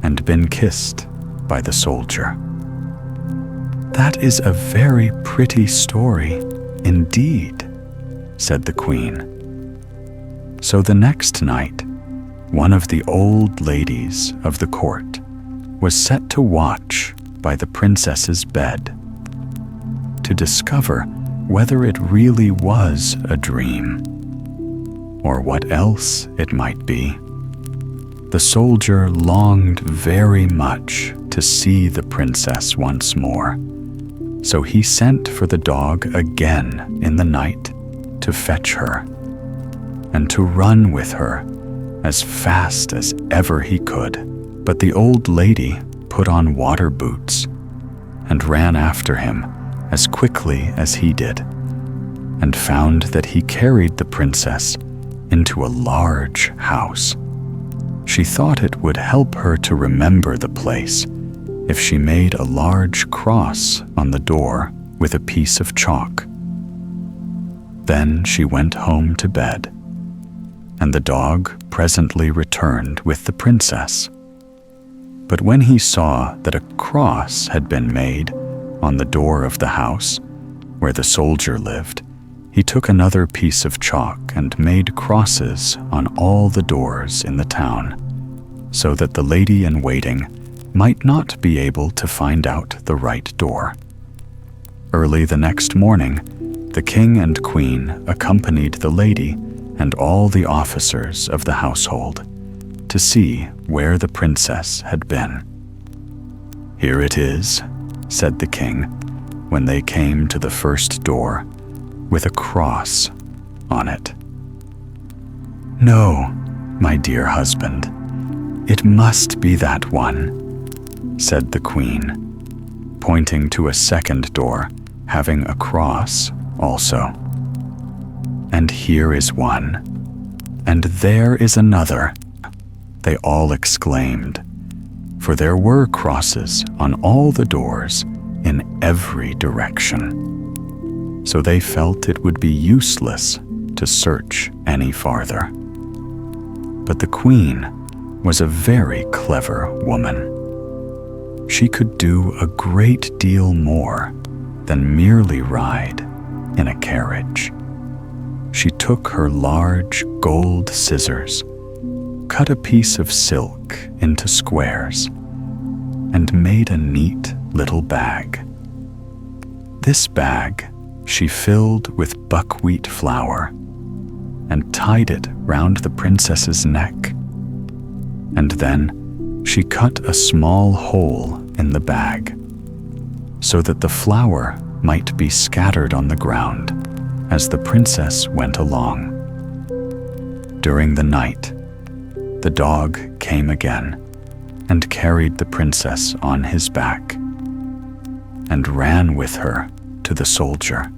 and been kissed by the soldier. "That is a very pretty story indeed," said the queen. So the next night, one of the old ladies of the court was set to watch by the princess's bed, to discover whether it really was a dream, or what else it might be. The soldier longed very much to see the princess once more, so he sent for the dog again in the night to fetch her, and to run with her as fast as ever he could. But the old lady put on water boots and ran after him as quickly as he did, and found that he carried the princess into a large house. She thought it would help her to remember the place if she made a large cross on the door with a piece of chalk. Then she went home to bed, and the dog presently returned with the princess. But when he saw that a cross had been made on the door of the house where the soldier lived, he took another piece of chalk and made crosses on all the doors in the town, so that the lady-in-waiting might not be able to find out the right door. Early the next morning, the king and queen accompanied the lady and all the officers of the household to see where the princess had been. "Here it is," said the king, when they came to the first door, with a cross on it. "No, my dear husband, it must be that one," said the queen, pointing to a second door having a cross also. "And here is one, and there is another," they all exclaimed, for there were crosses on all the doors in every direction. So they felt it would be useless to search any farther. But the queen was a very clever woman. She could do a great deal more than merely ride in a carriage. She took her large gold scissors, cut a piece of silk into squares, and made a neat little bag. This bag she filled with buckwheat flour and tied it round the princess's neck. And then she cut a small hole in the bag so that the flour might be scattered on the ground as the princess went along. During the night, the dog came again and carried the princess on his back and ran with her to the soldier,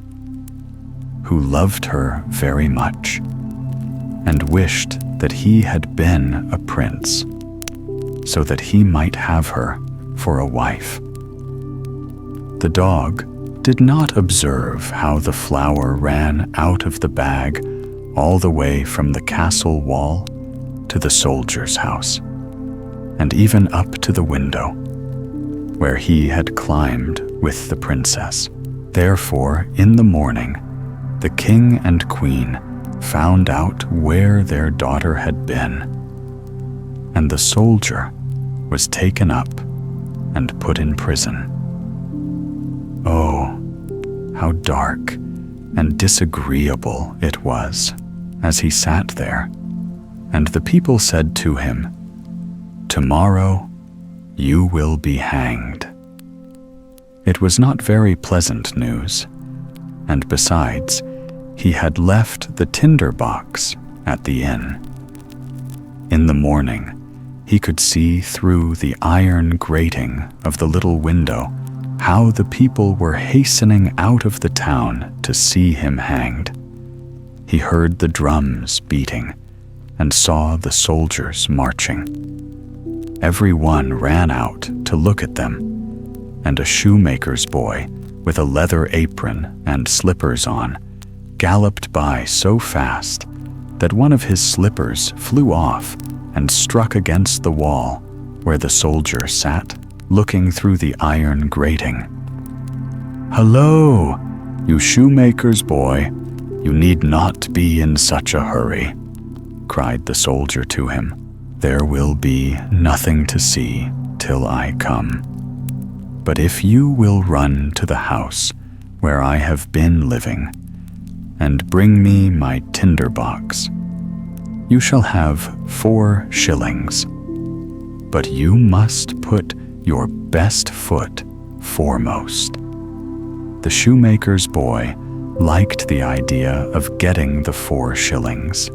who loved her very much and wished that he had been a prince so that he might have her for a wife. The dog did not observe how the flour ran out of the bag all the way from the castle wall to the soldier's house, and even up to the window, where he had climbed with the princess. Therefore, in the morning, the king and queen found out where their daughter had been, and the soldier was taken up and put in prison. Oh, how dark and disagreeable it was as he sat there, and the people said to him, "Tomorrow you will be hanged." It was not very pleasant news, and besides, he had left the tinder-box at the inn. In the morning, he could see through the iron grating of the little window how the people were hastening out of the town to see him hanged. He heard the drums beating and saw the soldiers marching. Every one ran out to look at them, and a shoemaker's boy with a leather apron and slippers on galloped by so fast that one of his slippers flew off and struck against the wall where the soldier sat looking through the iron grating. "Hello, you shoemaker's boy, you need not be in such a hurry," cried the soldier to him. "There will be nothing to see till I come. But if you will run to the house where I have been living and bring me my tinder-box, you shall have 4 shillings. But you must put your best foot foremost." The shoemaker's boy liked the idea of getting the 4 shillings,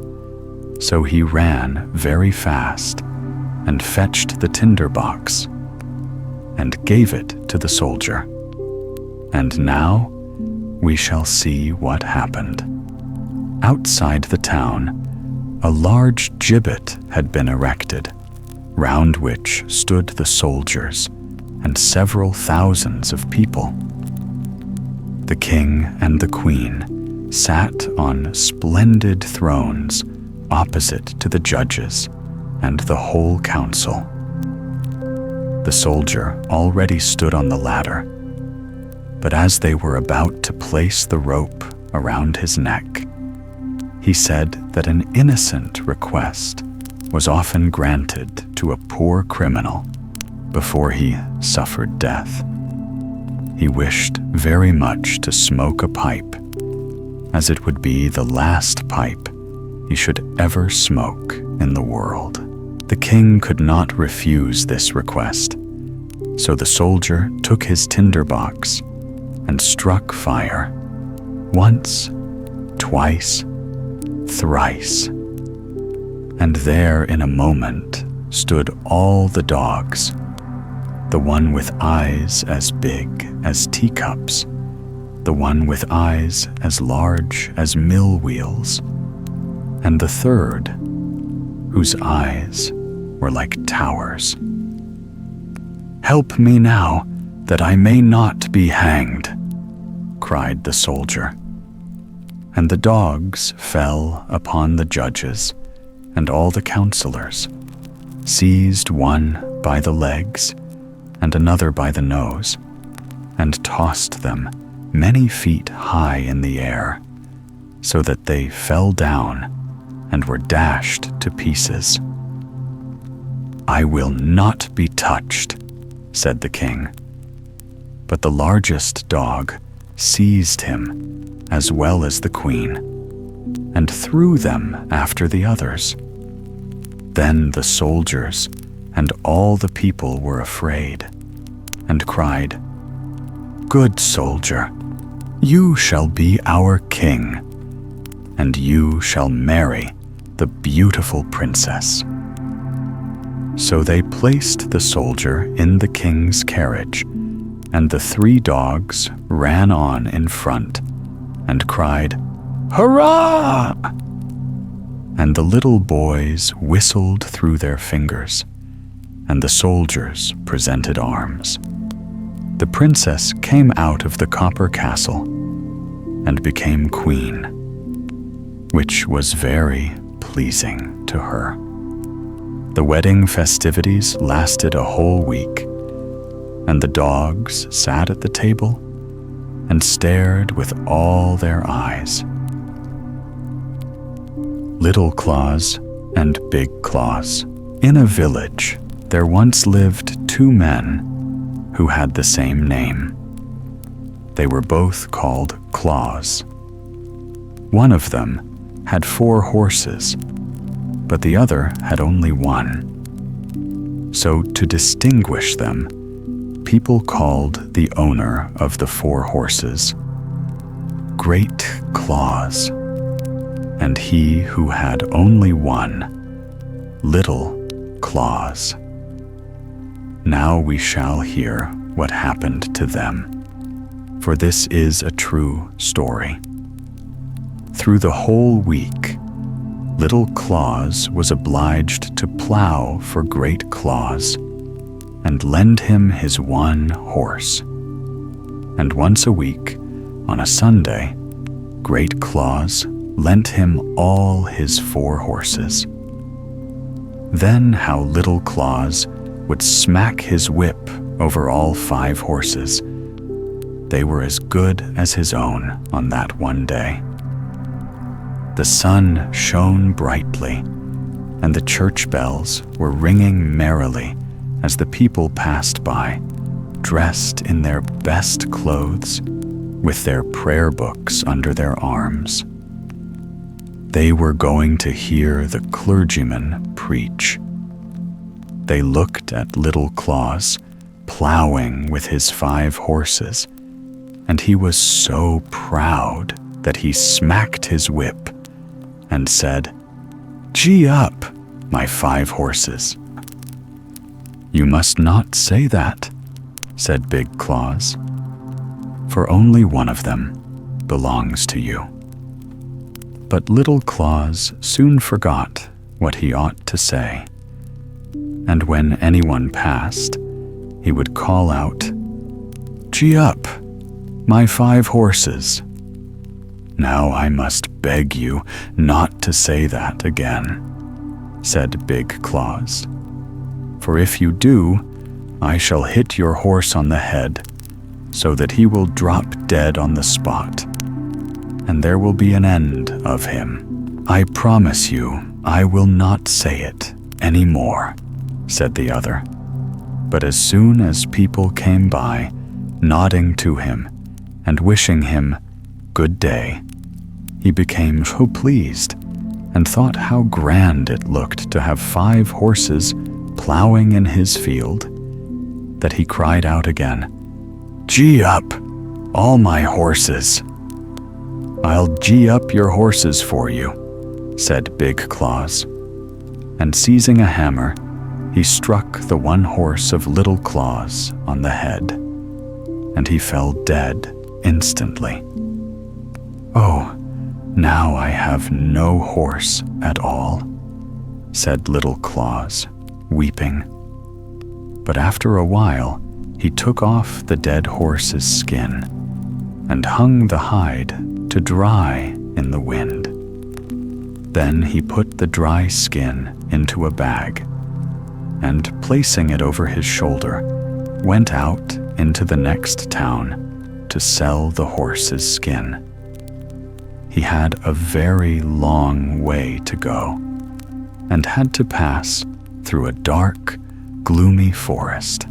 so he ran very fast and fetched the tinder-box and gave it to the soldier. And now we shall see what happened. Outside the town, a large gibbet had been erected, round which stood the soldiers and several thousands of people. The king and the queen sat on splendid thrones opposite to the judges and the whole council. The soldier already stood on the ladder, but as they were about to place the rope around his neck, he said that an innocent request was often granted to a poor criminal before he suffered death. He wished very much to smoke a pipe, as it would be the last pipe he should ever smoke in the world. The king could not refuse this request, so the soldier took his tinderbox and struck fire, once, twice, thrice. And there in a moment stood all the dogs, the one with eyes as big as teacups, the one with eyes as large as mill wheels, and the third, whose eyes were like towers. "Help me now, that I may not be hanged," cried the soldier. And the dogs fell upon the judges and all the counselors, seized one by the legs and another by the nose, and tossed them many feet high in the air, so that they fell down and were dashed to pieces. "I will not be touched," said the king. But the largest dog seized him, as well as the queen, and threw them after the others. Then the soldiers and all the people were afraid, and cried, "Good soldier, you shall be our king, and you shall marry the beautiful princess." So they placed the soldier in the king's carriage, and the three dogs ran on in front and cried, "Hurrah!" And the little boys whistled through their fingers, and the soldiers presented arms. The princess came out of the copper castle and became queen, which was very pleasing to her. The wedding festivities lasted a whole week, and the dogs sat at the table and stared with all their eyes. Little Claus and Big Claus. In a village, there once lived two men who had the same name. They were both called Claus. One of them had 4 horses, but the other had only 1. So to distinguish them, people called the owner of the 4 horses Great Claus, and he who had only 1, Little Claus. Now we shall hear what happened to them, for this is a true story. Through the whole week, Little Claus was obliged to plow for Great Claus and lend him his 1 horse. And once a week, on a Sunday, Great Claus lent him all his 4 horses. Then how Little Claus would smack his whip over all 5 horses. They were as good as his own on that one day. The sun shone brightly, and the church bells were ringing merrily as the people passed by, dressed in their best clothes, with their prayer books under their arms. They were going to hear the clergyman preach. They looked at Little Claus plowing with his 5 horses, and he was so proud that he smacked his whip and said, "Gee up, my 5 horses." "You must not say that," said Big Claus, "for only one of them belongs to you." But Little Claus soon forgot what he ought to say, and when anyone passed, he would call out, "Gee up, my 5 horses." "Now I must beg you not to say that again," said Big Claus. "For if you do, I shall hit your horse on the head so that he will drop dead on the spot, and there will be an end of him. I promise you I will not say it any more," said the other. But as soon as people came by, nodding to him and wishing him good day, he became so pleased and thought how grand it looked to have 5 horses plowing in his field, that he cried out again, "Gee up, all my horses." "I'll gee up your horses for you," said Big Claus, and seizing a hammer, he struck the one horse of Little Claus on the head, and he fell dead instantly. "Oh, now I have no horse at all," said Little Claus, weeping. But after a while, he took off the dead horse's skin and hung the hide to dry in the wind. Then he put the dry skin into a bag and, placing it over his shoulder, went out into the next town to sell the horse's skin. He had a very long way to go and had to pass through a dark, gloomy forest.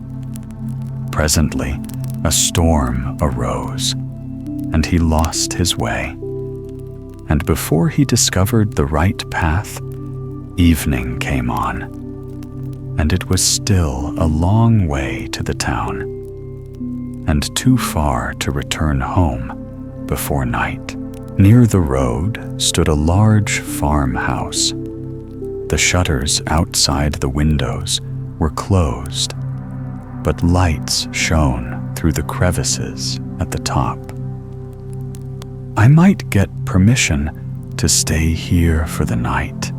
Presently, a storm arose, and he lost his way. And before he discovered the right path, evening came on, and it was still a long way to the town, and too far to return home before night. Near the road stood a large farmhouse. The shutters outside the windows were closed, but lights shone through the crevices at the top. "I might get permission to stay here for the night,"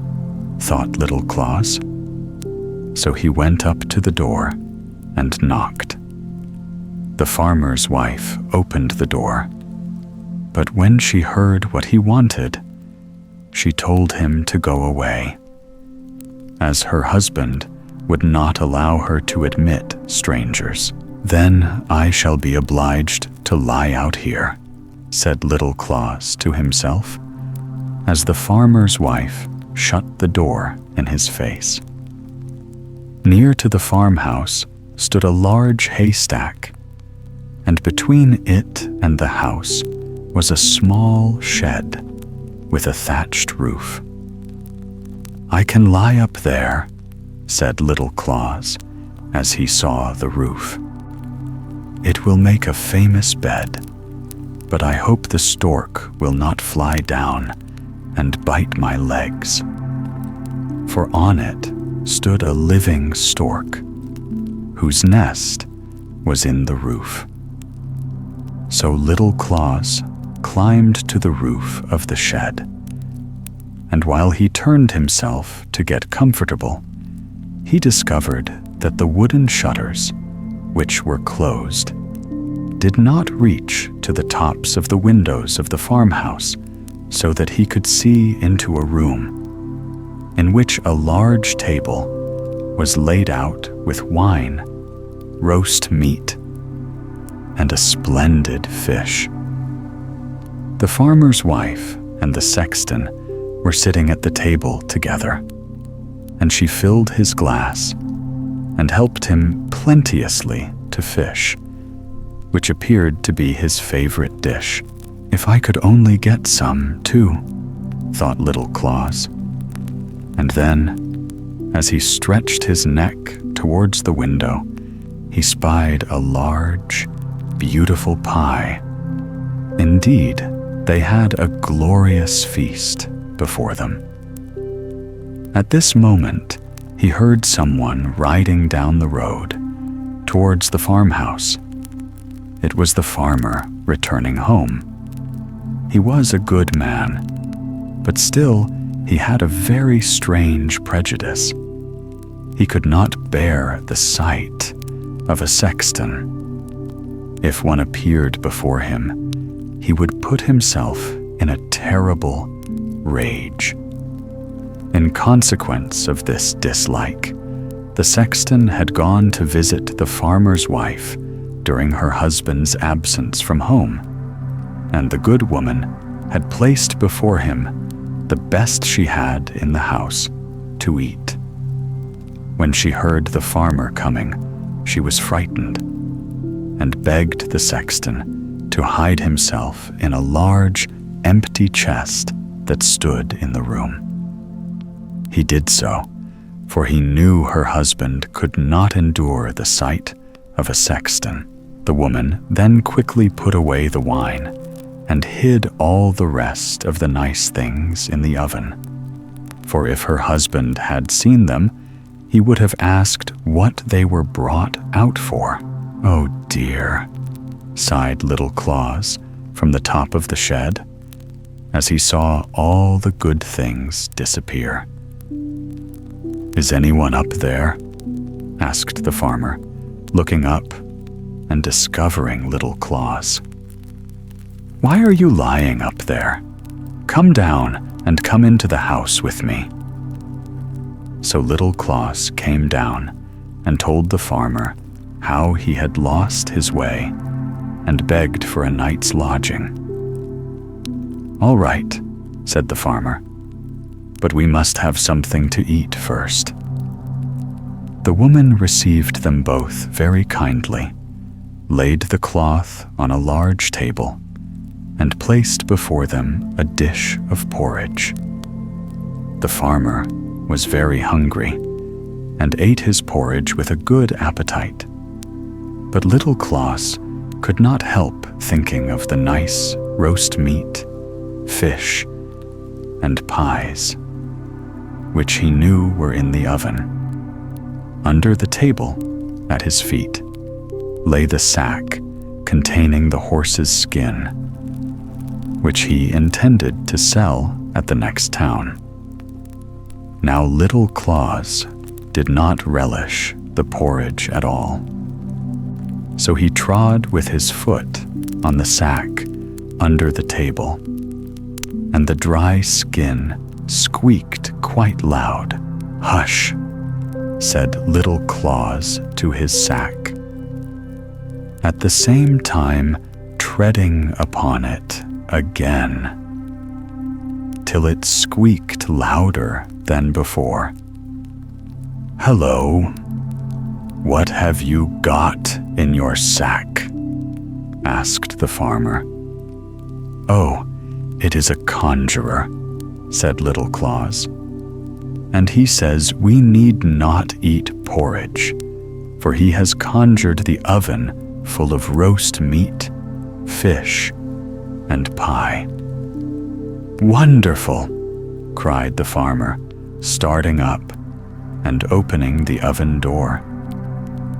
thought Little Claus. So he went up to the door and knocked. The farmer's wife opened the door, but when she heard what he wanted, she told him to go away, as her husband would not allow her to admit strangers. "Then I shall be obliged to lie out here," said Little Claus to himself, as the farmer's wife shut the door in his face. Near to the farmhouse stood a large haystack, and between it and the house was a small shed with a thatched roof. "I can lie up there," said Little Claus as he saw the roof. "It will make a famous bed, but I hope the stork will not fly down and bite my legs." For on it stood a living stork, whose nest was in the roof. So Little Claus climbed to the roof of the shed, and while he turned himself to get comfortable, he discovered that the wooden shutters, which were closed, did not reach to the tops of the windows of the farmhouse, so that he could see into a room in which a large table was laid out with wine, roast meat, and a splendid fish. The farmer's wife and the sexton were sitting at the table together, and she filled his glass and helped him plenteously to fish, which appeared to be his favorite dish. "If I could only get some, too," thought Little Claus. And then, as he stretched his neck towards the window, he spied a large, beautiful pie. Indeed, they had a glorious feast before them. At this moment, he heard someone riding down the road towards the farmhouse. It was the farmer returning home. He was a good man, but still he had a very strange prejudice. He could not bear the sight of a sexton. If one appeared before him, he would put himself in a terrible rage. In consequence of this dislike, the sexton had gone to visit the farmer's wife during her husband's absence from home, and the good woman had placed before him the best she had in the house to eat. When she heard the farmer coming, she was frightened and begged the sexton to hide himself in a large, empty chest that stood in the room. He did so, for he knew her husband could not endure the sight of a sexton. The woman then quickly put away the wine and hid all the rest of the nice things in the oven. For if her husband had seen them, he would have asked what they were brought out for. "Oh dear," sighed little Claus from the top of the shed, as he saw all the good things disappear. "Is anyone up there?" asked the farmer, looking up and discovering little Claus. "Why are you lying up there? Come down and come into the house with me." So little Claus came down and told the farmer how he had lost his way and begged for a night's lodging. "All right," said the farmer, "but we must have something to eat first." The woman received them both very kindly, laid the cloth on a large table, and placed before them a dish of porridge. The farmer was very hungry and ate his porridge with a good appetite. But little Claus could not help thinking of the nice roast meat, fish, and pies, which he knew were in the oven. Under the table, at his feet, lay the sack containing the horse's skin, which he intended to sell at the next town. Now little Claus did not relish the porridge at all, so he trod with his foot on the sack under the table, and the dry skin squeaked quite loud. "Hush," said little Claus to his sack, at the same time treading upon it again, till it squeaked louder than before. "Hello, what have you got in your sack?" asked the farmer. "Oh, it is a conjurer," said little Claus, "and he says we need not eat porridge, for he has conjured the oven full of roast meat, fish, and pie." "Wonderful!" cried the farmer, starting up and opening the oven door.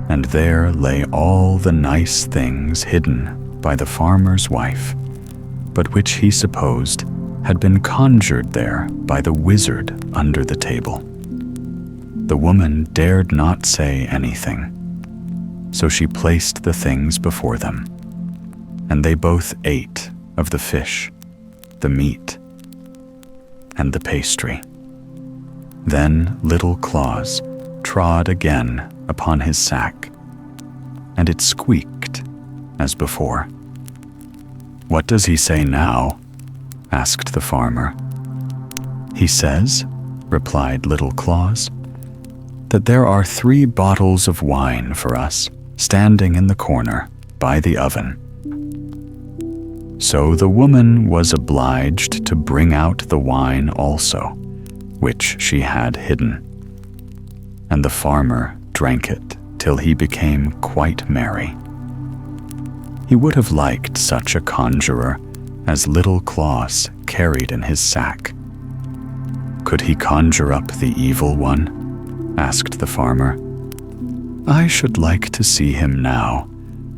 And there lay all the nice things hidden by the farmer's wife, but which he supposed had been conjured there by the wizard under the table. The woman dared not say anything, so she placed the things before them, and they both ate of the fish, the meat, and the pastry. Then little Claus trod again upon his sack, and it squeaked as before. "What does he say now?" asked the farmer. "He says," replied little Claus, "that there are 3 bottles of wine for us standing in the corner by the oven." So the woman was obliged to bring out the wine also, which she had hidden, and the farmer drank it till he became quite merry. He would have liked such a conjurer as little Claus carried in his sack. "Could he conjure up the evil one?" asked the farmer. "I should like to see him now,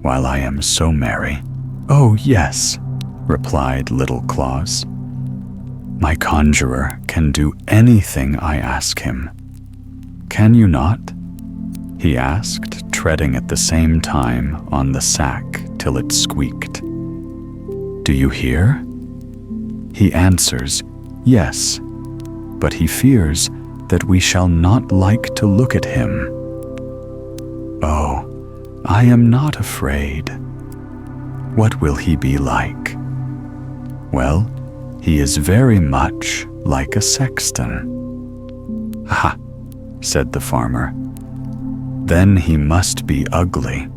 while I am so merry." "Oh, yes," replied little Claus. "My conjurer can do anything I ask him. Can you not?" he asked, treading at the same time on the sack till it squeaked. "Do you hear?" He answers, "Yes," but he fears that we shall not like to look at him. "Oh, I am not afraid." "What will he be like?" "Well, he is very much like a sexton." "Ha," said the farmer. "Then he must be ugly.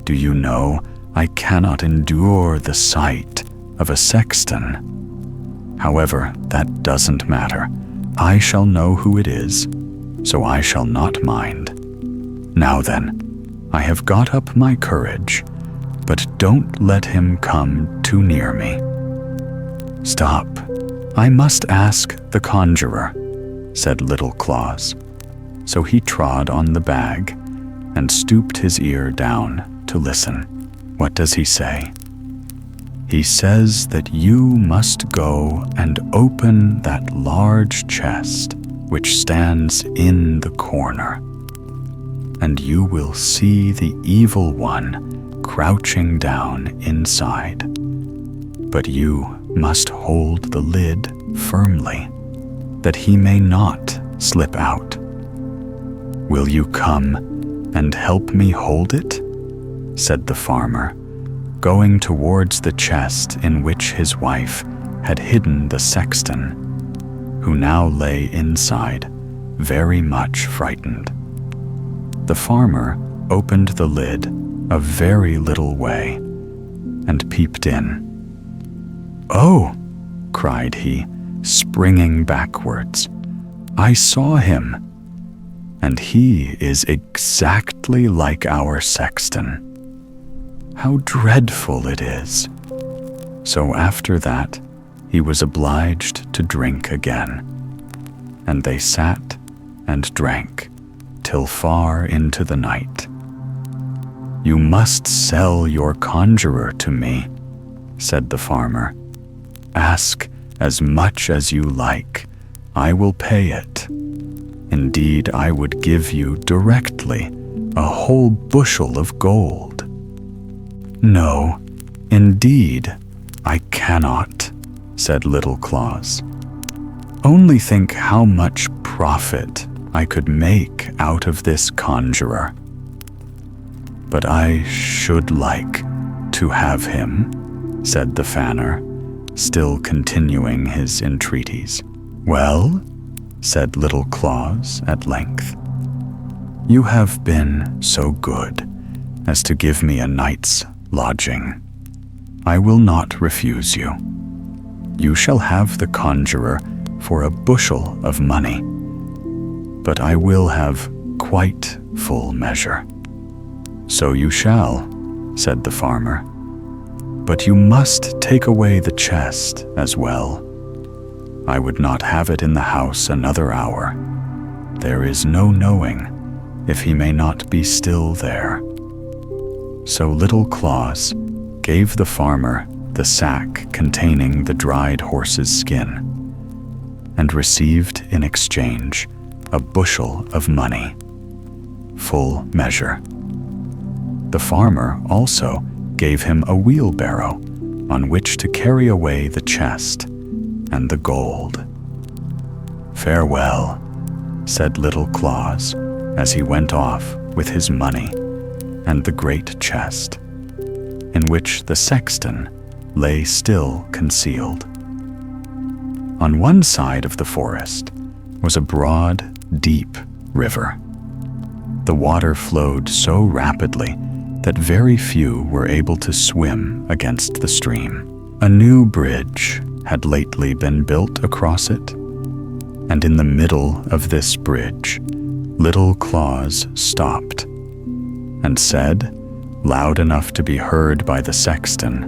Do you know, I cannot endure the sight of a sexton. However, that doesn't matter. I shall know who it is, so I shall not mind. Now then, I have got up my courage, but don't let him come too near me." "Stop, I must ask the conjurer," said little Claus. So he trod on the bag and stooped his ear down to listen. What does he say? "He says that you must go and open that large chest which stands in the corner, and you will see the evil one crouching down inside. But you must hold the lid firmly, that he may not slip out. Will you come and help me hold it?" said the farmer, going towards the chest in which his wife had hidden the sexton, who now lay inside, very much frightened. The farmer opened the lid a very little way and peeped in. "Oh," cried he, springing backwards, "I saw him, and he is exactly like our sexton. How dreadful it is!" So after that, he was obliged to drink again, and they sat and drank till far into the night. "You must sell your conjurer to me," said the farmer. "Ask as much as you like, I will pay it. Indeed, I would give you directly a whole bushel of gold." "No, indeed, I cannot," said little Claus. "Only think how much profit I could make out of this conjurer." "But I should like to have him," said the fanner, still continuing his entreaties. "Well," said little Claus at length, "you have been so good as to give me a night's lodging. I will not refuse you. You shall have the conjurer for a bushel of money, but I will have quite full measure." "So you shall," said the farmer, "but you must take away the chest as well. I would not have it in the house another hour. There is no knowing if he may not be still there." So little Claus gave the farmer the sack containing the dried horse's skin, and received in exchange a bushel of money, full measure. The farmer also gave him a wheelbarrow on which to carry away the chest and the gold. "Farewell," said little Claus as he went off with his money and the great chest, in which the sexton lay still concealed. On one side of the forest was a broad, deep river. The water flowed so rapidly that very few were able to swim against the stream. A new bridge had lately been built across it, and in the middle of this bridge, little Claus stopped and said, loud enough to be heard by the sexton,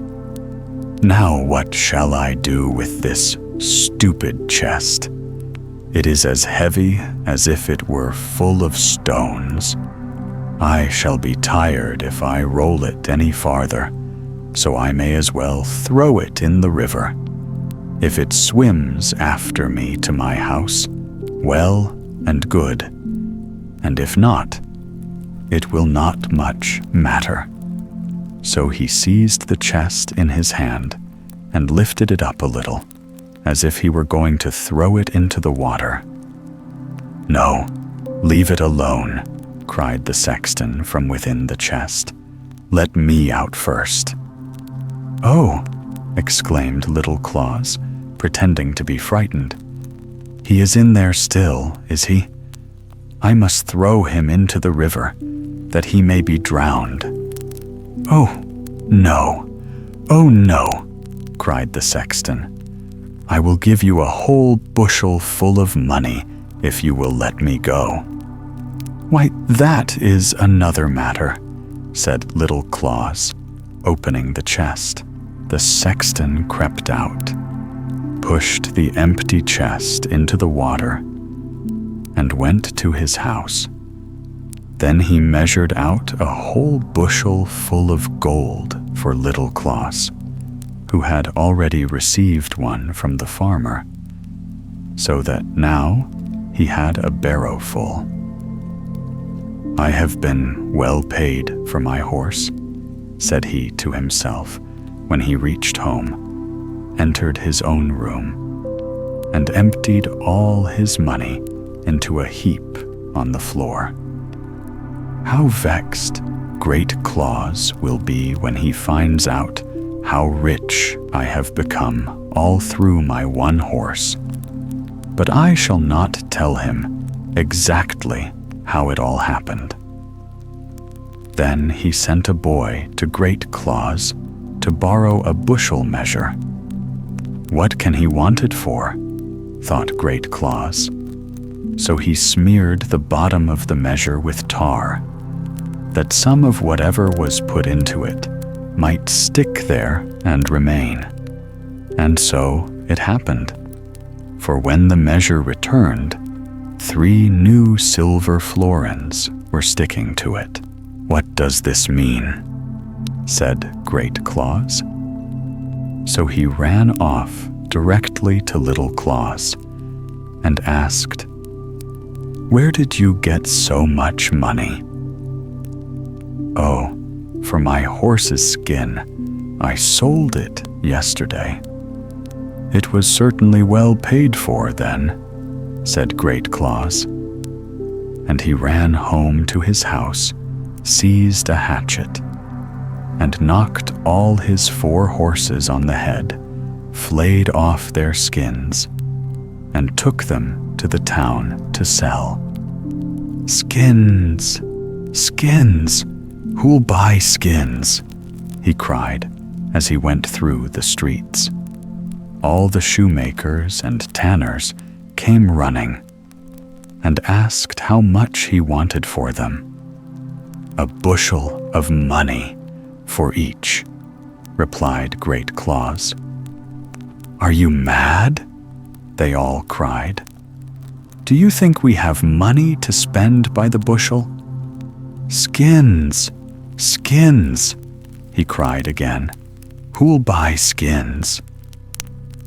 "Now what shall I do with this stupid chest? It is as heavy as if it were full of stones. I shall be tired if I roll it any farther, so I may as well throw it in the river. If it swims after me to my house, well and good, and if not, it will not much matter." So he seized the chest in his hand and lifted it up a little, as if he were going to throw it into the water. "No, leave it alone," cried the sexton from within the chest. "Let me out first." "Oh," exclaimed little Claus, pretending to be frightened. "He is in there still, is he? I must throw him into the river, that he may be drowned." "Oh, no! Oh, no!" cried the sexton. "I will give you a whole bushel full of money if you will let me go." "Why, that is another matter," said little Claus, opening the chest. The sexton crept out, pushed the empty chest into the water, and went to his house. Then he measured out a whole bushel full of gold for little Claus, who had already received one from the farmer, so that now he had a barrow full. "I have been well paid for my horse," said he to himself when he reached home, entered his own room, and emptied all his money into a heap on the floor. How vexed Great Claus will be when he finds out how rich I have become all through my one horse. But I shall not tell him exactly how it all happened. Then he sent a boy to Great Claus to borrow a bushel measure. "What can he want it for?" thought Great Claus. So he smeared the bottom of the measure with tar, that some of whatever was put into it might stick there and remain. And so it happened. For when the measure returned, 3 new silver florins were sticking to it. "What does this mean?" said Great Claus. So he ran off directly to little Claus and asked, "Where did you get so much money?" "Oh, for my horse's skin. I sold it yesterday." "It was certainly well paid for then," said Great Claus. And he ran home to his house, seized a hatchet, and knocked all his 4 horses on the head, flayed off their skins, and took them to the town to sell. "Skins! Skins! Who'll buy skins?" he cried as he went through the streets. All the shoemakers and tanners came running and asked how much he wanted for them. "A bushel of money for each," replied Great Claus. "Are you mad?" they all cried. "Do you think we have money to spend by the bushel?" "Skins! Skins!" he cried again. "Who'll buy skins?"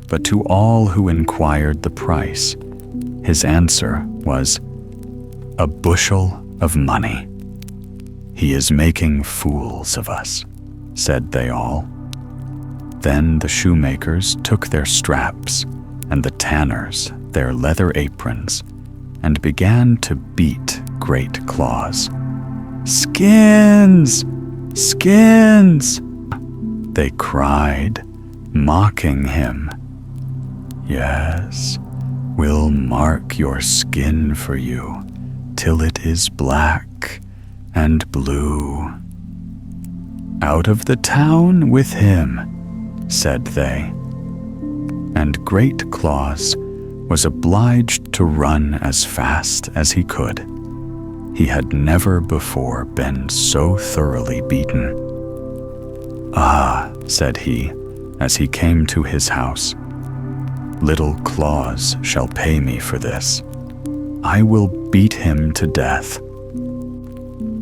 But to all who inquired the price, his answer was, "A bushel of money." "He is making fools of us," said they all. Then the shoemakers took their straps and the tanners their leather aprons and began to beat Great Claus. "Skins! Skins!" they cried, mocking him. "Yes, we'll mark your skin for you till it is black and blue." "Out of the town with him," said they. And Great Claus was obliged to run as fast as he could. He had never before been so thoroughly beaten. "Ah," said he, as he came to his house, "little Claus shall pay me for this. I will beat him to death."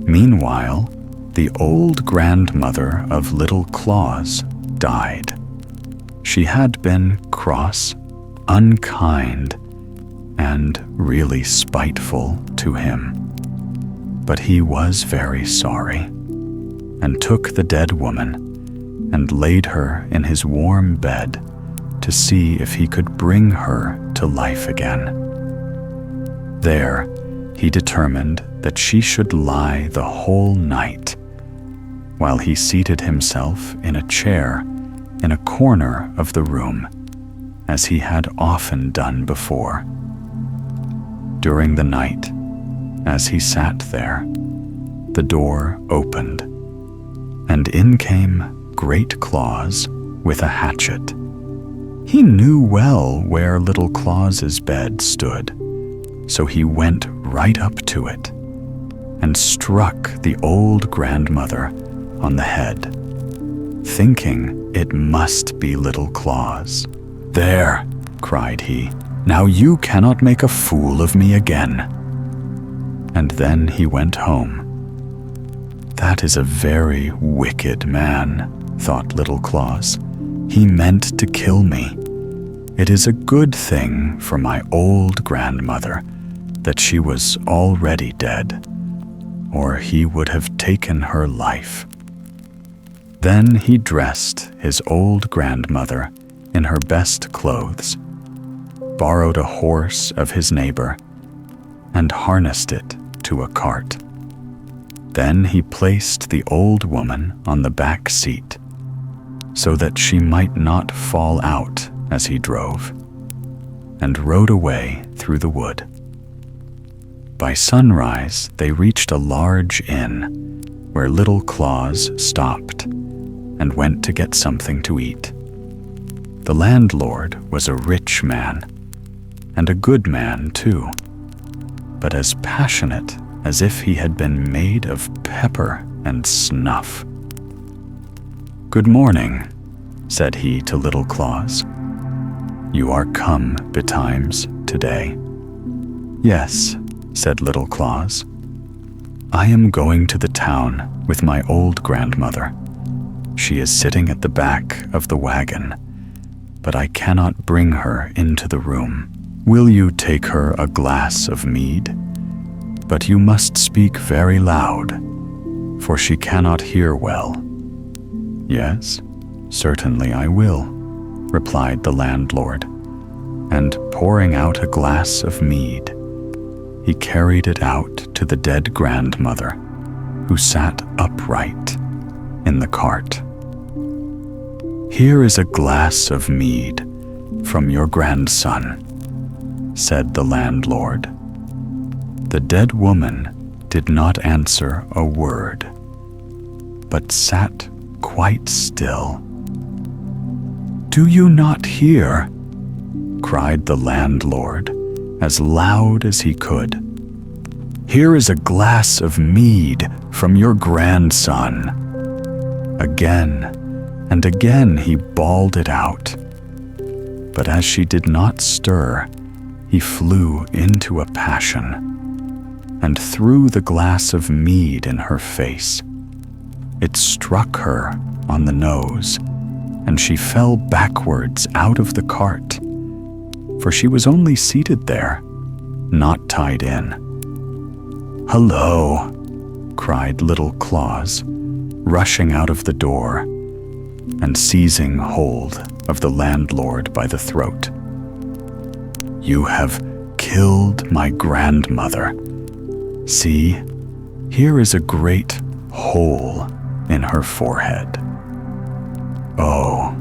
Meanwhile, the old grandmother of little Claus died. She had been cross, unkind, and really spiteful to him. But he was very sorry, and took the dead woman and laid her in his warm bed to see if he could bring her to life again. There, he determined that she should lie the whole night, while he seated himself in a chair in a corner of the room, as he had often done before. During the night, as he sat there, the door opened, and in came Great Claus with a hatchet. He knew well where Little Claus's bed stood, so he went right up to it and struck the old grandmother on the head, thinking it must be Little Claus. "There," cried he, "now you cannot make a fool of me again." And then he went home. "That is a very wicked man," thought Little Claus. "He meant to kill me. It is a good thing for my old grandmother that she was already dead, or he would have taken her life." Then he dressed his old grandmother in her best clothes, borrowed a horse of his neighbor, and harnessed it to a cart. Then he placed the old woman on the back seat, so that she might not fall out as he drove, and rode away through the wood. By sunrise, they reached a large inn, where Little Claus stopped and went to get something to eat. The landlord was a rich man, and a good man too, but as passionate as if he had been made of pepper and snuff. "Good morning," said he to Little Claus. "You are come betimes today." "Yes," said Little Claus. "I am going to the town with my old grandmother. She is sitting at the back of the wagon, but I cannot bring her into the room. Will you take her a glass of mead? But you must speak very loud, for she cannot hear well." "Yes, certainly I will," replied the landlord, and pouring out a glass of mead, he carried it out to the dead grandmother, who sat upright in the cart. "Here is a glass of mead from your grandson," said the landlord. The dead woman did not answer a word, but sat quite still. "Do you not hear?" cried the landlord as loud as he could. "Here is a glass of mead from your grandson." Again and again he bawled it out, but as she did not stir, he flew into a passion and threw the glass of mead in her face. It struck her on the nose, and she fell backwards out of the cart, for she was only seated there, not tied in. "Hello!" cried Little Claus, rushing out of the door and seizing hold of the landlord by the throat. "You have killed my grandmother. See, here is a great hole in her forehead." "Oh,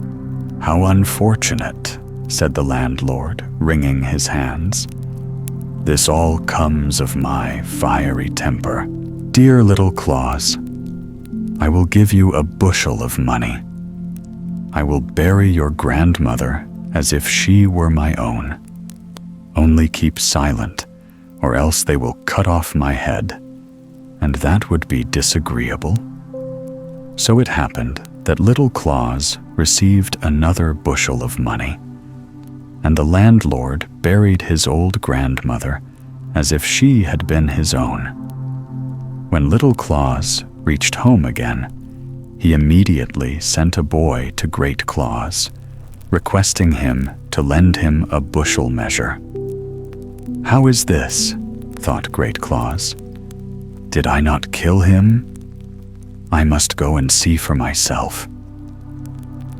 how unfortunate," said the landlord, wringing his hands. "This all comes of my fiery temper. Dear Little Claus, I will give you a bushel of money. I will bury your grandmother as if she were my own. Only keep silent, or else they will cut off my head, and that would be disagreeable." So it happened that Little Claus received another bushel of money, and the landlord buried his old grandmother as if she had been his own. When Little Claus reached home again, he immediately sent a boy to Great Claus, requesting him to lend him a bushel measure. "How is this?" thought Great Claus. Did I not kill him? I must go and see for myself."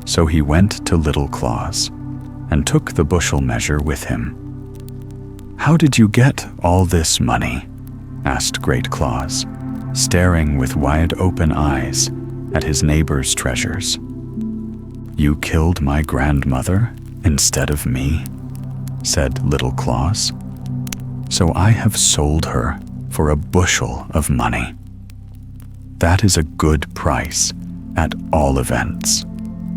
So he went to Little Claus and took the bushel measure with him. "How did you get all this money?" asked Great Claus, staring with wide-open eyes at his neighbor's treasures. "You killed my grandmother instead of me," said Little Claus. "So I have sold her for a bushel of money. That is a good price, at all events,"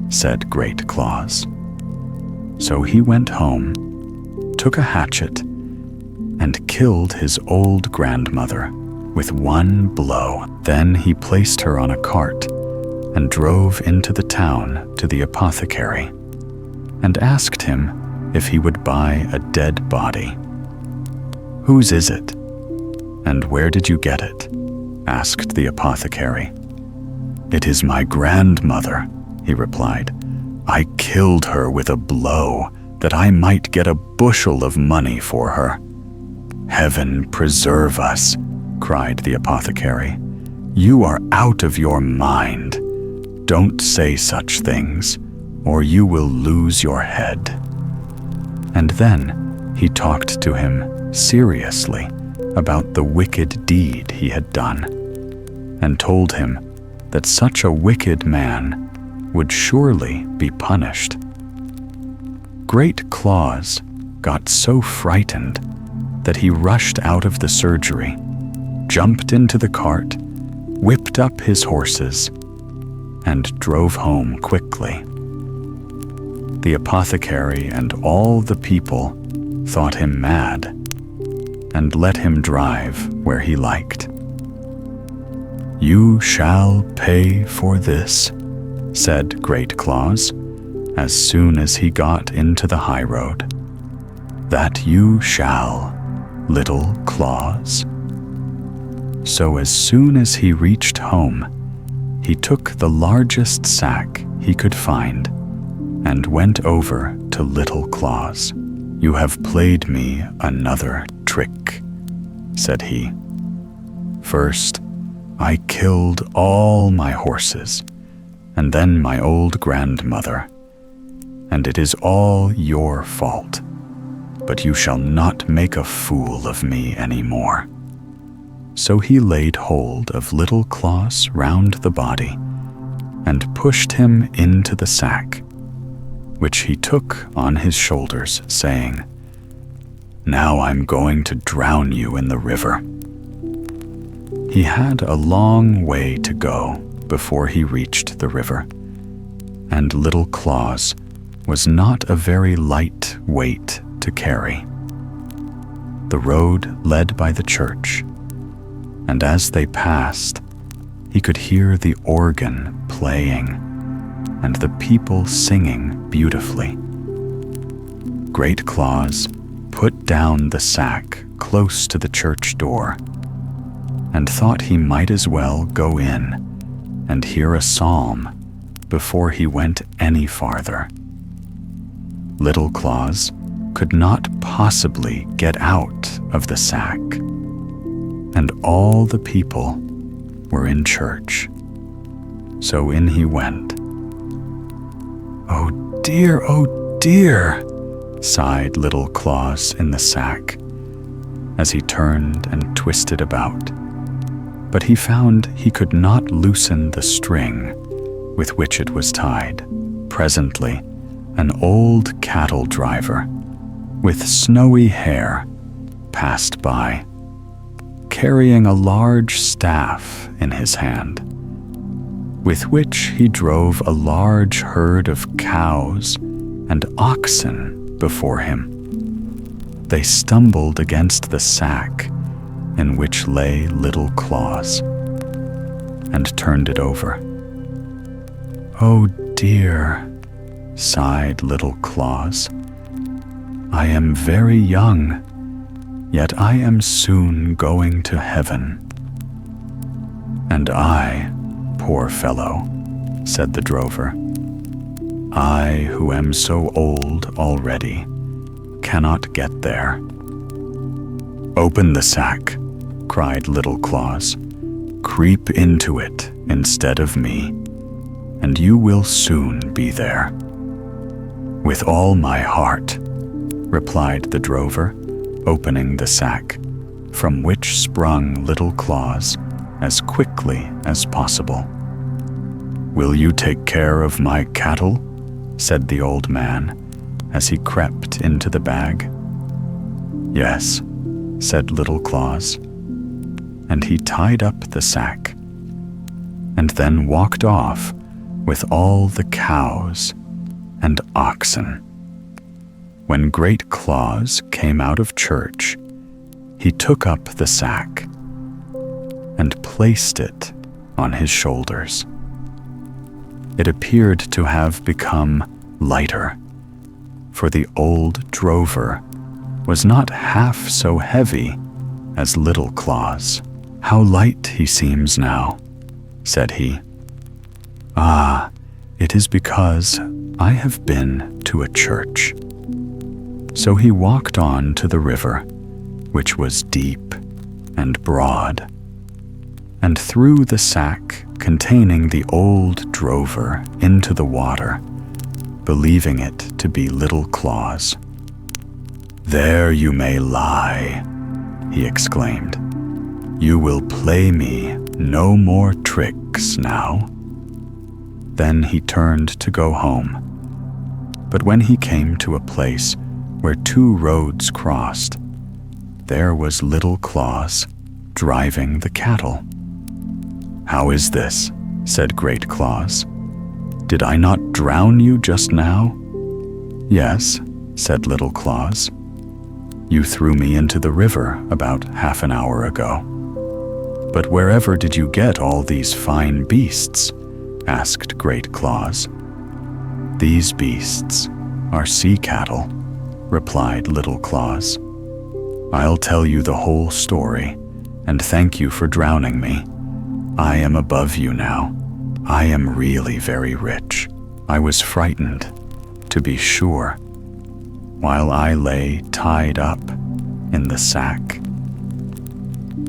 said Great Claus. So he went home, took a hatchet, and killed his old grandmother with one blow. Then he placed her on a cart and drove into the town to the apothecary and asked him if he would buy a dead body. "Whose is it? And where did you get it?" asked the apothecary. "It is my grandmother," he replied. "I killed her with a blow that I might get a bushel of money for her." "Heaven preserve us," cried the apothecary. "You are out of your mind. Don't say such things, or you will lose your head." And then he talked to him seriously about the wicked deed he had done, and told him that such a wicked man would surely be punished. Great Claus got so frightened that he rushed out of the surgery, jumped into the cart, whipped up his horses, and drove home quickly. The apothecary and all the people thought him mad and let him drive where he liked. "You shall pay for this," said Great Claus, as soon as he got into the high road. "That you shall, Little Claus." So as soon as he reached home, he took the largest sack he could find and went over to Little Claus. "You have played me another trick," said he. "First, I killed all my horses, and then my old grandmother, and it is all your fault. But you shall not make a fool of me any more." So he laid hold of Little Claus round the body and pushed him into the sack, which he took on his shoulders, saying, "Now I'm going to drown you in the river." He had a long way to go before he reached the river, and Little Claus was not a very light weight to carry. The road led by the church, and as they passed, he could hear the organ playing and the people singing beautifully. Great Claus put down the sack close to the church door and thought he might as well go in and hear a psalm before he went any farther. Little Claus could not possibly get out of the sack, and all the people were in church. So in he went. "Oh dear," sighed Little Claus in the sack as he turned and twisted about. But he found he could not loosen the string with which it was tied. Presently, an old cattle driver with snowy hair passed by, carrying a large staff in his hand, with which he drove a large herd of cows and oxen before him. They stumbled against the sack in which lay Little Claus, and turned it over. "Oh dear," sighed Little Claus. "I am very young, yet I am soon going to heaven." "And I, poor fellow," said the drover, "I, who am so old already, cannot get there." "Open the sack," cried Little Claus, Creep into it instead of me, and you will soon be there." "With all my heart," replied the drover, opening the sack, from which sprung little Claus as quickly as possible. "Will you take care of my cattle?" said the old man as he crept into the bag. "Yes," said little Claus, and he tied up the sack, and then walked off with all the cows and oxen. When Great Claus came out of church, he took up the sack and placed it on his shoulders. It appeared to have become lighter, for the old drover was not half so heavy as little Claus. "How light he seems now," said he. "Ah, it is because I have been to a church." So he walked on to the river, which was deep and broad, and threw the sack containing the old drover into the water, believing it to be little Claus. "There you may lie," he exclaimed. "You will play me no more tricks now." Then he turned to go home, but when he came to a place where two roads crossed, there was little Claus driving the cattle. "How is this?" said Great Claus. "Did I not drown you just now?" "Yes," said little Claus. "You threw me into the river about half an hour ago." "But wherever did you get all these fine beasts?" asked Great Claus. "These beasts are sea cattle," replied little Claus. "I'll tell you the whole story, and thank you for drowning me. I am above you now. I am really very rich. I was frightened, to be sure, while I lay tied up in the sack.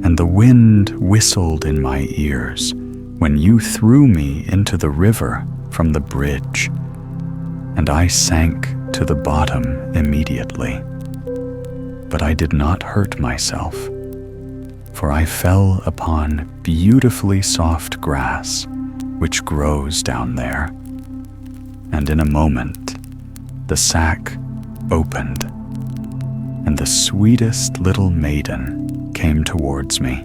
And the wind whistled in my ears when you threw me into the river from the bridge, and I sank to the bottom immediately. But I did not hurt myself, for I fell upon beautifully soft grass which grows down there, and in a moment the sack opened, and the sweetest little maiden came towards me.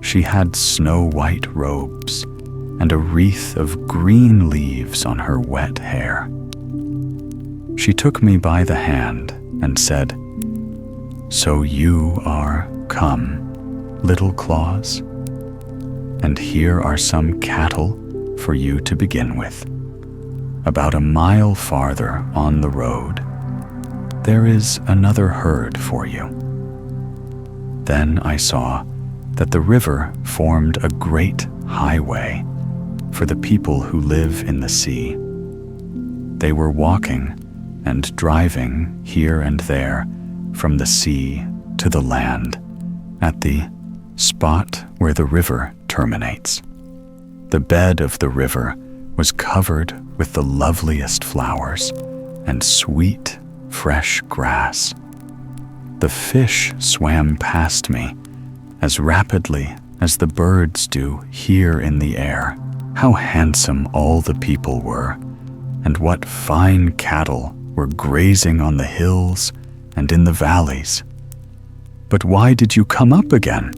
She had snow-white robes and a wreath of green leaves on her wet hair. She took me by the hand and said, "So you are come, little Claus? And here are some cattle for you to begin with. About a mile farther on the road, there is another herd for you." Then I saw that the river formed a great highway for the people who live in the sea. They were walking and driving here and there from the sea to the land at the spot where the river terminates. The bed of the river was covered with the loveliest flowers and sweet, fresh grass. The fish swam past me as rapidly as the birds do here in the air. How handsome all the people were, and what fine cattle were grazing on the hills and in the valleys. "But why did you come up again?"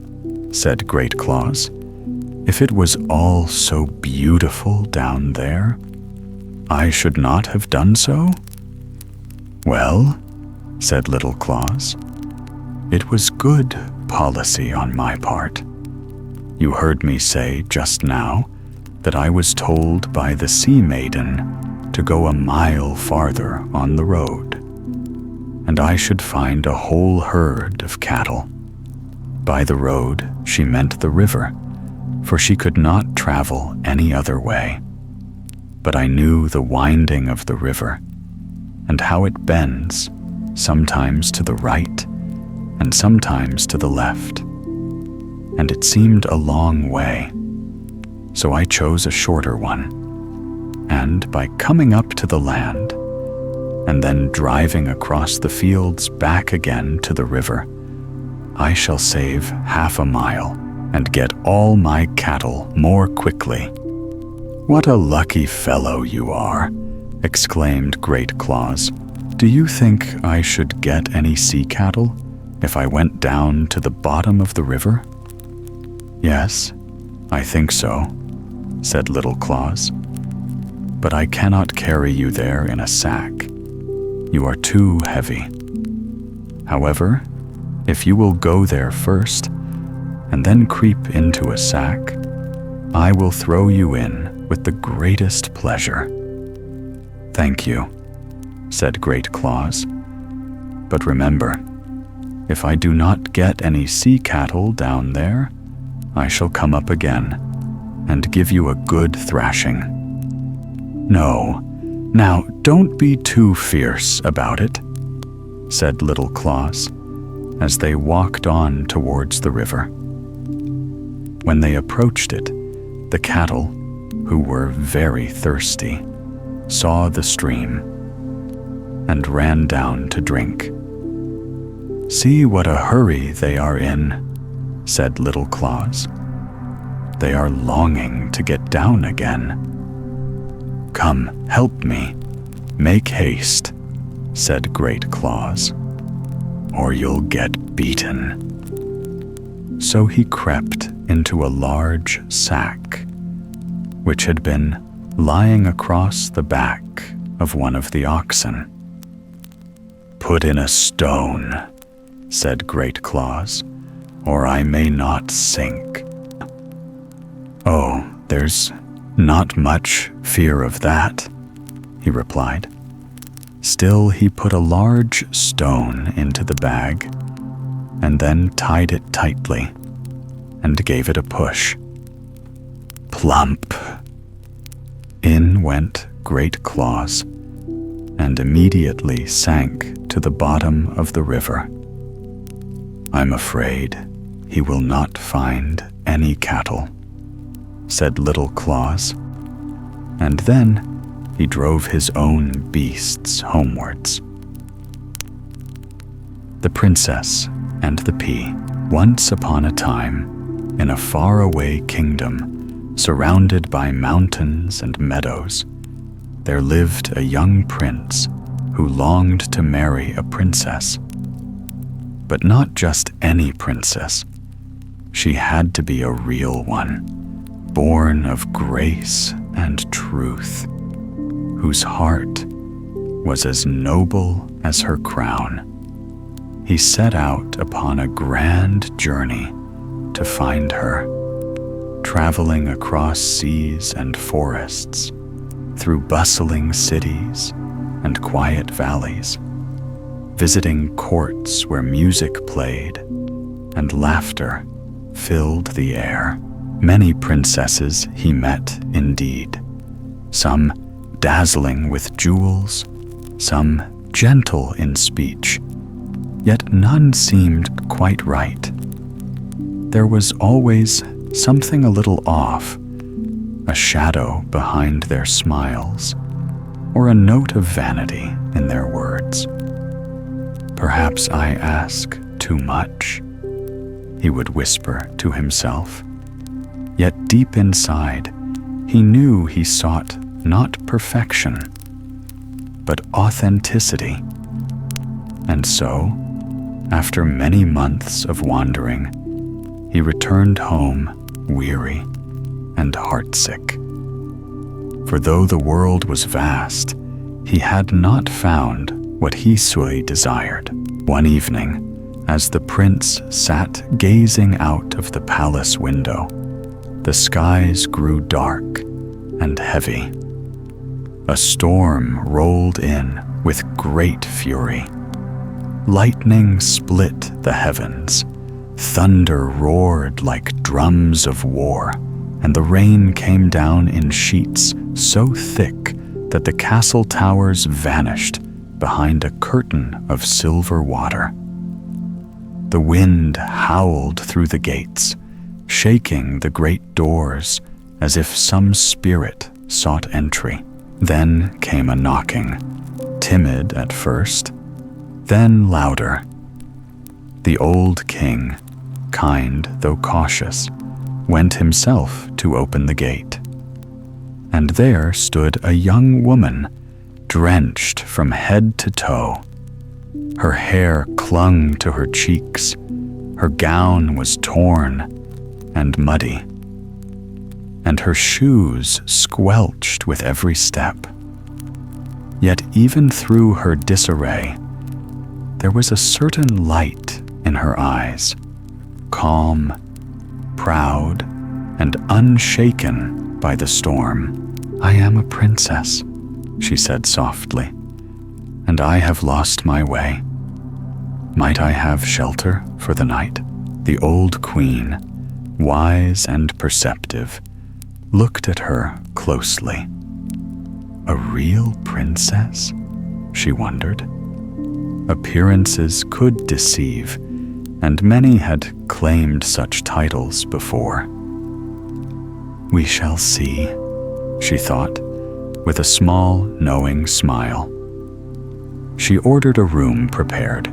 said Great Claus. "If it was all so beautiful down there, I should not have done so?" "Well," said little Claus, "it was good policy on my part. You heard me say just now that I was told by the sea maiden to go a mile farther on the road, and I should find a whole herd of cattle. By the road, she meant the river, for she could not travel any other way. But I knew the winding of the river, and how it bends, sometimes to the right and sometimes to the left. and it seemed a long way. So I chose a shorter one, and by coming up to the land, and then driving across the fields back again to the river, I shall save half a mile and get all my cattle more quickly." "What a lucky fellow you are," exclaimed Great Claus. "Do you think I should get any sea cattle if I went down to the bottom of the river?" "Yes, I think so," said Little Claus. "But I cannot carry you there in a sack. You are too heavy. However, if you will go there first and then creep into a sack, I will throw you in with the greatest pleasure." "Thank you," said Great Claus. "But remember, if I do not get any sea cattle down there, I shall come up again and give you a good thrashing." "No, now don't be too fierce about it," said Little Claus as they walked on towards the river. When they approached it, the cattle, who were very thirsty, saw the stream and ran down to drink. "See what a hurry they are in," said Little Claus. "They are longing to get down again." "Come, help me. Make haste," said Great Claus, "or you'll get beaten." So he crept into a large sack, which had been lying across the back of one of the oxen. "Put in a stone," said Great Claus, "or I may not sink." "Oh, there's not much fear of that," he replied. Still, he put a large stone into the bag and then tied it tightly and gave it a push. Plump! In went Great Claus and immediately sank to the bottom of the river. "I'm afraid he will not find any cattle," said Little Claus, and then he drove his own beasts homewards. The Princess and the Pea. Once upon a time, in a faraway kingdom surrounded by mountains and meadows, there lived a young prince who longed to marry a princess. But not just any princess. She had to be a real one, born of grace and truth, whose heart was as noble as her crown. He set out upon a grand journey to find her, traveling across seas and forests, through bustling cities and quiet valleys, visiting courts where music played and laughter filled the air. Many princesses he met indeed, some dazzling with jewels, some gentle in speech, yet none seemed quite right. There was always something a little off, a shadow behind their smiles, or a note of vanity in their words. "Perhaps I ask too much," he would whisper to himself. Yet deep inside, he knew he sought not perfection, but authenticity. And so, after many months of wandering, he returned home weary and heartsick. For though the world was vast, he had not found what he so desired. One evening, as the prince sat gazing out of the palace window, the skies grew dark and heavy. A storm rolled in with great fury. Lightning split the heavens, thunder roared like drums of war, and the rain came down in sheets so thick that the castle towers vanished behind a curtain of silver water. The wind howled through the gates, shaking the great doors as if some spirit sought entry. Then came a knocking, timid at first, then louder. The old king, kind though cautious, went himself to open the gate. And there stood a young woman, drenched from head to toe. Her hair clung to her cheeks, her gown was torn and muddy, and her shoes squelched with every step. Yet even through her disarray, there was a certain light in her eyes, calm, proud, and unshaken by the storm. "I am a princess," she said softly, "and I have lost my way. Might I have shelter for the night?" The old queen, wise and perceptive, looked at her closely. A real princess? She wondered. Appearances could deceive, and many had claimed such titles before. "We shall see," she thought, with a small, knowing smile. She ordered a room prepared,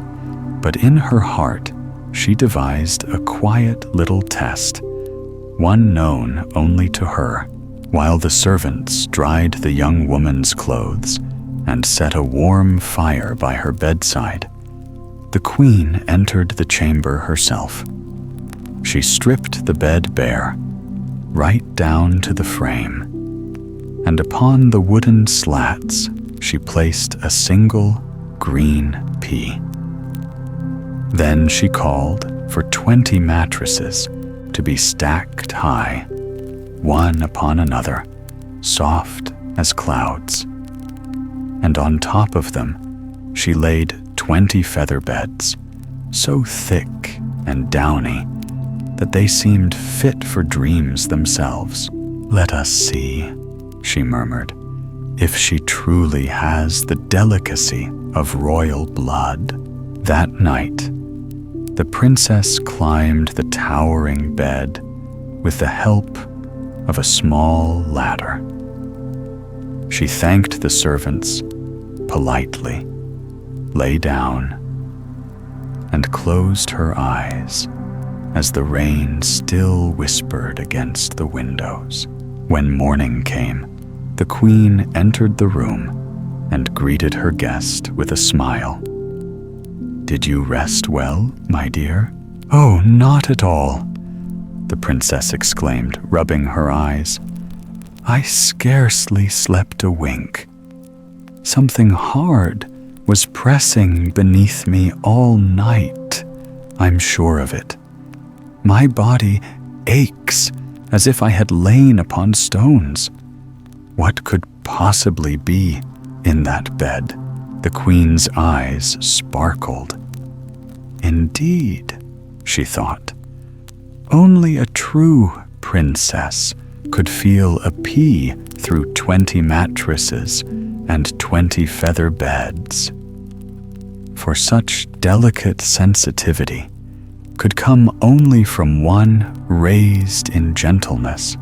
but in her heart she devised a quiet little test, one known only to her. While the servants dried the young woman's clothes and set a warm fire by her bedside, the queen entered the chamber herself. She stripped the bed bare, right down to the frame, and upon the wooden slats she placed a single green pea. Then she called for 20 mattresses to be stacked high, one upon another, soft as clouds. And on top of them, she laid 20 feather beds, so thick and downy that they seemed fit for dreams themselves. "Let us see," she murmured, "if she truly has the delicacy of royal blood." That night, the princess climbed the towering bed with the help of a small ladder. She thanked the servants politely, lay down, and closed her eyes as the rain still whispered against the windows. When morning came, the queen entered the room and greeted her guest with a smile. "Did you rest well, my dear?" "Oh, not at all," the princess exclaimed, rubbing her eyes. "I scarcely slept a wink. Something hard was pressing beneath me all night. I'm sure of it. My body aches as if I had lain upon stones. What could possibly be in that bed?" The queen's eyes sparkled. "Indeed," she thought, "only a true princess could feel a pea through 20 mattresses and 20 feather beds." For such delicate sensitivity could come only from one raised in gentleness,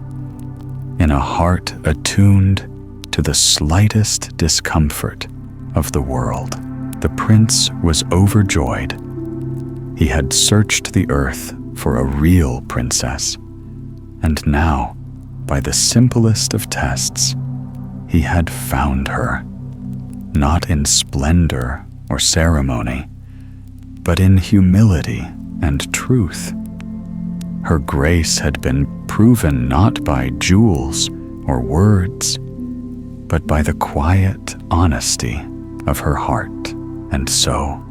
in a heart attuned to the slightest discomfort of the world. The prince was overjoyed. He had searched the earth for a real princess, and now, by the simplest of tests, he had found her, not in splendor or ceremony, but in humility and truth. Her grace had been proven not by jewels or words, but by the quiet honesty of her heart. And so,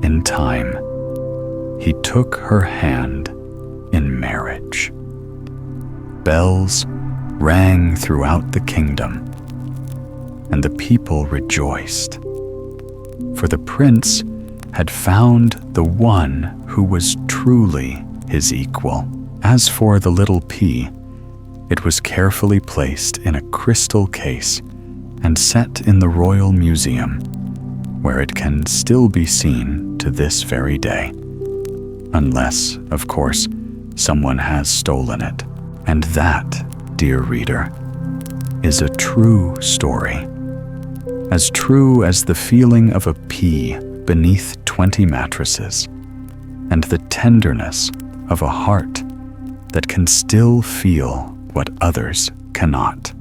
in time, he took her hand in marriage. Bells rang throughout the kingdom, and the people rejoiced, for the prince had found the one who was truly his equal. As for the little pea, it was carefully placed in a crystal case and set in the Royal Museum, where it can still be seen to this very day. Unless, of course, someone has stolen it. And that, dear reader, is a true story. As true as the feeling of a pea beneath 20 mattresses, and the tenderness of a heart that can still feel what others cannot.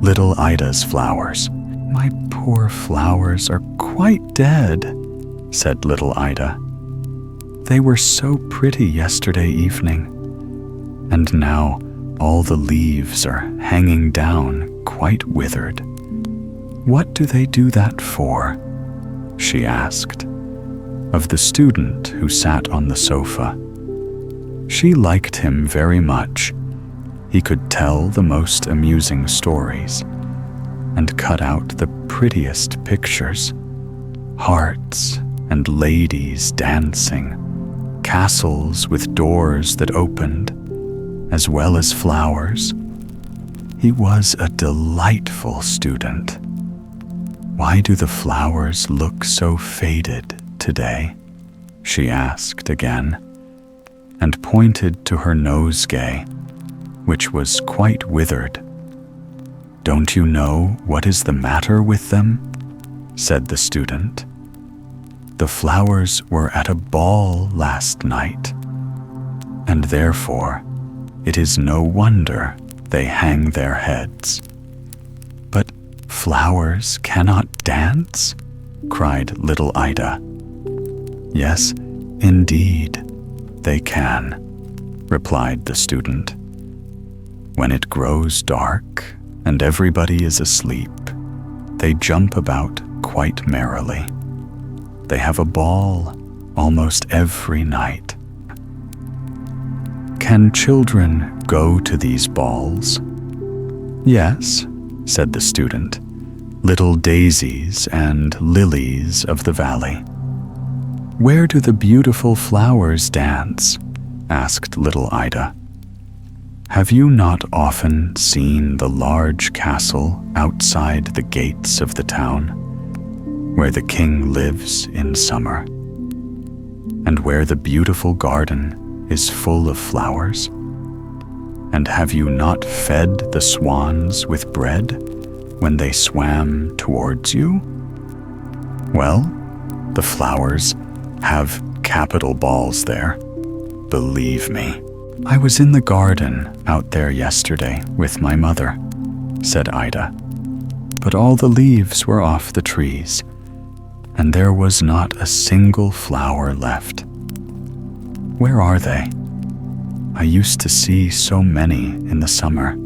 Little Ida's flowers. My poor flowers are quite dead, said little Ida. They were so pretty yesterday evening, and now all the leaves are hanging down quite withered. What do they do that for? She asked of the student who sat on the sofa. She liked him very much. He could tell the most amusing stories and cut out the prettiest pictures. Hearts and ladies dancing, castles with doors that opened, as well as flowers. He was a delightful student. Why do the flowers look so faded today? She asked again, and pointed to her nosegay, which was quite withered. Don't you know what is the matter with them? Said the student. The flowers were at a ball last night, and therefore it is no wonder they hang their heads. But flowers cannot dance? Cried little Ida. Yes, indeed, they can, replied the student. When it grows dark and everybody is asleep, they jump about quite merrily. They have a ball almost every night. Can children go to these balls? Yes, said the student. Little daisies and lilies of the valley. Where do the beautiful flowers dance? Asked little Ida. Have you not often seen the large castle outside the gates of the town, where the king lives in summer, and where the beautiful garden is full of flowers? And have you not fed the swans with bread when they swam towards you? Well, the flowers have capital balls there, believe me. I was in the garden out there yesterday with my mother, said Ida, but all the leaves were off the trees, and there was not a single flower left. Where are they? I used to see so many in the summer.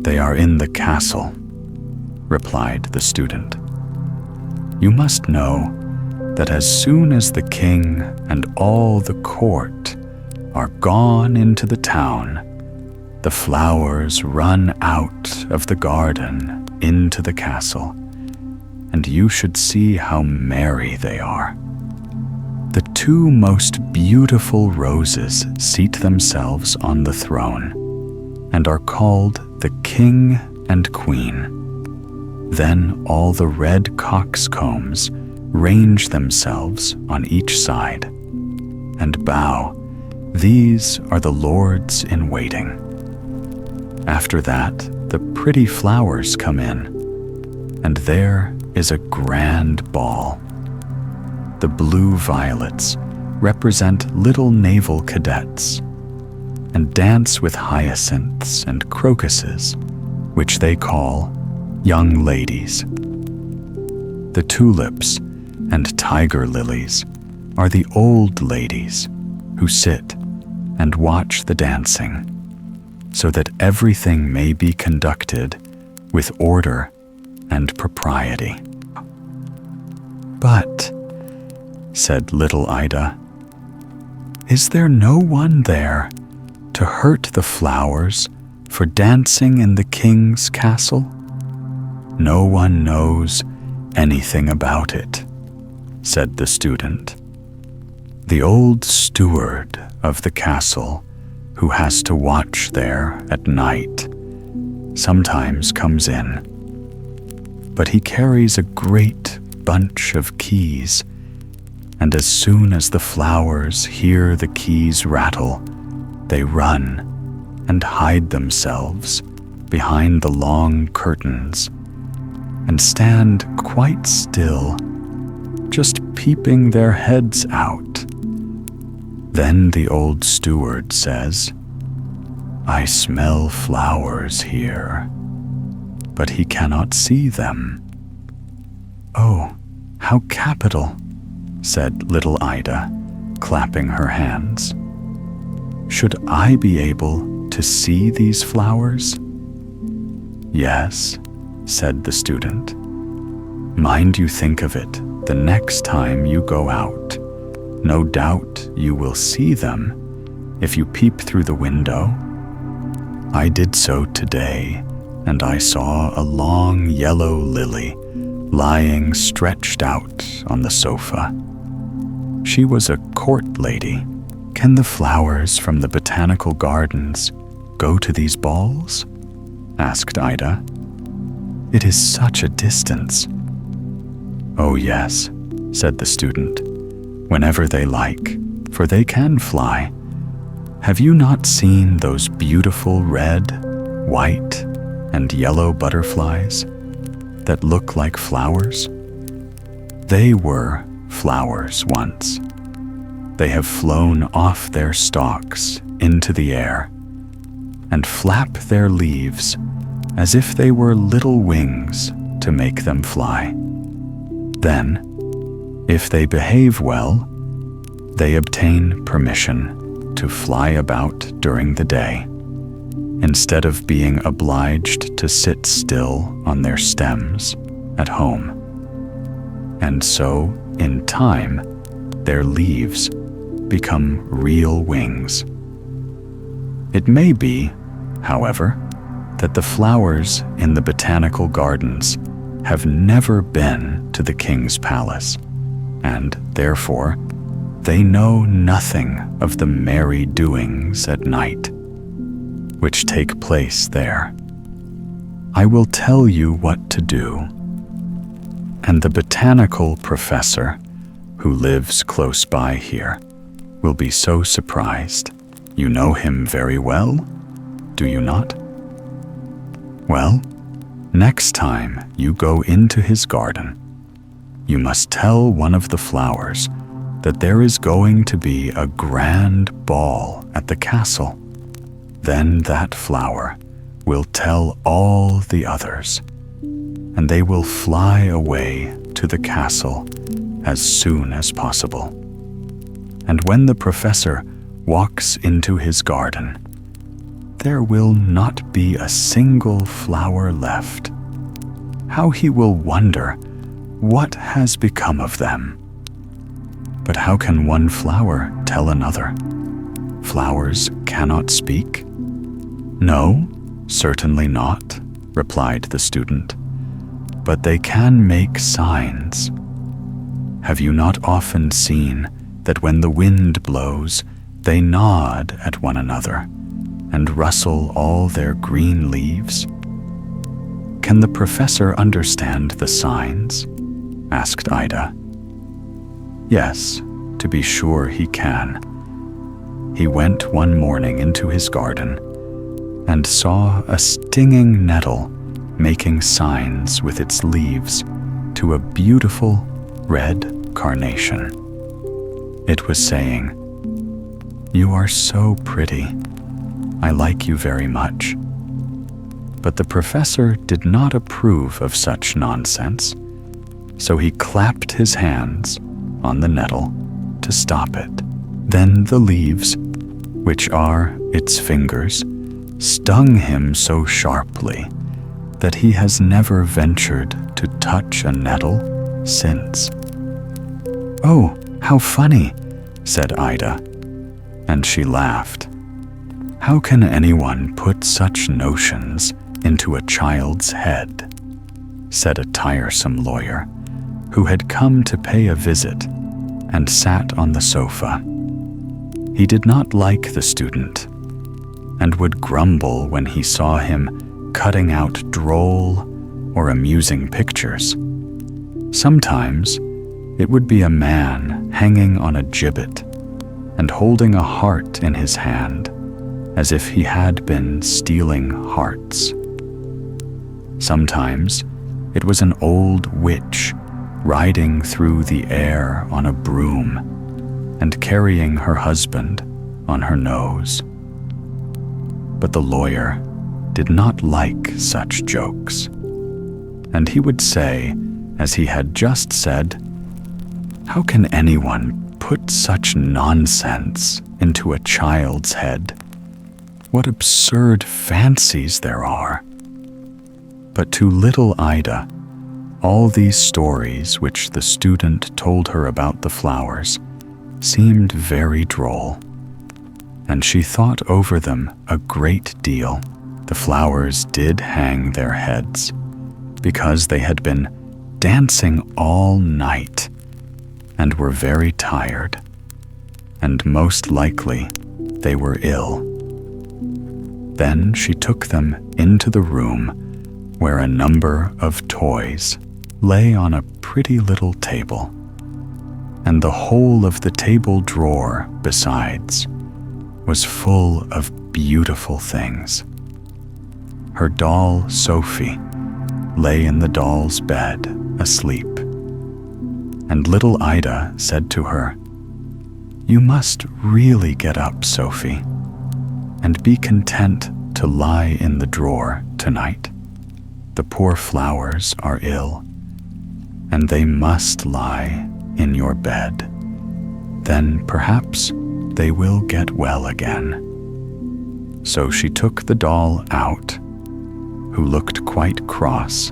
They are in the castle, replied the student. You must know that as soon as the king and all the court are gone into the town, the flowers run out of the garden into the castle, and you should see how merry they are. The two most beautiful roses seat themselves on the throne and are called the king and queen. Then all the red coxcombs range themselves on each side and bow. These are the lords in waiting. After that, the pretty flowers come in, and there is a grand ball. The blue violets represent little naval cadets and dance with hyacinths and crocuses, which they call young ladies. The tulips and tiger lilies are the old ladies who sit and watch the dancing, so that everything may be conducted with order and propriety. But, said little Ida, is there no one there to hurt the flowers for dancing in the king's castle? No one knows anything about it, said the student. The old steward of the castle, who has to watch there at night, sometimes comes in, but he carries a great bunch of keys, and as soon as the flowers hear the keys rattle, they run and hide themselves behind the long curtains and stand quite still, just peeping their heads out. Then the old steward says, "I smell flowers here," but he cannot see them. "Oh, how capital," said little Ida, clapping her hands. "Should I be able to see these flowers?" "Yes," said the student. "Mind you think of it the next time you go out. No doubt you will see them if you peep through the window. I did so today, and I saw a long yellow lily lying stretched out on the sofa. She was a court lady. Can the flowers from the botanical gardens go to these balls?" asked Ida. "It is such a distance." "Oh yes," said the student, "whenever they like, for they can fly. Have you not seen those beautiful red, white, and yellow butterflies that look like flowers? They were flowers once. They have flown off their stalks into the air and flap their leaves as if they were little wings to make them fly. Then, if they behave well, they obtain permission to fly about during the day, instead of being obliged to sit still on their stems at home. And so, in time, their leaves become real wings. It may be, however, that the flowers in the botanical gardens have never been to the king's palace, and therefore they know nothing of the merry doings at night, which take place there. I will tell you what to do." And the botanical professor, who lives close by here, will be so surprised. You know him very well, do you not? Well, next time you go into his garden, you must tell one of the flowers that there is going to be a grand ball at the castle. Then that flower will tell all the others, and they will fly away to the castle as soon as possible. And when the professor walks into his garden, there will not be a single flower left. How he will wonder what has become of them. But how can one flower tell another? Flowers cannot speak? No, certainly not, replied the student. But they can make signs. Have you not often seen that when the wind blows, they nod at one another and rustle all their green leaves? Can the professor understand the signs? Asked Ida. Yes, to be sure he can. He went one morning into his garden and saw a stinging nettle making signs with its leaves to a beautiful red carnation. It was saying, "You are so pretty. I like you very much." But the professor did not approve of such nonsense, so he clapped his hands on the nettle to stop it. Then the leaves, which are its fingers, stung him so sharply that he has never ventured to touch a nettle since. "Oh, how funny," said Ida, and she laughed. "How can anyone put such notions into a child's head?" said a tiresome lawyer who had come to pay a visit and sat on the sofa. He did not like the student and would grumble when he saw him cutting out droll or amusing pictures. Sometimes it would be a man hanging on a gibbet and holding a heart in his hand, as if he had been stealing hearts. Sometimes it was an old witch riding through the air on a broom and carrying her husband on her nose. But the lawyer did not like such jokes, and he would say, as he had just said, "How can anyone put such nonsense into a child's head? What absurd fancies there are!" But to little Ida, all these stories which the student told her about the flowers seemed very droll, and she thought over them a great deal. The flowers did hang their heads because they had been dancing all night and were very tired, and most likely they were ill. Then she took them into the room where a number of toys lay on a pretty little table, and the whole of the table drawer besides was full of beautiful things. Her doll Sophie lay in the doll's bed asleep, and little Ida said to her, "You must really get up, Sophie, and be content to lie in the drawer tonight. The poor flowers are ill, and they must lie in your bed. Then perhaps they will get well again." So she took the doll out, who looked quite cross,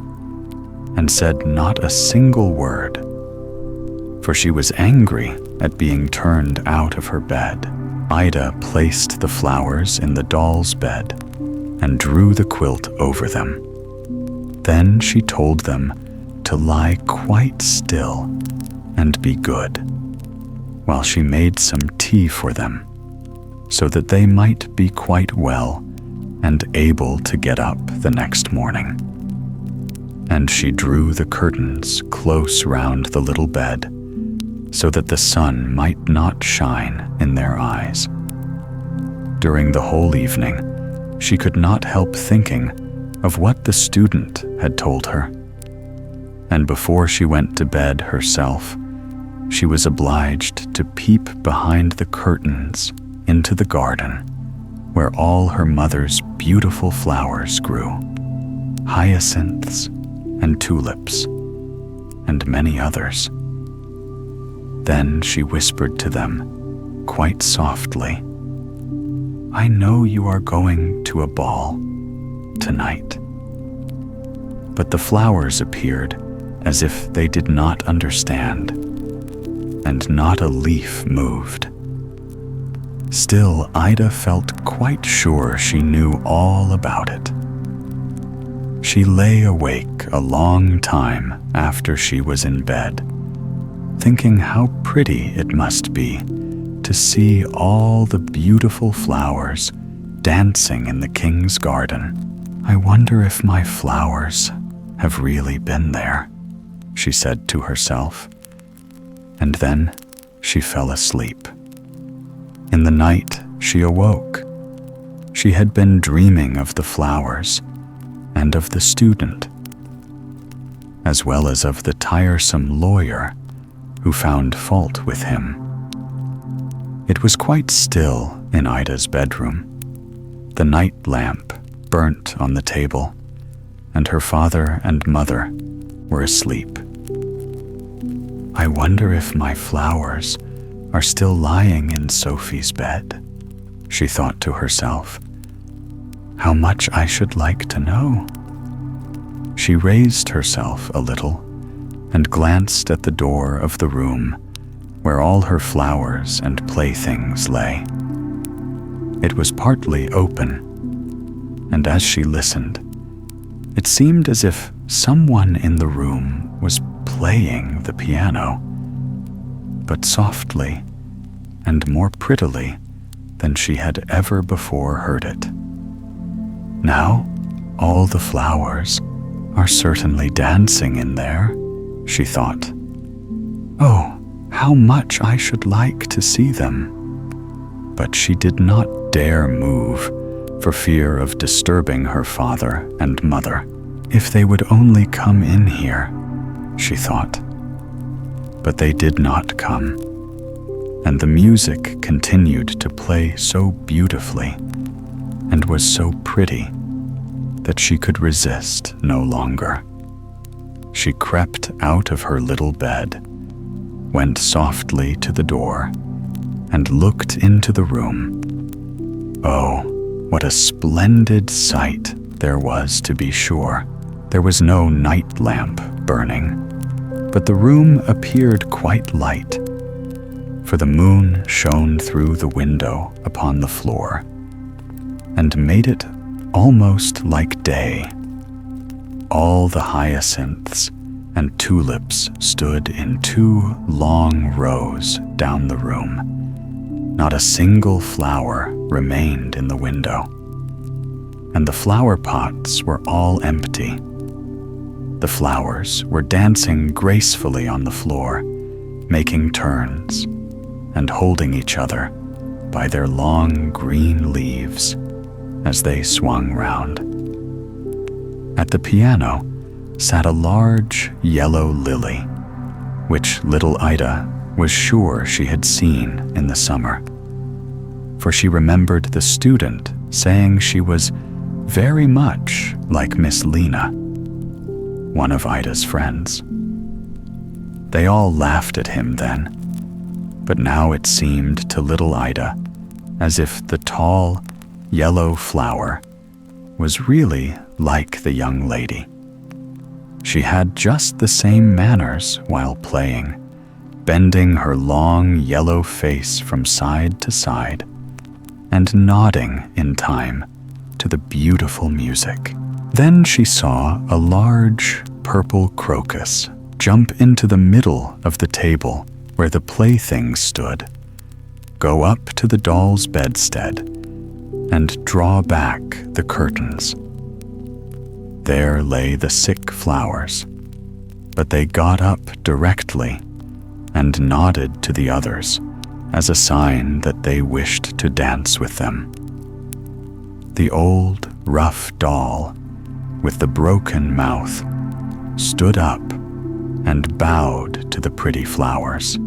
and said not a single word, for she was angry at being turned out of her bed. Ida placed the flowers in the doll's bed and drew the quilt over them. Then she told them to lie quite still and be good, while she made some tea for them, so that they might be quite well and able to get up the next morning. And she drew the curtains close round the little bed, so that the sun might not shine in their eyes. During the whole evening, she could not help thinking of what the student had told her, and before she went to bed herself, she was obliged to peep behind the curtains into the garden, where all her mother's beautiful flowers grew, hyacinths and tulips, and many others. Then she whispered to them, quite softly, "I know you are going to a ball tonight." But the flowers appeared as if they did not understand, and not a leaf moved. Still, Ida felt quite sure she knew all about it. She lay awake a long time after she was in bed, thinking how pretty it must be to see all the beautiful flowers dancing in the king's garden. "I wonder if my flowers have really been there," she said to herself, and then she fell asleep. In the night, she awoke. She had been dreaming of the flowers and of the student, as well as of the tiresome lawyer who found fault with him. It was quite still in Ida's bedroom. The night lamp burnt on the table, and her father and mother were asleep. "I wonder if my flowers are still lying in Sophie's bed," she thought to herself. "How much I should like to know." She raised herself a little and glanced at the door of the room where all her flowers and playthings lay. It was partly open, and as she listened, it seemed as if someone in the room was playing the piano, but softly and more prettily than she had ever before heard it. "Now, all the flowers are certainly dancing in there," she thought. "Oh, how much I should like to see them." But she did not dare move for fear of disturbing her father and mother. "If they would only come in here," she thought. But they did not come, and the music continued to play so beautifully and was so pretty that she could resist no longer. She crept out of her little bed, went softly to the door, and looked into the room. Oh, what a splendid sight there was, to be sure. There was no night lamp burning, but the room appeared quite light, for the moon shone through the window upon the floor and made it almost like day. All the hyacinths and tulips stood in 2 long rows down the room. Not a single flower remained in the window, and the flower pots were all empty. The flowers were dancing gracefully on the floor, making turns and holding each other by their long green leaves as they swung round. At the piano sat a large yellow lily, which little Ida was sure she had seen in the summer, for she remembered the student saying she was very much like Miss Lena, one of Ida's friends. They all laughed at him then, but now it seemed to little Ida as if the tall, yellow flower was really like the young lady. She had just the same manners while playing, bending her long yellow face from side to side and nodding in time to the beautiful music. Then she saw a large purple crocus jump into the middle of the table where the playthings stood, go up to the doll's bedstead, and draw back the curtains. There lay the sick flowers, but they got up directly and nodded to the others as a sign that they wished to dance with them. The old, rough doll with the broken mouth stood up and bowed to the pretty flowers.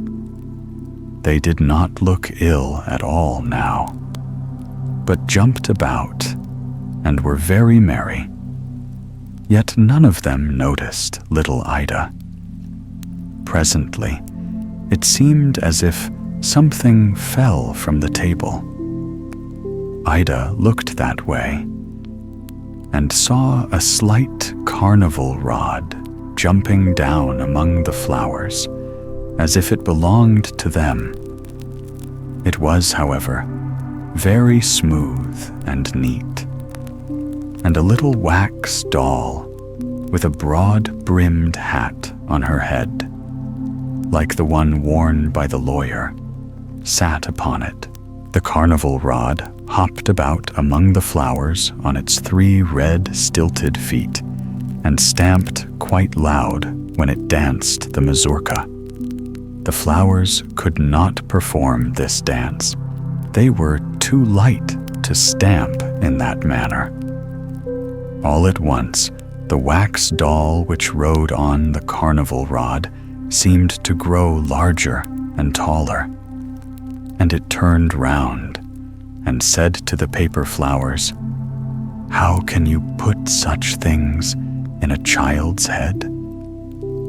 They did not look ill at all now, but jumped about and were very merry. Yet none of them noticed little Ida. Presently, it seemed as if something fell from the table. Ida looked that way and saw a slight carnival rod jumping down among the flowers as if it belonged to them. It was, however, very smooth and neat, and a little wax doll with a broad-brimmed hat on her head, like the one worn by the lawyer, sat upon it. The carnival rod hopped about among the flowers on its 3 red stilted feet and stamped quite loud when it danced the mazurka. The flowers could not perform this dance. They were too light to stamp in that manner. All at once, the wax doll which rode on the carnival rod seemed to grow larger and taller, and it turned round and said to the paper flowers, "How can you put such things in a child's head?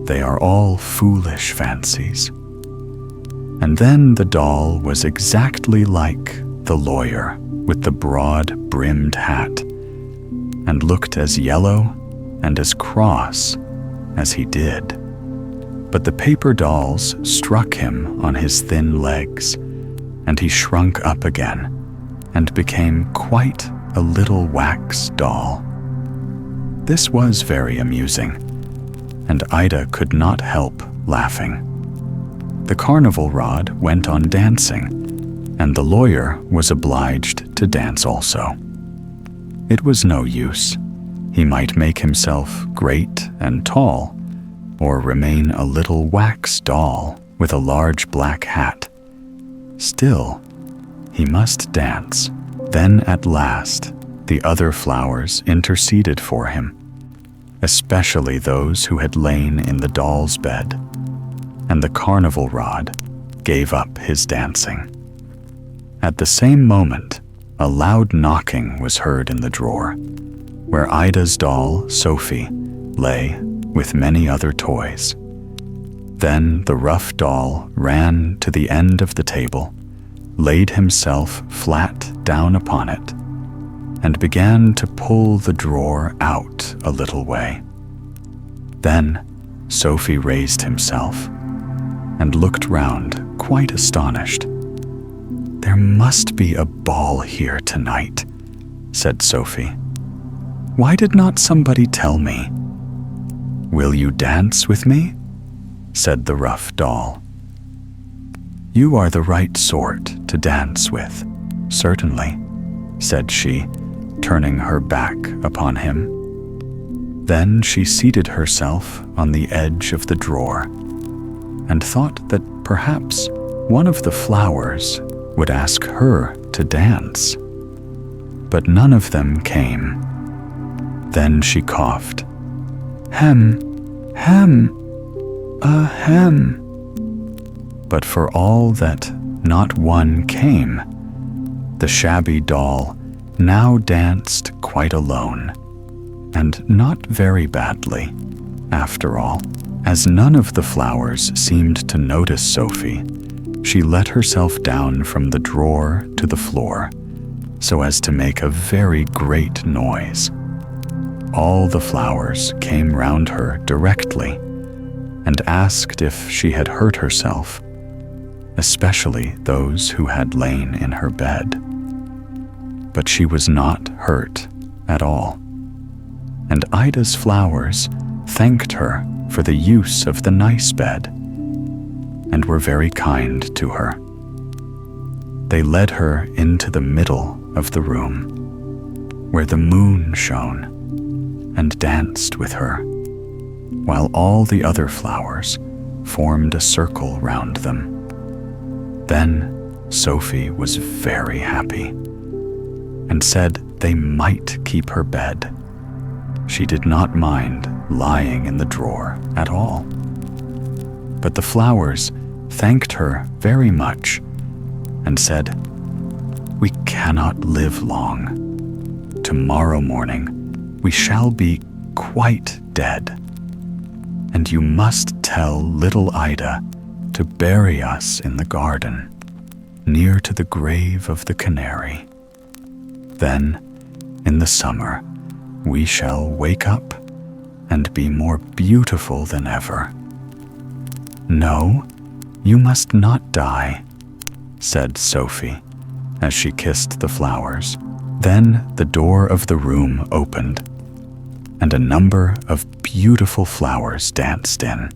They are all foolish fancies." And then the doll was exactly like the lawyer with the broad-brimmed hat, and looked as yellow and as cross as he did. But the paper dolls struck him on his thin legs, and he shrunk up again and became quite a little wax doll. This was very amusing, and Ida could not help laughing. The carnival rod went on dancing, and the lawyer was obliged to dance also. It was no use. He might make himself great and tall, or remain a little wax doll with a large black hat. Still, he must dance. Then at last, the other flowers interceded for him, especially those who had lain in the doll's bed, and the carnival rod gave up his dancing. At the same moment, a loud knocking was heard in the drawer, where Ida's doll, Sophie, lay with many other toys. Then the rough doll ran to the end of the table, laid himself flat down upon it, and began to pull the drawer out a little way. Then Sophie raised himself and looked round, quite astonished. "There must be a ball here tonight," said Sophie. "Why did not somebody tell me?" "Will you dance with me?" said the rough doll. "You are the right sort to dance with, certainly," said she, turning her back upon him. Then she seated herself on the edge of the drawer and thought that perhaps one of the flowers would ask her to dance. But none of them came. Then she coughed. "Hem, hem, ahem." But for all that not one came, the shabby doll now danced quite alone, and not very badly, after all. As none of the flowers seemed to notice Sophie, she let herself down from the drawer to the floor, so as to make a very great noise. All the flowers came round her directly, and asked if she had hurt herself, especially those who had lain in her bed. But she was not hurt at all, and Ida's flowers thanked her for the use of the nice bed, and were very kind to her. They led her into the middle of the room, where the moon shone, and danced with her, while all the other flowers formed a circle round them. Then Sophie was very happy, and said they might keep her bed. She did not mind lying in the drawer at all. But the flowers thanked her very much, and said, "We cannot live long. Tomorrow morning we shall be quite dead, and you must tell little Ida to bury us in the garden, near to the grave of the canary. Then, in the summer, we shall wake up and be more beautiful than ever." "No, you must not die," said Sophie, as she kissed the flowers. Then the door of the room opened, and a number of beautiful flowers danced in.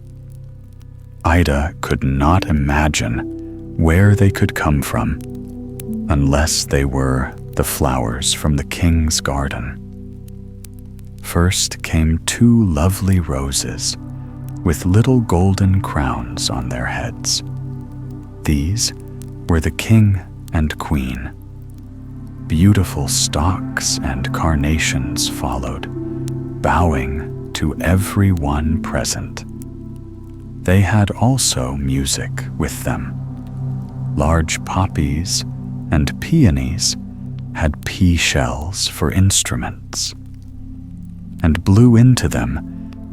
Ida could not imagine where they could come from, unless they were the flowers from the king's garden. First came 2 lovely roses, with little golden crowns on their heads. These were the king and queen. Beautiful stalks and carnations followed, bowing to every one present. They had also music with them. Large poppies and peonies had pea shells for instruments, and blew into them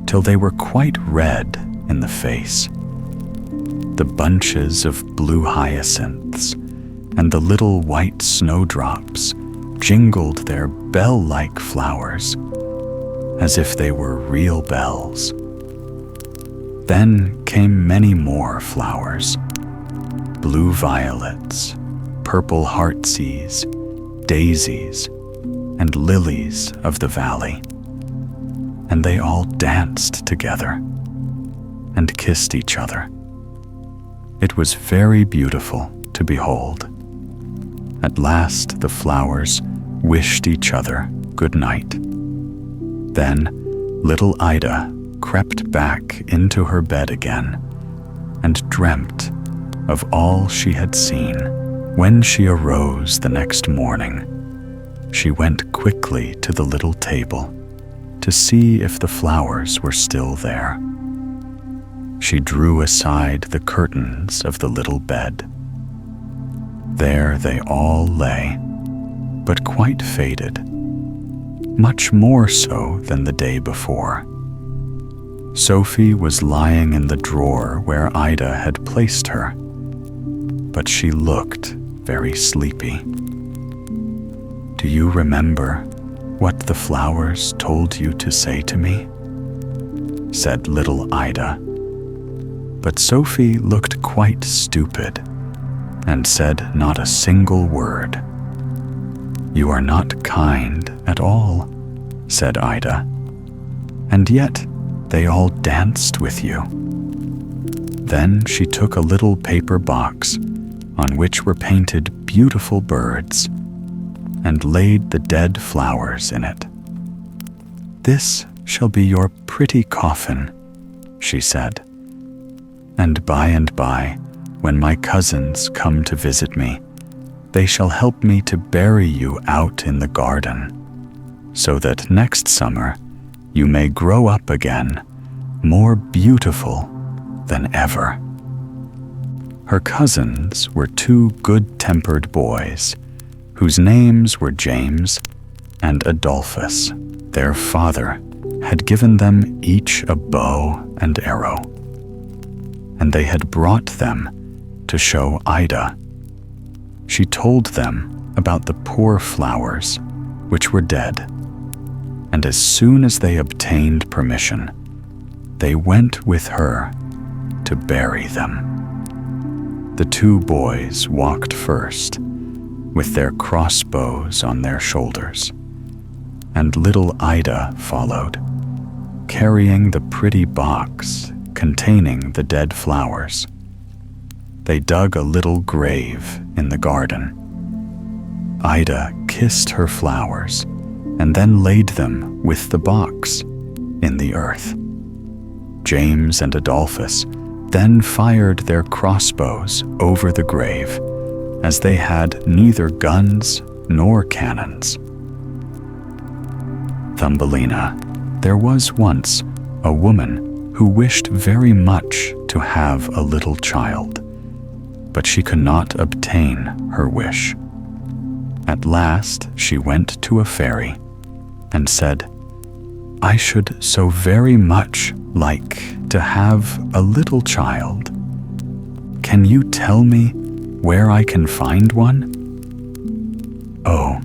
till they were quite red in the face. The bunches of blue hyacinths and the little white snowdrops jingled their bell-like flowers as if they were real bells. Then came many more flowers: blue violets, purple heartsease, daisies, and lilies of the valley. And they all danced together and kissed each other. It was very beautiful to behold. At last the flowers wished each other good night. Then little Ida crept back into her bed again and dreamt of all she had seen. When she arose the next morning, she went quickly to the little table to see if the flowers were still there. She drew aside the curtains of the little bed. There they all lay, but quite faded, much more so than the day before. Sophie was lying in the drawer where Ida had placed her, but she looked very sleepy. "Do you remember what the flowers told you to say to me?" said little Ida. But Sophie looked quite stupid and said not a single word. "You are not kind at all," said Ida, "and yet they all danced with you." Then she took a little paper box on which were painted beautiful birds and laid the dead flowers in it. "This shall be your pretty coffin," she said, "and by, when my cousins come to visit me, they shall help me to bury you out in the garden, so that next summer you may grow up again, more beautiful than ever." Her cousins were two good-tempered boys, whose names were James and Adolphus. Their father had given them each a bow and arrow, and they had brought them to show Ida. She told them about the poor flowers, which were dead, and as soon as they obtained permission, they went with her to bury them. The two boys walked first, with their crossbows on their shoulders, and little Ida followed, carrying the pretty box containing the dead flowers. They dug a little grave in the garden. Ida kissed her flowers and then laid them with the box in the earth. James and Adolphus then fired their crossbows over the grave, as they had neither guns nor cannons. Thumbelina, there was once a woman who wished very much to have a little child, but she could not obtain her wish. At last she went to a fairy and said, "I should so very much like to have a little child. Can you tell me where I can find one?" "Oh,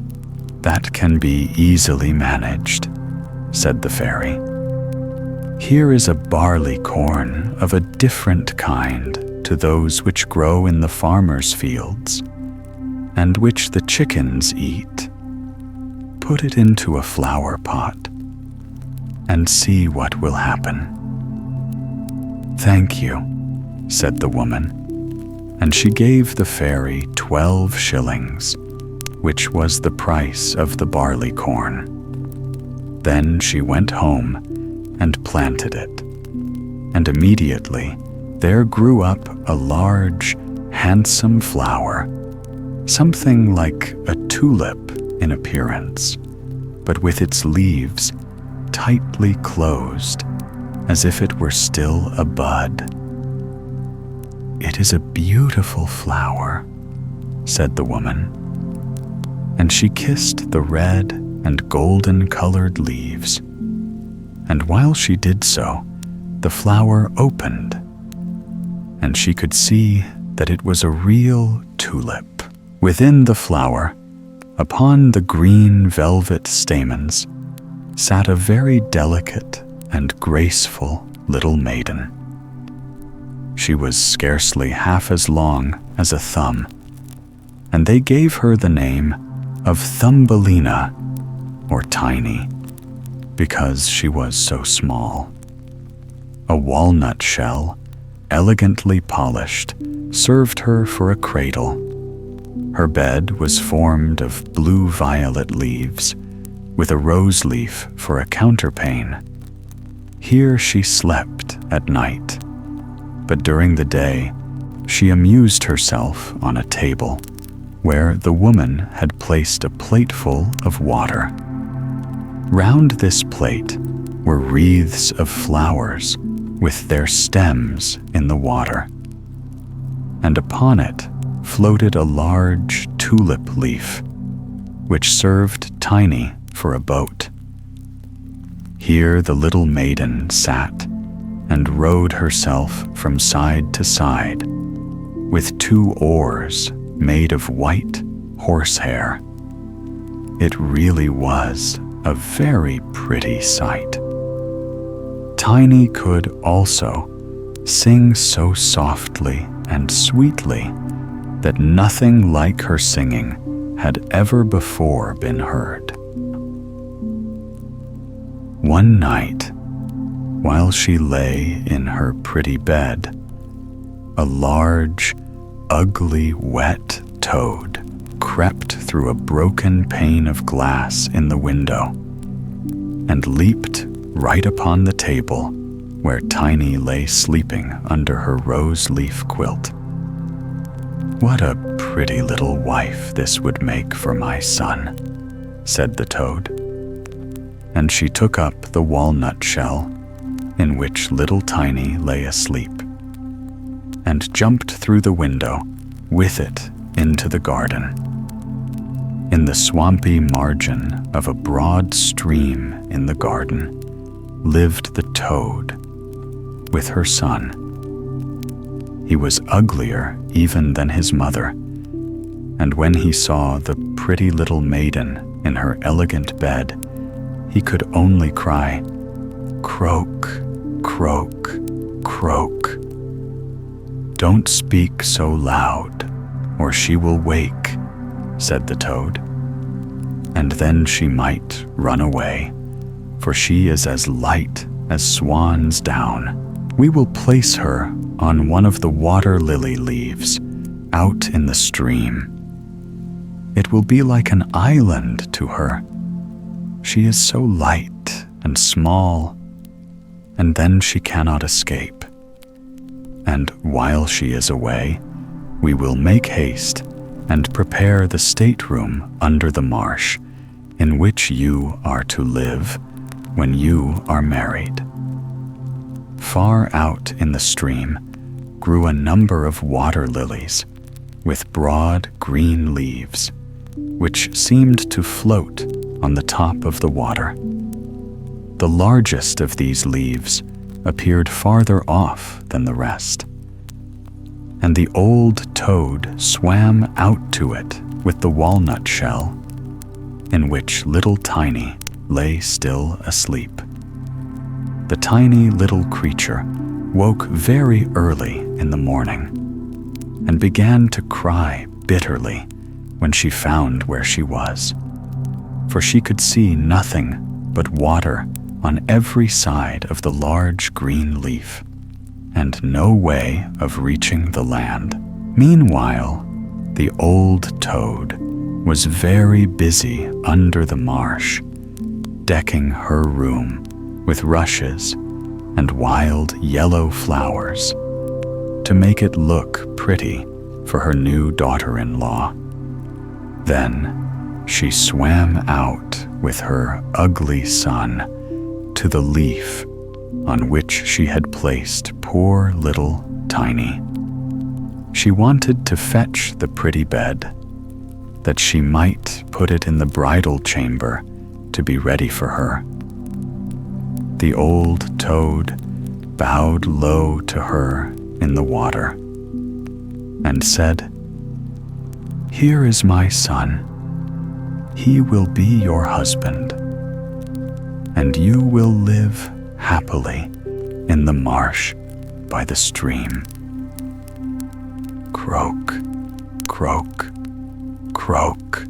that can be easily managed," said the fairy. "Here is a barley corn of a different kind to those which grow in the farmers' fields, and which the chickens eat. Put it into a flower pot, and see what will happen." "Thank you," said the woman, and she gave the fairy 12 shillings, which was the price of the barley corn. Then she went home and planted it, and immediately there grew up a large, handsome flower, something like a tulip in appearance, but with its leaves tightly closed, as if it were still a bud. "It is a beautiful flower," said the woman, and she kissed the red and golden-colored leaves, and while she did so, the flower opened, and she could see that it was a real tulip. Within the flower, upon the green velvet stamens, sat a very delicate and graceful little maiden. She was scarcely half as long as a thumb, and they gave her the name of Thumbelina, or Tiny, because she was so small. A walnut shell, elegantly polished, served her for a cradle. Her bed was formed of blue-violet leaves, with a rose leaf for a counterpane. Here she slept at night, But during the day, she amused herself on a table where the woman had placed a plateful of water. Round this plate were wreaths of flowers with their stems in the water, and upon it floated a large tulip leaf, which served Tiny for a boat. Here the little maiden sat and rowed herself from side to side with 2 oars made of white horsehair. It really was a very pretty sight. Tiny could also sing so softly and sweetly that nothing like her singing had ever before been heard. One night, while she lay in her pretty bed, a large, ugly, wet toad crept through a broken pane of glass in the window and leaped right upon the table where Tiny lay sleeping under her rose-leaf quilt. "What a pretty little wife this would make for my son," said the toad. And she took up the walnut shell in which little Tiny lay asleep and jumped through the window with it into the garden. In the swampy margin of a broad stream in the garden lived the toad with her son. He was uglier even than his mother, and when he saw the pretty little maiden in her elegant bed, he could only cry, "Croak, croak, croak. Don't speak so loud, or she will wake," said the toad. "And then she might run away, for she is as light as swan's down. We will place her on one of the water lily leaves out in the stream. It will be like an island to her. She is so light and small, and then she cannot escape. And while she is away, we will make haste and prepare the stateroom under the marsh in which you are to live when you are married." Far out in the stream grew a number of water lilies with broad green leaves, which seemed to float on the top of the water. The largest of these leaves appeared farther off than the rest, and the old toad swam out to it with the walnut shell, in which little Tiny lay still asleep. The tiny little creature woke very early in the morning and began to cry bitterly when she found where she was, for she could see nothing but water on every side of the large green leaf, and no way of reaching the land. Meanwhile, the old toad was very busy under the marsh, decking her room with rushes and wild yellow flowers to make it look pretty for her new daughter-in-law. Then she swam out with her ugly son to the leaf on which she had placed poor little Tiny. She wanted to fetch the pretty bed, that she might put it in the bridal chamber to be ready for her. The old toad bowed low to her in the water and said, "Here is my son. He will be your husband, and you will live happily in the marsh by the stream." Croak, croak, croak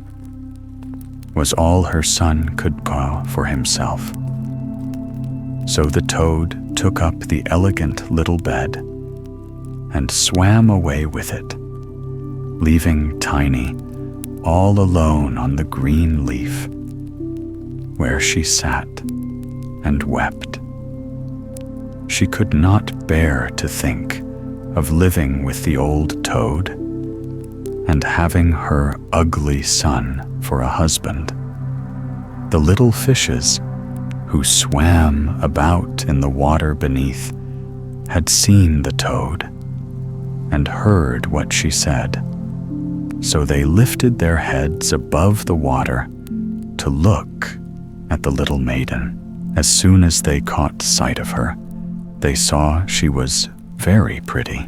was all her son could caw for himself. So the toad took up the elegant little bed and swam away with it, leaving Tiny all alone on the green leaf, where she sat and wept. She could not bear to think of living with the old toad and having her ugly son for a husband. The little fishes, who swam about in the water beneath, had seen the toad and heard what she said, so they lifted their heads above the water to look at the little maiden. As soon as they caught sight of her, they saw she was very pretty,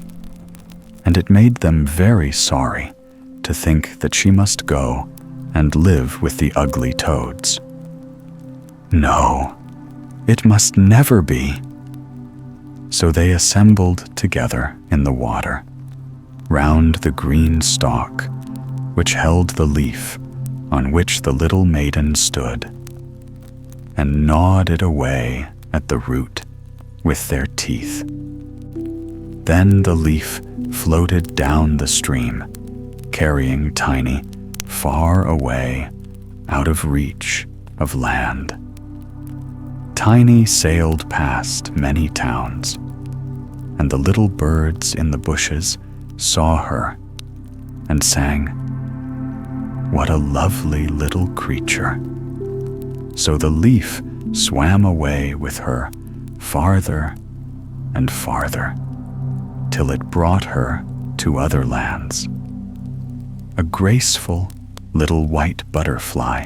and it made them very sorry to think that she must go and live with the ugly toads. No, it must never be. So they assembled together in the water, round the green stalk which held the leaf on which the little maiden stood, and gnawed it away at the root with their teeth. Then the leaf floated down the stream, carrying Tiny far away out of reach of land. Tiny sailed past many towns, and the little birds in the bushes saw her and sang, "What a lovely little creature." So the leaf swam away with her farther and farther, till it brought her to other lands. A graceful little white butterfly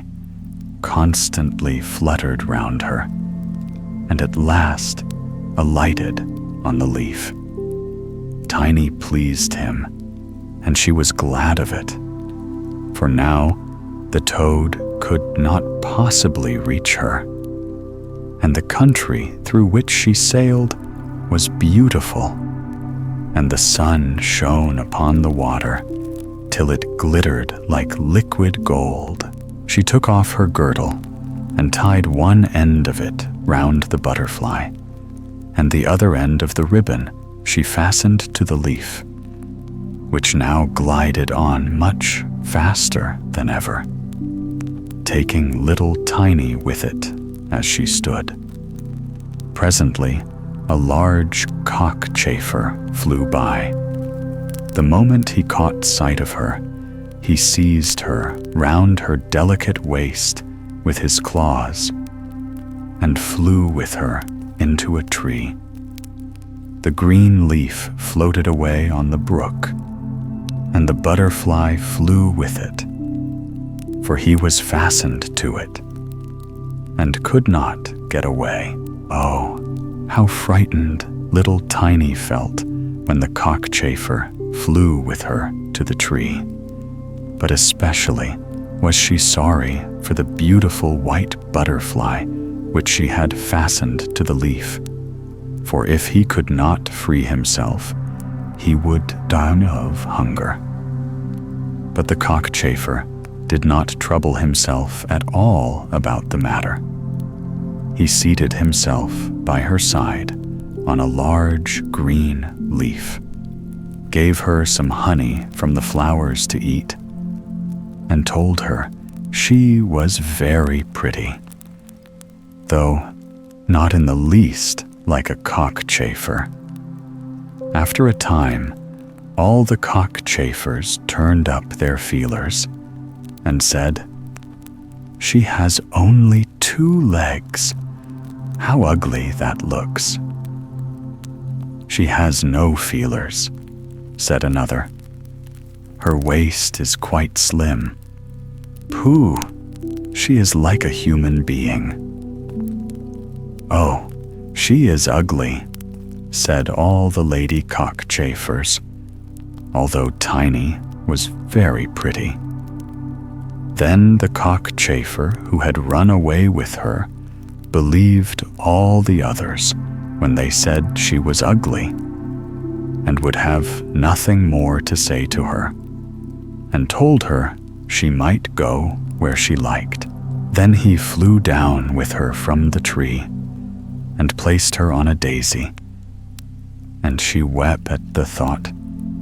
constantly fluttered round her, and at last alighted on the leaf. Tiny pleased him, and she was glad of it, for now the toad could not possibly reach her, and the country through which she sailed was beautiful, and the sun shone upon the water till it glittered like liquid gold. She took off her girdle and tied one end of it round the butterfly, and the other end of the ribbon she fastened to the leaf, which now glided on much faster than ever, taking little Tiny with it as she stood. Presently, a large cockchafer flew by. The moment he caught sight of her, he seized her round her delicate waist with his claws and flew with her into a tree. The green leaf floated away on the brook, and the butterfly flew with it, for he was fastened to it and could not get away. Oh, how frightened little Tiny felt when the cockchafer flew with her to the tree. But especially was she sorry for the beautiful white butterfly which she had fastened to the leaf, for if he could not free himself, he would die of hunger. But the cockchafer did not trouble himself at all about the matter. He seated himself by her side on a large green leaf, gave her some honey from the flowers to eat, and told her she was very pretty, though not in the least like a cockchafer. After a time, all the cockchafers turned up their feelers and said, "She has only 2 legs. How ugly that looks." "She has no feelers," said another. "Her waist is quite slim. Pooh, she is like a human being." "Oh, she is ugly," said all the lady cockchafers, although Tiny was very pretty. Then the cockchafer who had run away with her believed all the others when they said she was ugly, and would have nothing more to say to her, and told her she might go where she liked. Then he flew down with her from the tree and placed her on a daisy, and she wept at the thought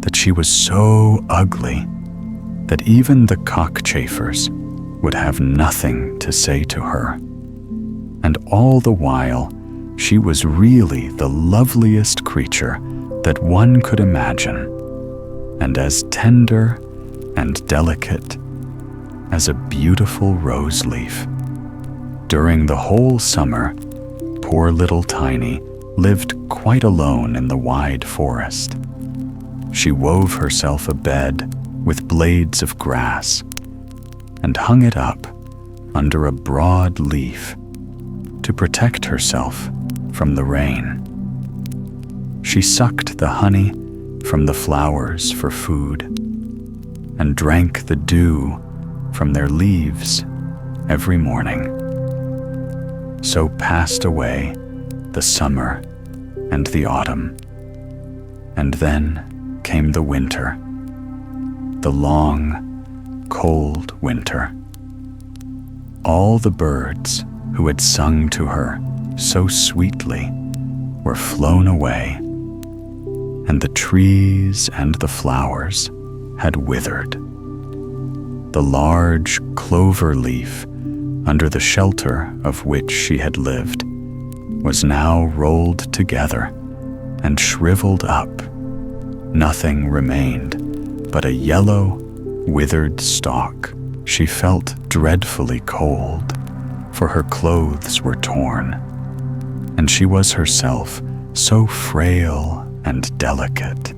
that she was so ugly that even the cockchafers would have nothing to say to her. And all the while, she was really the loveliest creature that one could imagine, and as tender and delicate as a beautiful rose leaf. During the whole summer, poor little Tiny lived quite alone in the wide forest. She wove herself a bed with blades of grass and hung it up under a broad leaf to protect herself from the rain. She sucked the honey from the flowers for food and drank the dew from their leaves every morning. So passed away the summer and the autumn, and then came the winter, the long, cold winter. All the birds who had sung to her so sweetly were flown away, and the trees and the flowers had withered. The large clover leaf under the shelter of which she had lived was now rolled together and shriveled up. Nothing remained but a yellow, withered stalk. She felt dreadfully cold, for her clothes were torn, and she was herself so frail and delicate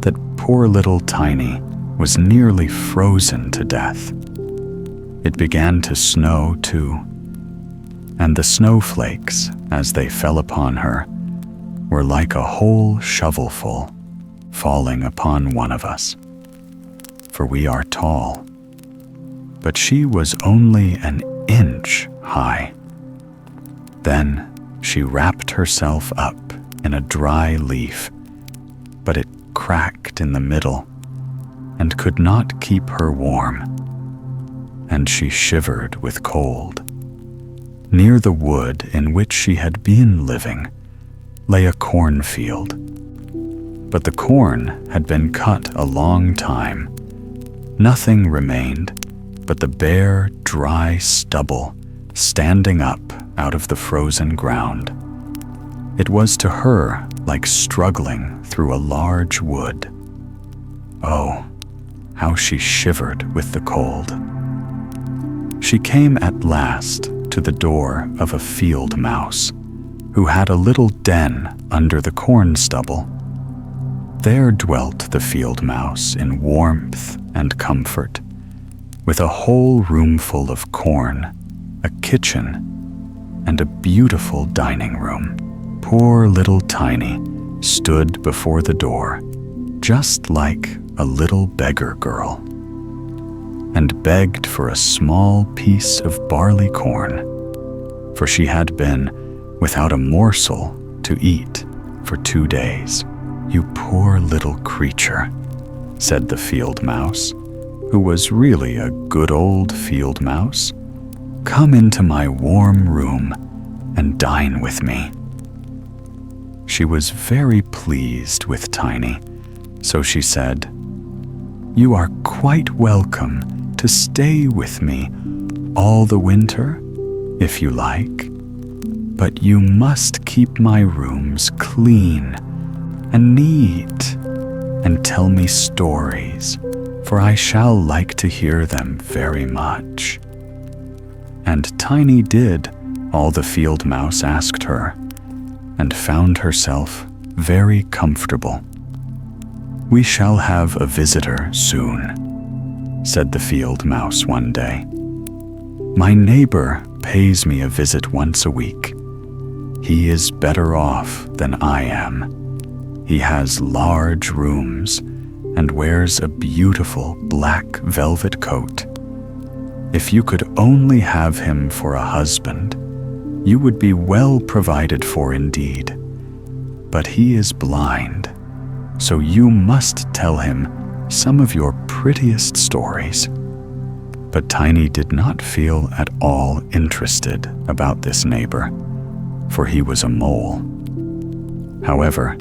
that poor little Tiny was nearly frozen to death. It began to snow too, and the snowflakes, as they fell upon her, were like a whole shovelful falling upon one of us. For we are tall, but she was only an inch high. Then she wrapped herself up in a dry leaf, but it cracked in the middle and could not keep her warm, and she shivered with cold. Near the wood in which she had been living lay a cornfield, but the corn had been cut a long time. Nothing remained but the bare, dry stubble standing up out of the frozen ground. It was to her like struggling through a large wood. Oh, how she shivered with the cold. She came at last to the door of a field mouse, who had a little den under the corn stubble. There dwelt the field mouse in warmth and comfort, with a whole roomful of corn, a kitchen, and a beautiful dining room. Poor little Tiny stood before the door, just like a little beggar girl, and begged for a small piece of barley corn, for she had been without a morsel to eat for 2 days. "You poor little creature," said the field mouse, who was really a good old field mouse. "Come into my warm room and dine with me." She was very pleased with Tiny, so she said, "You are quite welcome to stay with me all the winter, if you like, but you must keep my rooms clean and neat, and tell me stories, for I shall like to hear them very much." And Tiny did all the field mouse asked her, and found herself very comfortable. "We shall have a visitor soon," said the field mouse one day. "My neighbor pays me a visit once a week. He is better off than I am. He has large rooms and wears a beautiful black velvet coat. If you could only have him for a husband, you would be well provided for indeed. But he is blind, so you must tell him some of your prettiest stories." But Tiny did not feel at all interested about this neighbor, for he was a mole. However,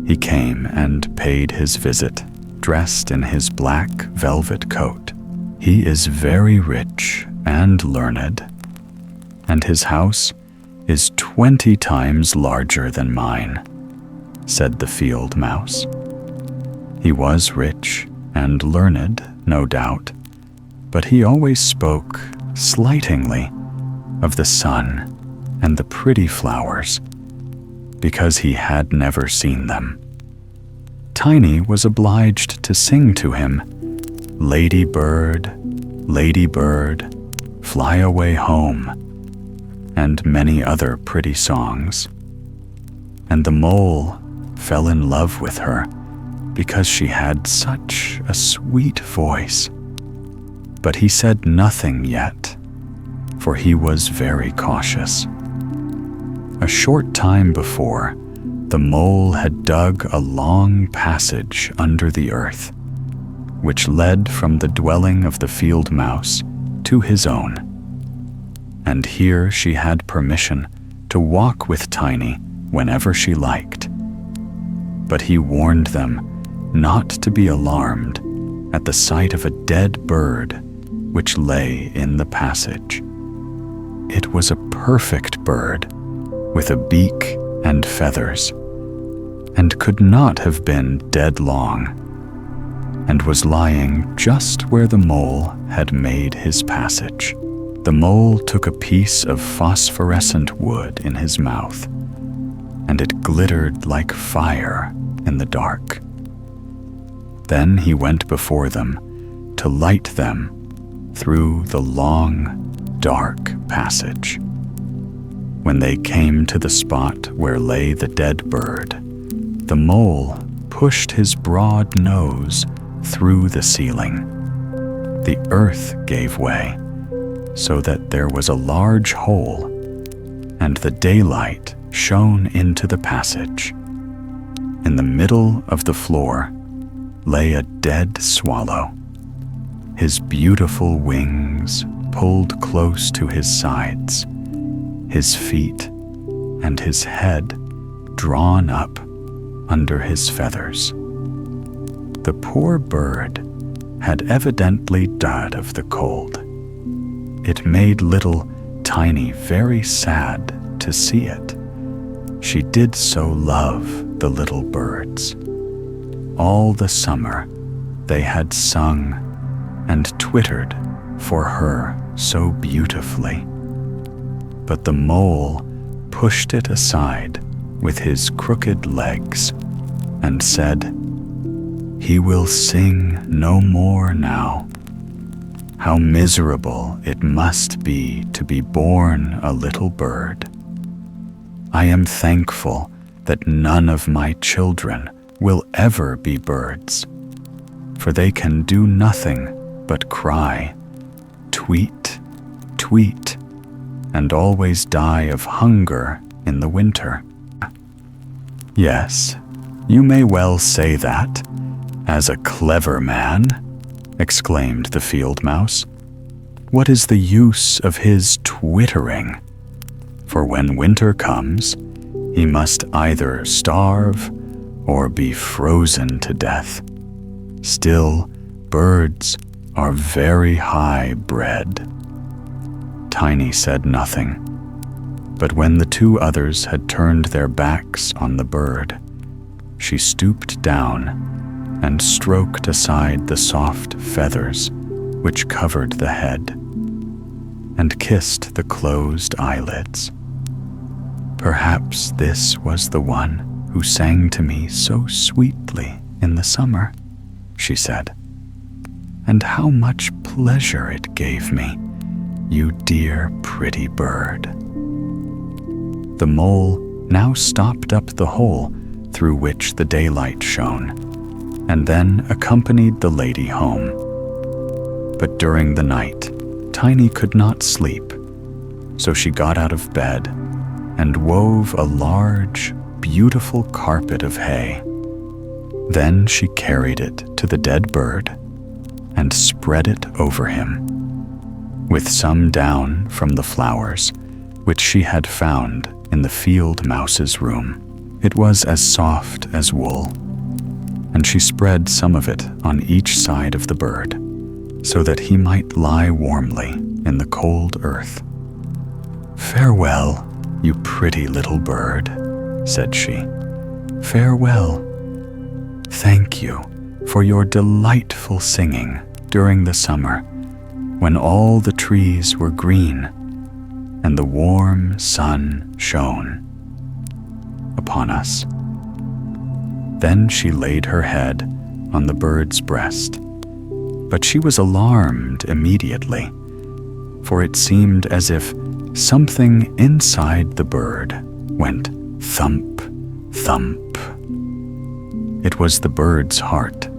he came and paid his visit, dressed in his black velvet coat. He is very rich and learned, and his house is 20 times larger than mine. said the field mouse. He was rich and learned, no doubt, but he always spoke slightingly of the sun and the pretty flowers, because he had never seen them. Tiny was obliged to sing to him, "Lady bird, fly away home," and many other pretty songs. And the mole fell in love with her because she had such a sweet voice. But he said nothing yet, for he was very cautious. A short time before, the mole had dug a long passage under the earth, which led from the dwelling of the field mouse to his own. And here she had permission to walk with Tiny whenever she liked. But he warned them not to be alarmed at the sight of a dead bird which lay in the passage. It was a perfect bird, with a beak and feathers, and could not have been dead long, and was lying just where the mole had made his passage. The mole took a piece of phosphorescent wood in his mouth, and it glittered like fire in the dark. Then he went before them to light them through the long, dark passage. When they came to the spot where lay the dead bird, the mole pushed his broad nose through the ceiling. The earth gave way, so that there was a large hole, and the daylight shone into the passage. In the middle of the floor lay a dead swallow, his beautiful wings pulled close to his sides, his feet and his head drawn up under his feathers. The poor bird had evidently died of the cold. It made little Tiny very sad to see it. She did so love the little birds. All the summer they had sung and twittered for her so beautifully. But the mole pushed it aside with his crooked legs and said, "He will sing no more now. How miserable it must be to be born a little bird. I am thankful that none of my children will ever be birds, for they can do nothing but cry, tweet, tweet, and always die of hunger in the winter." "Yes, you may well say that, as a clever man," exclaimed the field mouse. "What is the use of his twittering? For when winter comes, he must either starve or be frozen to death. Still, birds are very high bred." Tiny said nothing, but when the two others had turned their backs on the bird, she stooped down and stroked aside the soft feathers which covered the head, and kissed the closed eyelids. "Perhaps this was the one who sang to me so sweetly in the summer," she said. "And how much pleasure it gave me, you dear pretty bird." The mole now stopped up the hole through which the daylight shone, and then accompanied the lady home. But during the night, Tiny could not sleep, so she got out of bed and wove a large, beautiful carpet of hay. Then she carried it to the dead bird and spread it over him, with some down from the flowers which she had found in the field mouse's room. It was as soft as wool, and she spread some of it on each side of the bird, so that he might lie warmly in the cold earth. "Farewell, you pretty little bird," said she. Farewell. Thank you for your delightful singing during the summer, when all the trees were green and the warm sun shone upon us." Then she laid her head on the bird's breast, but she was alarmed immediately, for it seemed as if something inside the bird went thump, thump. It was the bird's heart.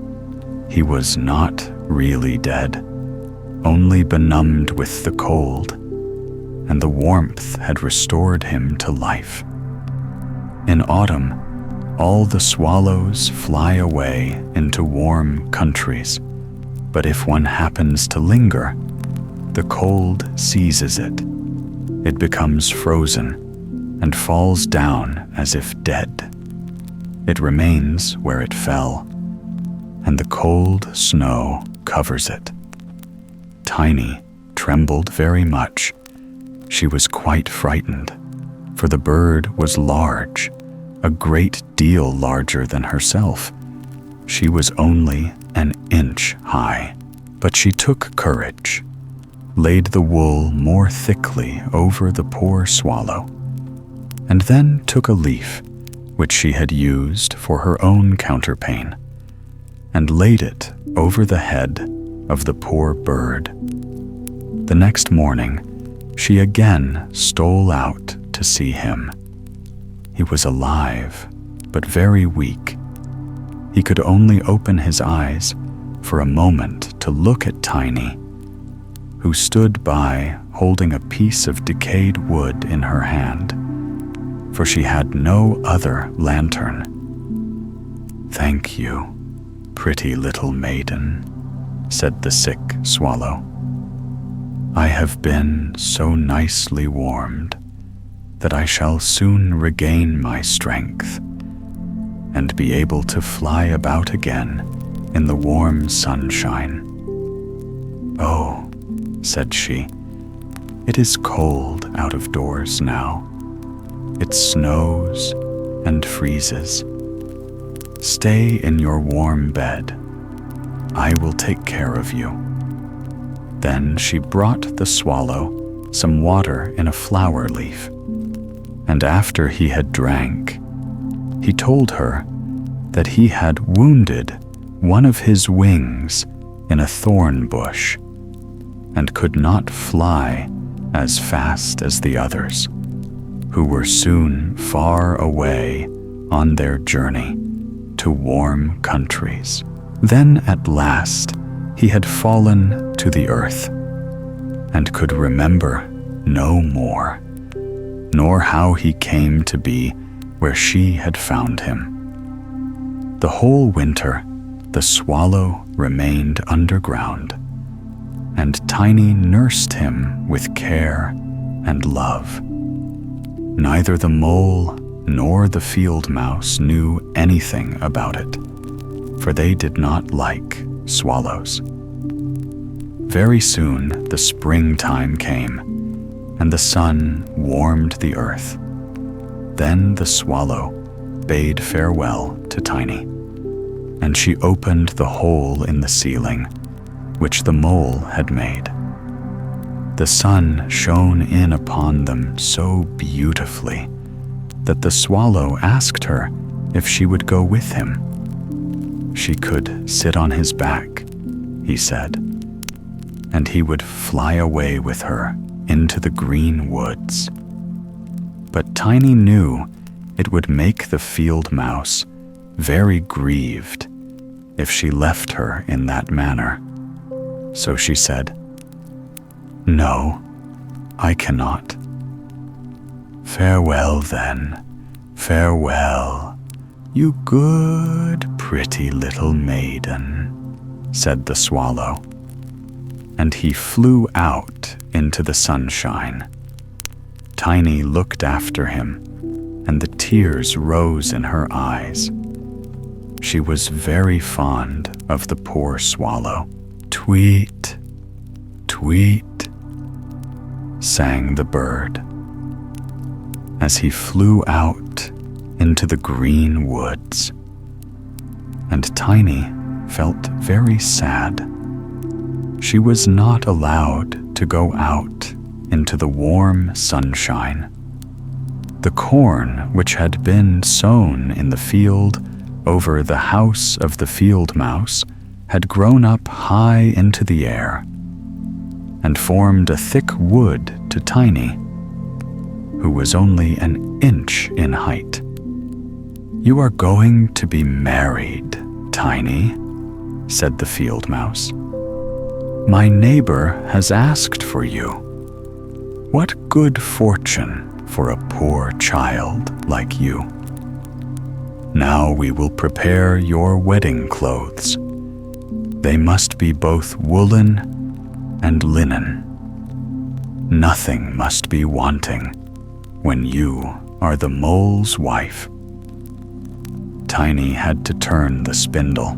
He was not really dead, only benumbed with the cold, and the warmth had restored him to life. In autumn, all the swallows fly away into warm countries, but if one happens to linger, the cold seizes it. It becomes frozen and falls down as if dead. It remains where it fell, and the cold snow covers it. Tiny trembled very much. She was quite frightened, for the bird was large, a great deal larger than herself. She was only an inch high, but she took courage, laid the wool more thickly over the poor swallow, and then took a leaf which she had used for her own counterpane, and laid it over the head of the poor bird. The next morning, she again stole out to see him. He was alive, but very weak. He could only open his eyes for a moment to look at Tiny, who stood by holding a piece of decayed wood in her hand, for she had no other lantern. "Thank you, pretty little maiden," said the sick swallow. "I have been so nicely warmed that I shall soon regain my strength and be able to fly about again in the warm sunshine." "Oh," said she, "it is cold out of doors now. It snows and freezes. Stay in your warm bed. I will take care of you." Then she brought the swallow some water in a flower leaf, and after he had drank, he told her that he had wounded one of his wings in a thorn bush and could not fly as fast as the others, who were soon far away on their journey to warm countries. Then at last he had fallen to the earth and could remember no more, nor how he came to be where she had found him. The whole winter the swallow remained underground, and Tiny nursed him with care and love. Neither the mole nor the field mouse knew anything about it, for they did not like swallows. Very soon the springtime came, and the sun warmed the earth. Then the swallow bade farewell to Tiny, and she opened the hole in the ceiling, which the mole had made. The sun shone in upon them so beautifully that the swallow asked her if she would go with him. She could sit on his back, he said, and he would fly away with her into the green woods. But Tiny knew it would make the field mouse very grieved if she left her in that manner. So she said, "No, I cannot." "Farewell then, farewell, you good, pretty little maiden," said the swallow, and he flew out into the sunshine. Tiny looked after him, and the tears rose in her eyes. She was very fond of the poor swallow. "Tweet, tweet," sang the bird, as he flew out into the green woods. And Tiny felt very sad. She was not allowed to go out into the warm sunshine. The corn which had been sown in the field over the house of the field mouse had grown up high into the air and formed a thick wood to Tiny, who was only an inch in height. "You are going to be married, Tiny," said the field mouse. "My neighbor has asked for you. What good fortune for a poor child like you. Now we will prepare your wedding clothes. They must be both woolen and linen. Nothing must be wanting when you are the mole's wife." Tiny had to turn the spindle,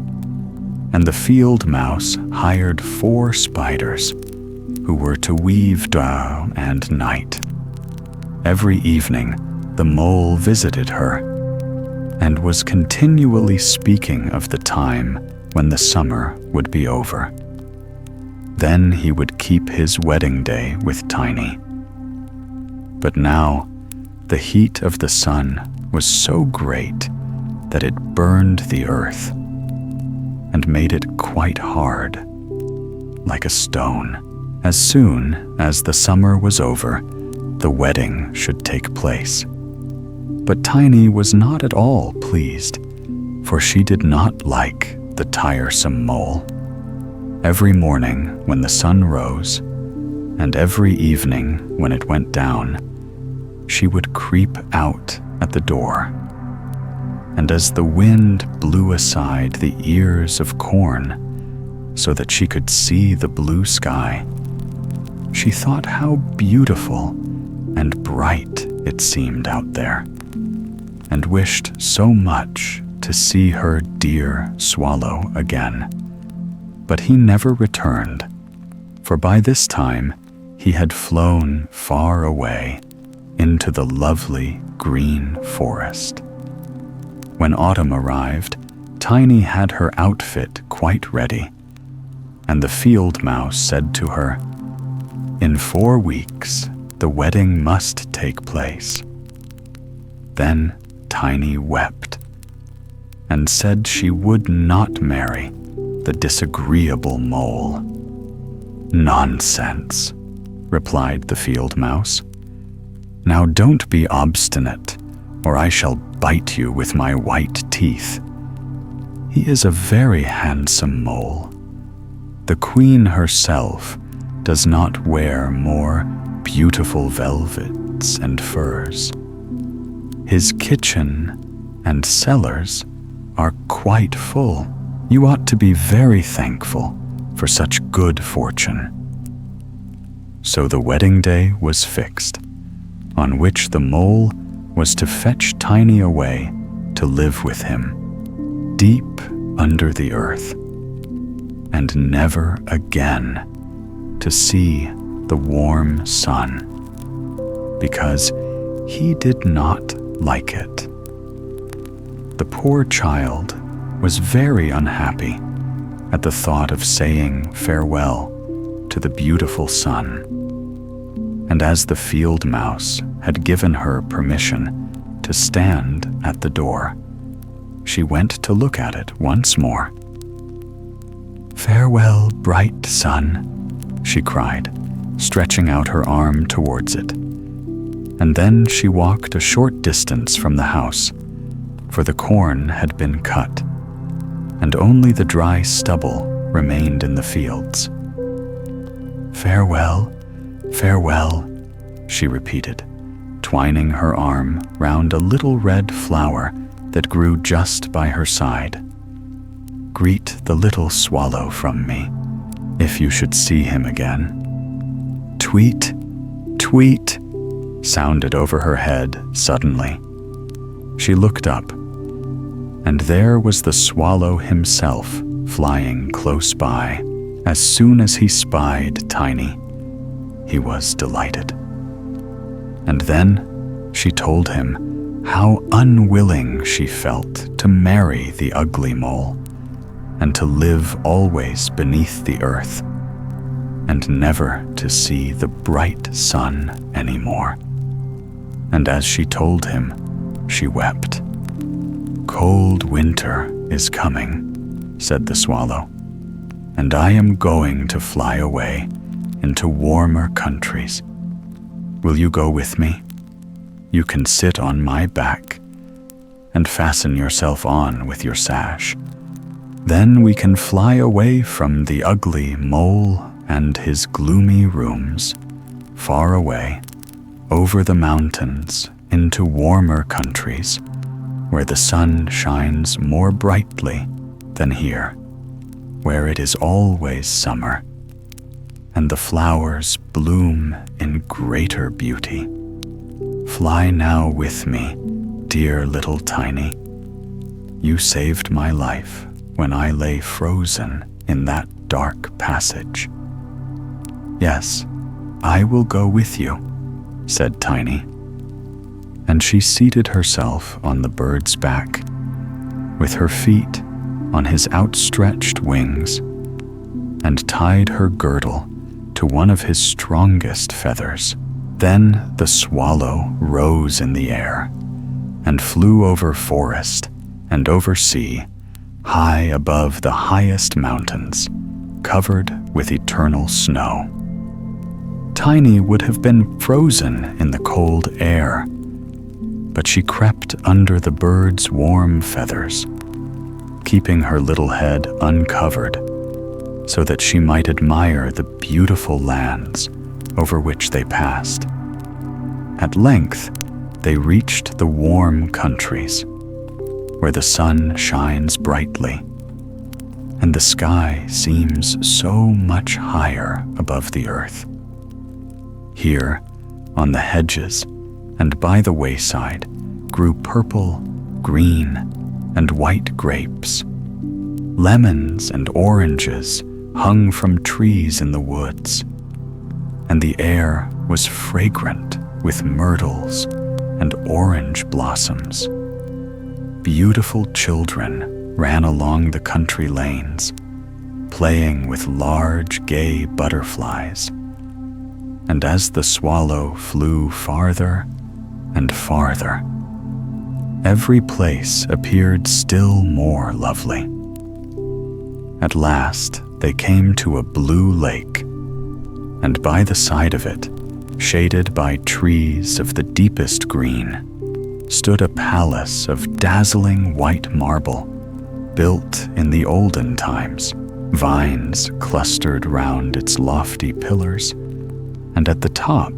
and the field mouse hired 4 spiders who were to weave day and night. Every evening, the mole visited her and was continually speaking of the time when the summer would be over. Then he would keep his wedding day with Tiny. But now, the heat of the sun was so great that it burned the earth and made it quite hard, like a stone. As soon as the summer was over, the wedding should take place. But Tiny was not at all pleased, for she did not like the tiresome mole. Every morning when the sun rose, and every evening when it went down, she would creep out at the door. And as the wind blew aside the ears of corn so that she could see the blue sky, she thought how beautiful and bright it seemed out there, and wished so much to see her dear swallow again. But he never returned, for by this time he had flown far away into the lovely green forest. When autumn arrived, Tiny had her outfit quite ready, and the field mouse said to her, "In 4 weeks, the wedding must take place." Then Tiny wept and said she would not marry the disagreeable mole. "Nonsense," replied the field mouse. "Now don't be obstinate, or I shall bite you with my white teeth. He is a very handsome mole. The queen herself does not wear more beautiful velvets and furs. His kitchen and cellars are quite full. You ought to be very thankful for such good fortune." So the wedding day was fixed, on which the mole was to fetch Tiny away to live with him, deep under the earth, and never again to see the warm sun, because he did not like it. The poor child was very unhappy at the thought of saying farewell to the beautiful sun, and as the field mouse had given her permission to stand at the door, she went to look at it once more. "Farewell, bright sun," she cried, stretching out her arm towards it. And then she walked a short distance from the house, for the corn had been cut, and only the dry stubble remained in the fields. "Farewell, farewell," she repeated, twining her arm round a little red flower that grew just by her side. "Greet the little swallow from me, if you should see him again." Tweet, tweet, sounded over her head suddenly. She looked up, and there was the swallow himself flying close by. As soon as he spied Tiny, he was delighted. And then she told him how unwilling she felt to marry the ugly mole and to live always beneath the earth and never to see the bright sun anymore. And as she told him, she wept. "Cold winter is coming," said the swallow, "and I am going to fly away into warmer countries. Will you go with me? You can sit on my back and fasten yourself on with your sash. Then we can fly away from the ugly mole and his gloomy rooms, far away, over the mountains, into warmer countries, where the sun shines more brightly than here, where it is always summer, and the flowers bloom in greater beauty. Fly now with me, dear little Tiny. You saved my life when I lay frozen in that dark passage." "Yes, I will go with you," said Tiny. And she seated herself on the bird's back, with her feet on his outstretched wings, and tied her girdle to one of his strongest feathers. Then the swallow rose in the air and flew over forest and over sea, high above the highest mountains, covered with eternal snow. Tiny would have been frozen in the cold air, but she crept under the bird's warm feathers, keeping her little head uncovered so that she might admire the beautiful lands over which they passed. At length, they reached the warm countries, where the sun shines brightly, and the sky seems so much higher above the earth. Here, on the hedges and by the wayside, grew purple, green, and white grapes. Lemons and oranges hung from trees in the woods, and the air was fragrant with myrtles and orange blossoms. Beautiful children ran along the country lanes, playing with large, gay butterflies. And as the swallow flew farther and farther, every place appeared still more lovely. At last, they came to a blue lake, and by the side of it, shaded by trees of the deepest green, stood a palace of dazzling white marble, built in the olden times. Vines clustered round its lofty pillars, and at the top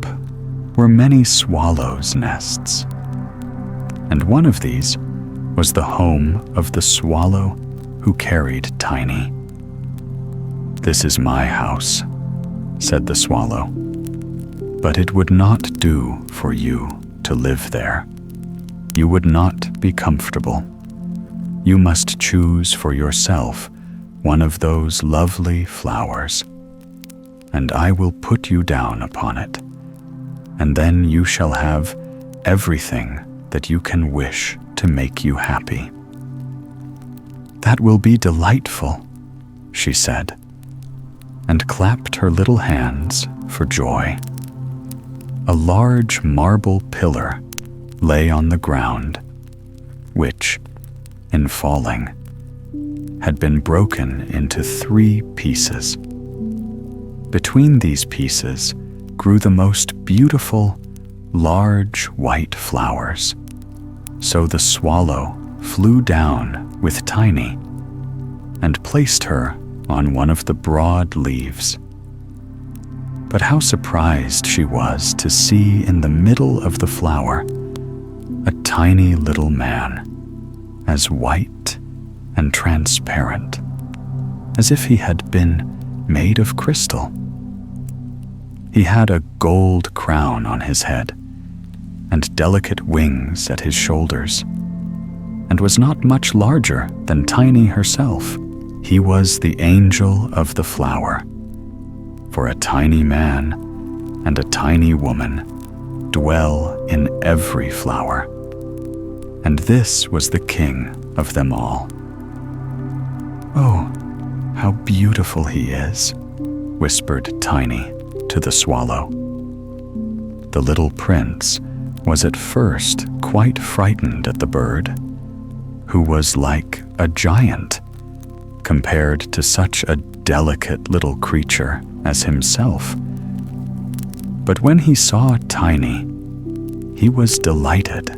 were many swallows' nests. And one of these was the home of the swallow who carried Tiny. "This is my house," said the swallow, "but it would not do for you to live there. You would not be comfortable. You must choose for yourself one of those lovely flowers, and I will put you down upon it, and then you shall have everything that you can wish to make you happy." "That will be delightful," she said, and clapped her little hands for joy. A large marble pillar lay on the ground, which, in falling, had been broken into 3 pieces. Between these pieces grew the most beautiful, large white flowers. So the swallow flew down with Tiny and placed her on one of the broad leaves. But how surprised she was to see in the middle of the flower a tiny little man, as white and transparent as if he had been made of crystal. He had a gold crown on his head and delicate wings at his shoulders, and was not much larger than Tiny herself. He was the angel of the flower, for a tiny man and a tiny woman dwell in every flower, and this was the king of them all. "Oh, how beautiful he is," whispered Tiny to the swallow. The little prince was at first quite frightened at the bird, who was like a giant compared to such a delicate little creature as himself. But when he saw Tiny, he was delighted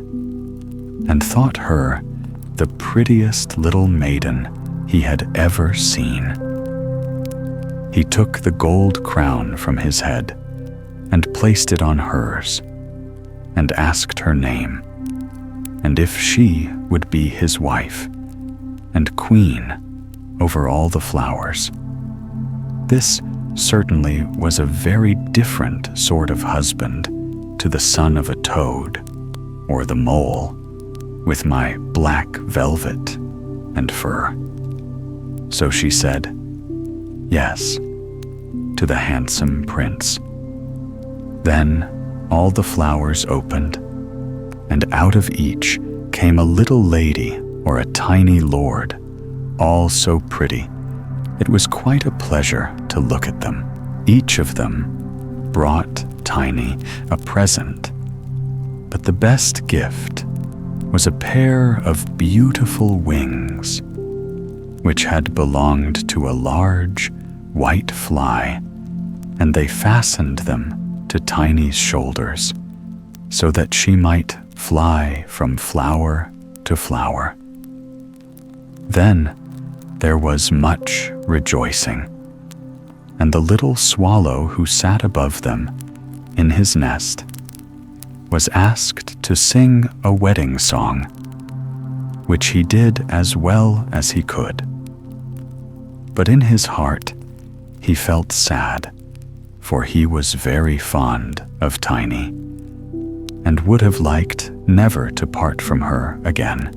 and thought her the prettiest little maiden he had ever seen. He took the gold crown from his head and placed it on hers, and asked her name, and if she would be his wife and queen over all the flowers. This certainly was a very different sort of husband to the son of a toad or the mole with my black velvet and fur. So she said yes to the handsome prince. Then all the flowers opened, and out of each came a little lady or a tiny lord, all so pretty. It was quite a pleasure to look at them. Each of them brought Tiny a present, but the best gift was a pair of beautiful wings, which had belonged to a large white fly, and they fastened them to Tiny's shoulders so that she might fly from flower to flower. Then there was much rejoicing, and the little swallow who sat above them in his nest was asked to sing a wedding song, which he did as well as he could. But in his heart he felt sad, for he was very fond of Tiny, and would have liked never to part from her again.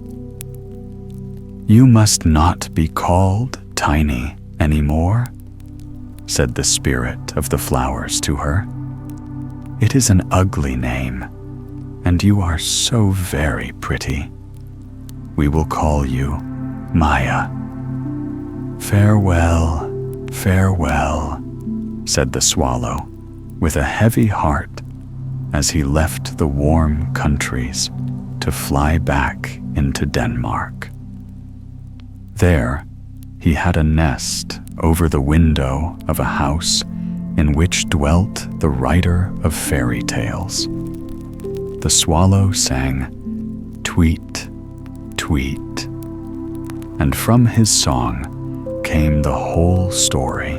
"You must not be called Tiny any more," said the spirit of the flowers to her. "It is an ugly name, and you are so very pretty. We will call you Maya." "Farewell, farewell," said the swallow with a heavy heart as he left the warm countries to fly back into Denmark. There he had a nest over the window of a house in which dwelt the writer of fairy tales. The swallow sang tweet, tweet, and from his song came the whole story.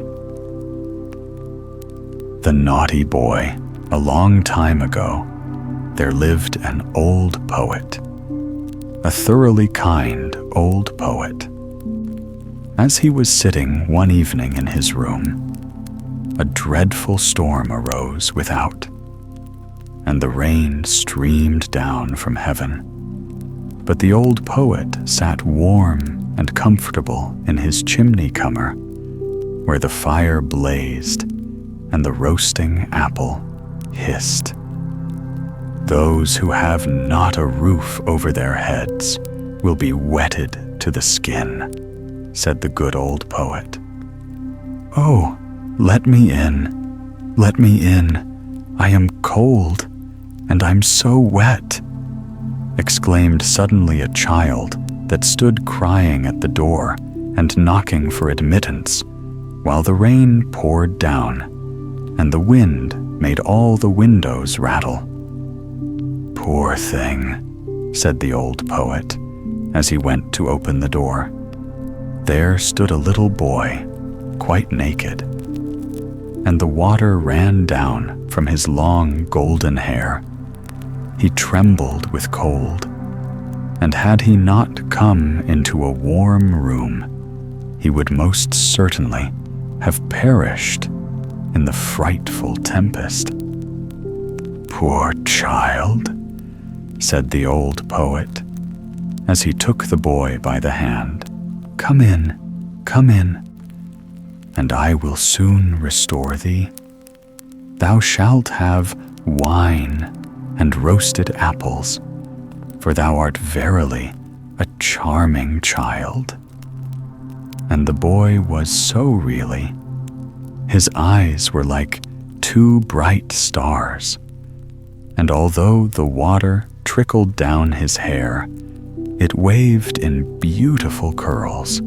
The naughty boy. A long time ago, there lived an old poet, a thoroughly kind old poet. As he was sitting one evening in his room, a dreadful storm arose without, and the rain streamed down from heaven. But the old poet sat warm and comfortable in his chimney-corner, where the fire blazed and the roasting apple hissed. "Those who have not a roof over their heads will be wetted to the skin," said the good old poet. "Oh, let me in, let me in. I am cold, and I'm so wet," exclaimed suddenly a child that stood crying at the door and knocking for admittance, while the rain poured down, and the wind made all the windows rattle. "Poor thing," said the old poet as he went to open the door. There stood a little boy, quite naked, and the water ran down from his long golden hair. He trembled with cold, and had he not come into a warm room, he would most certainly have perished in the frightful tempest. "Poor child," said the old poet, as he took the boy by the hand. Come in, and I will soon restore thee. Thou shalt have wine and roasted apples, for thou art verily a charming child." And the boy was so really. His eyes were like 2 bright stars, and although the water trickled down his hair, it waved in beautiful curls.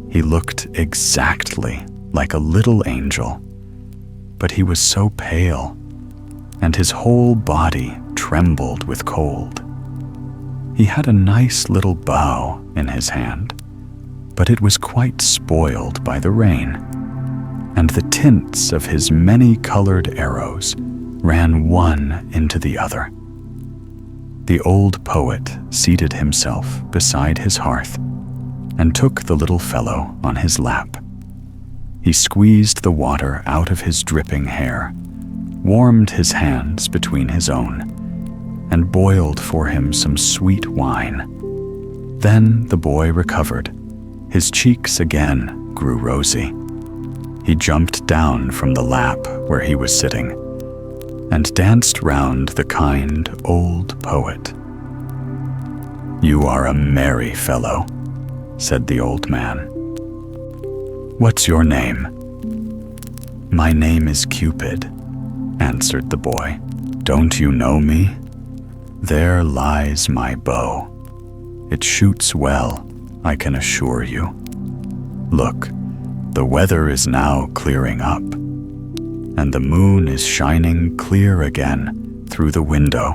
He looked exactly like a little angel, but he was so pale, and his whole body trembled with cold. He had a nice little bow in his hand, but it was quite spoiled by the rain, and the tints of his many-colored arrows ran one into the other. The old poet seated himself beside his hearth and took the little fellow on his lap. He squeezed the water out of his dripping hair, warmed his hands between his own, and boiled for him some sweet wine. Then the boy recovered. His cheeks again grew rosy. He jumped down from the lap where he was sitting and danced round the kind old poet. "You are a merry fellow," said the old man. "What's your name?" "My name is Cupid," answered the boy. "Don't you know me? There lies my bow. It shoots well, I can assure you. Look, the weather is now clearing up, and the moon is shining clear again through the window."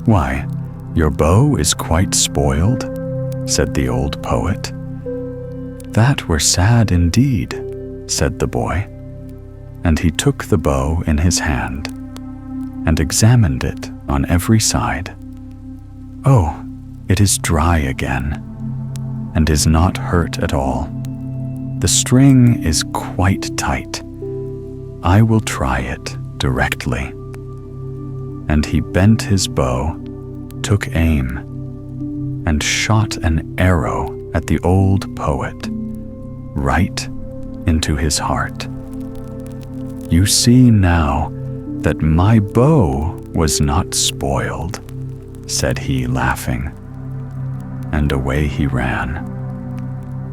"Why, your bow is quite spoiled," said the old poet. "That were sad indeed," said the boy, and he took the bow in his hand and examined it on every side. "Oh, it is dry again, and is not hurt at all. The string is quite tight. I will try it directly." And he bent his bow, took aim, and shot an arrow at the old poet, right into his heart. "You see now that my bow was not spoiled," said he, laughing, and away he ran.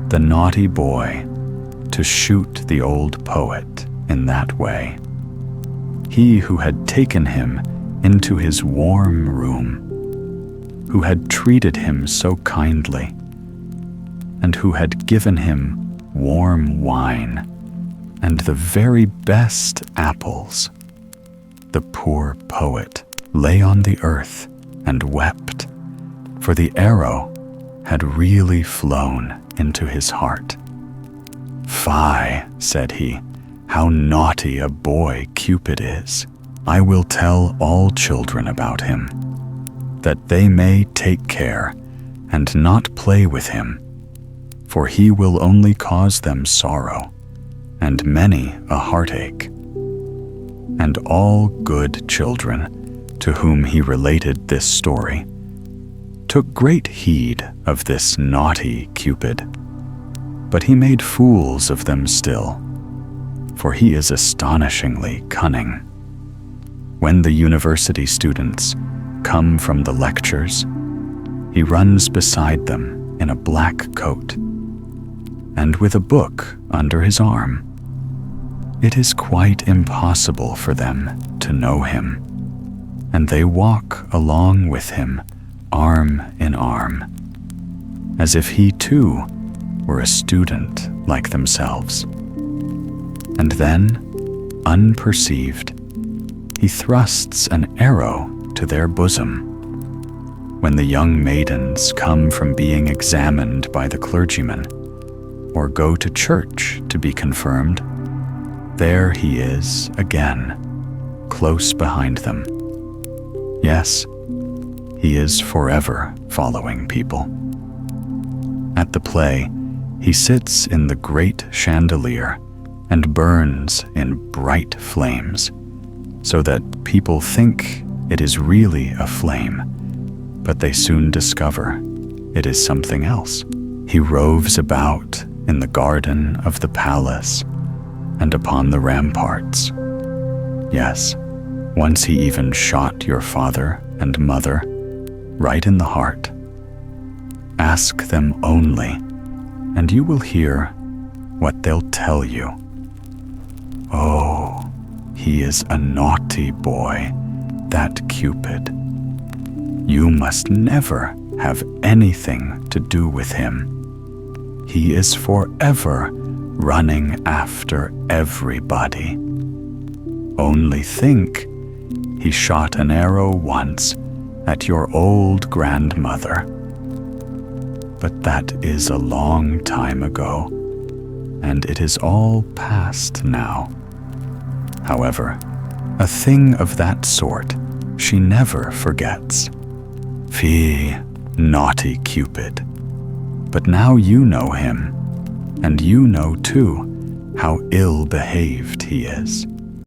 The naughty boy, to shoot the old poet in that way. He who had taken him into his warm room, who had treated him so kindly, and who had given him warm wine and the very best apples. The poor poet lay on the earth and wept, for the arrow had really flown into his heart. "Fie," said he, "how naughty a boy Cupid is. I will tell all children about him, that they may take care and not play with him, for he will only cause them sorrow and many a heartache." And all good children to whom he related this story took great heed of this naughty Cupid, but he made fools of them still, for he is astonishingly cunning. When the university students come from the lectures, he runs beside them in a black coat and with a book under his arm. It is quite impossible for them to know him, and they walk along with him, arm in arm, as if he too were a student like themselves. And then, unperceived, he thrusts an arrow to their bosom. When the young maidens come from being examined by the clergyman, or go to church to be confirmed, there he is again, close behind them. Yes, he is forever following people. At the play, he sits in the great chandelier and burns in bright flames, so that people think it is really a flame, but they soon discover it is something else. He roves about in the garden of the palace and upon the ramparts. Yes, once he even shot your father and mother right in the heart. Ask them only, and you will hear what they'll tell you. Oh, he is a naughty boy, that Cupid. You must never have anything to do with him. He is forever running after everybody. Only think, he shot an arrow once at your old grandmother. But that is a long time ago, and it is all past now. However, a thing of that sort she never forgets. Fie, naughty Cupid. But now you know him, and you know too how ill-behaved he is.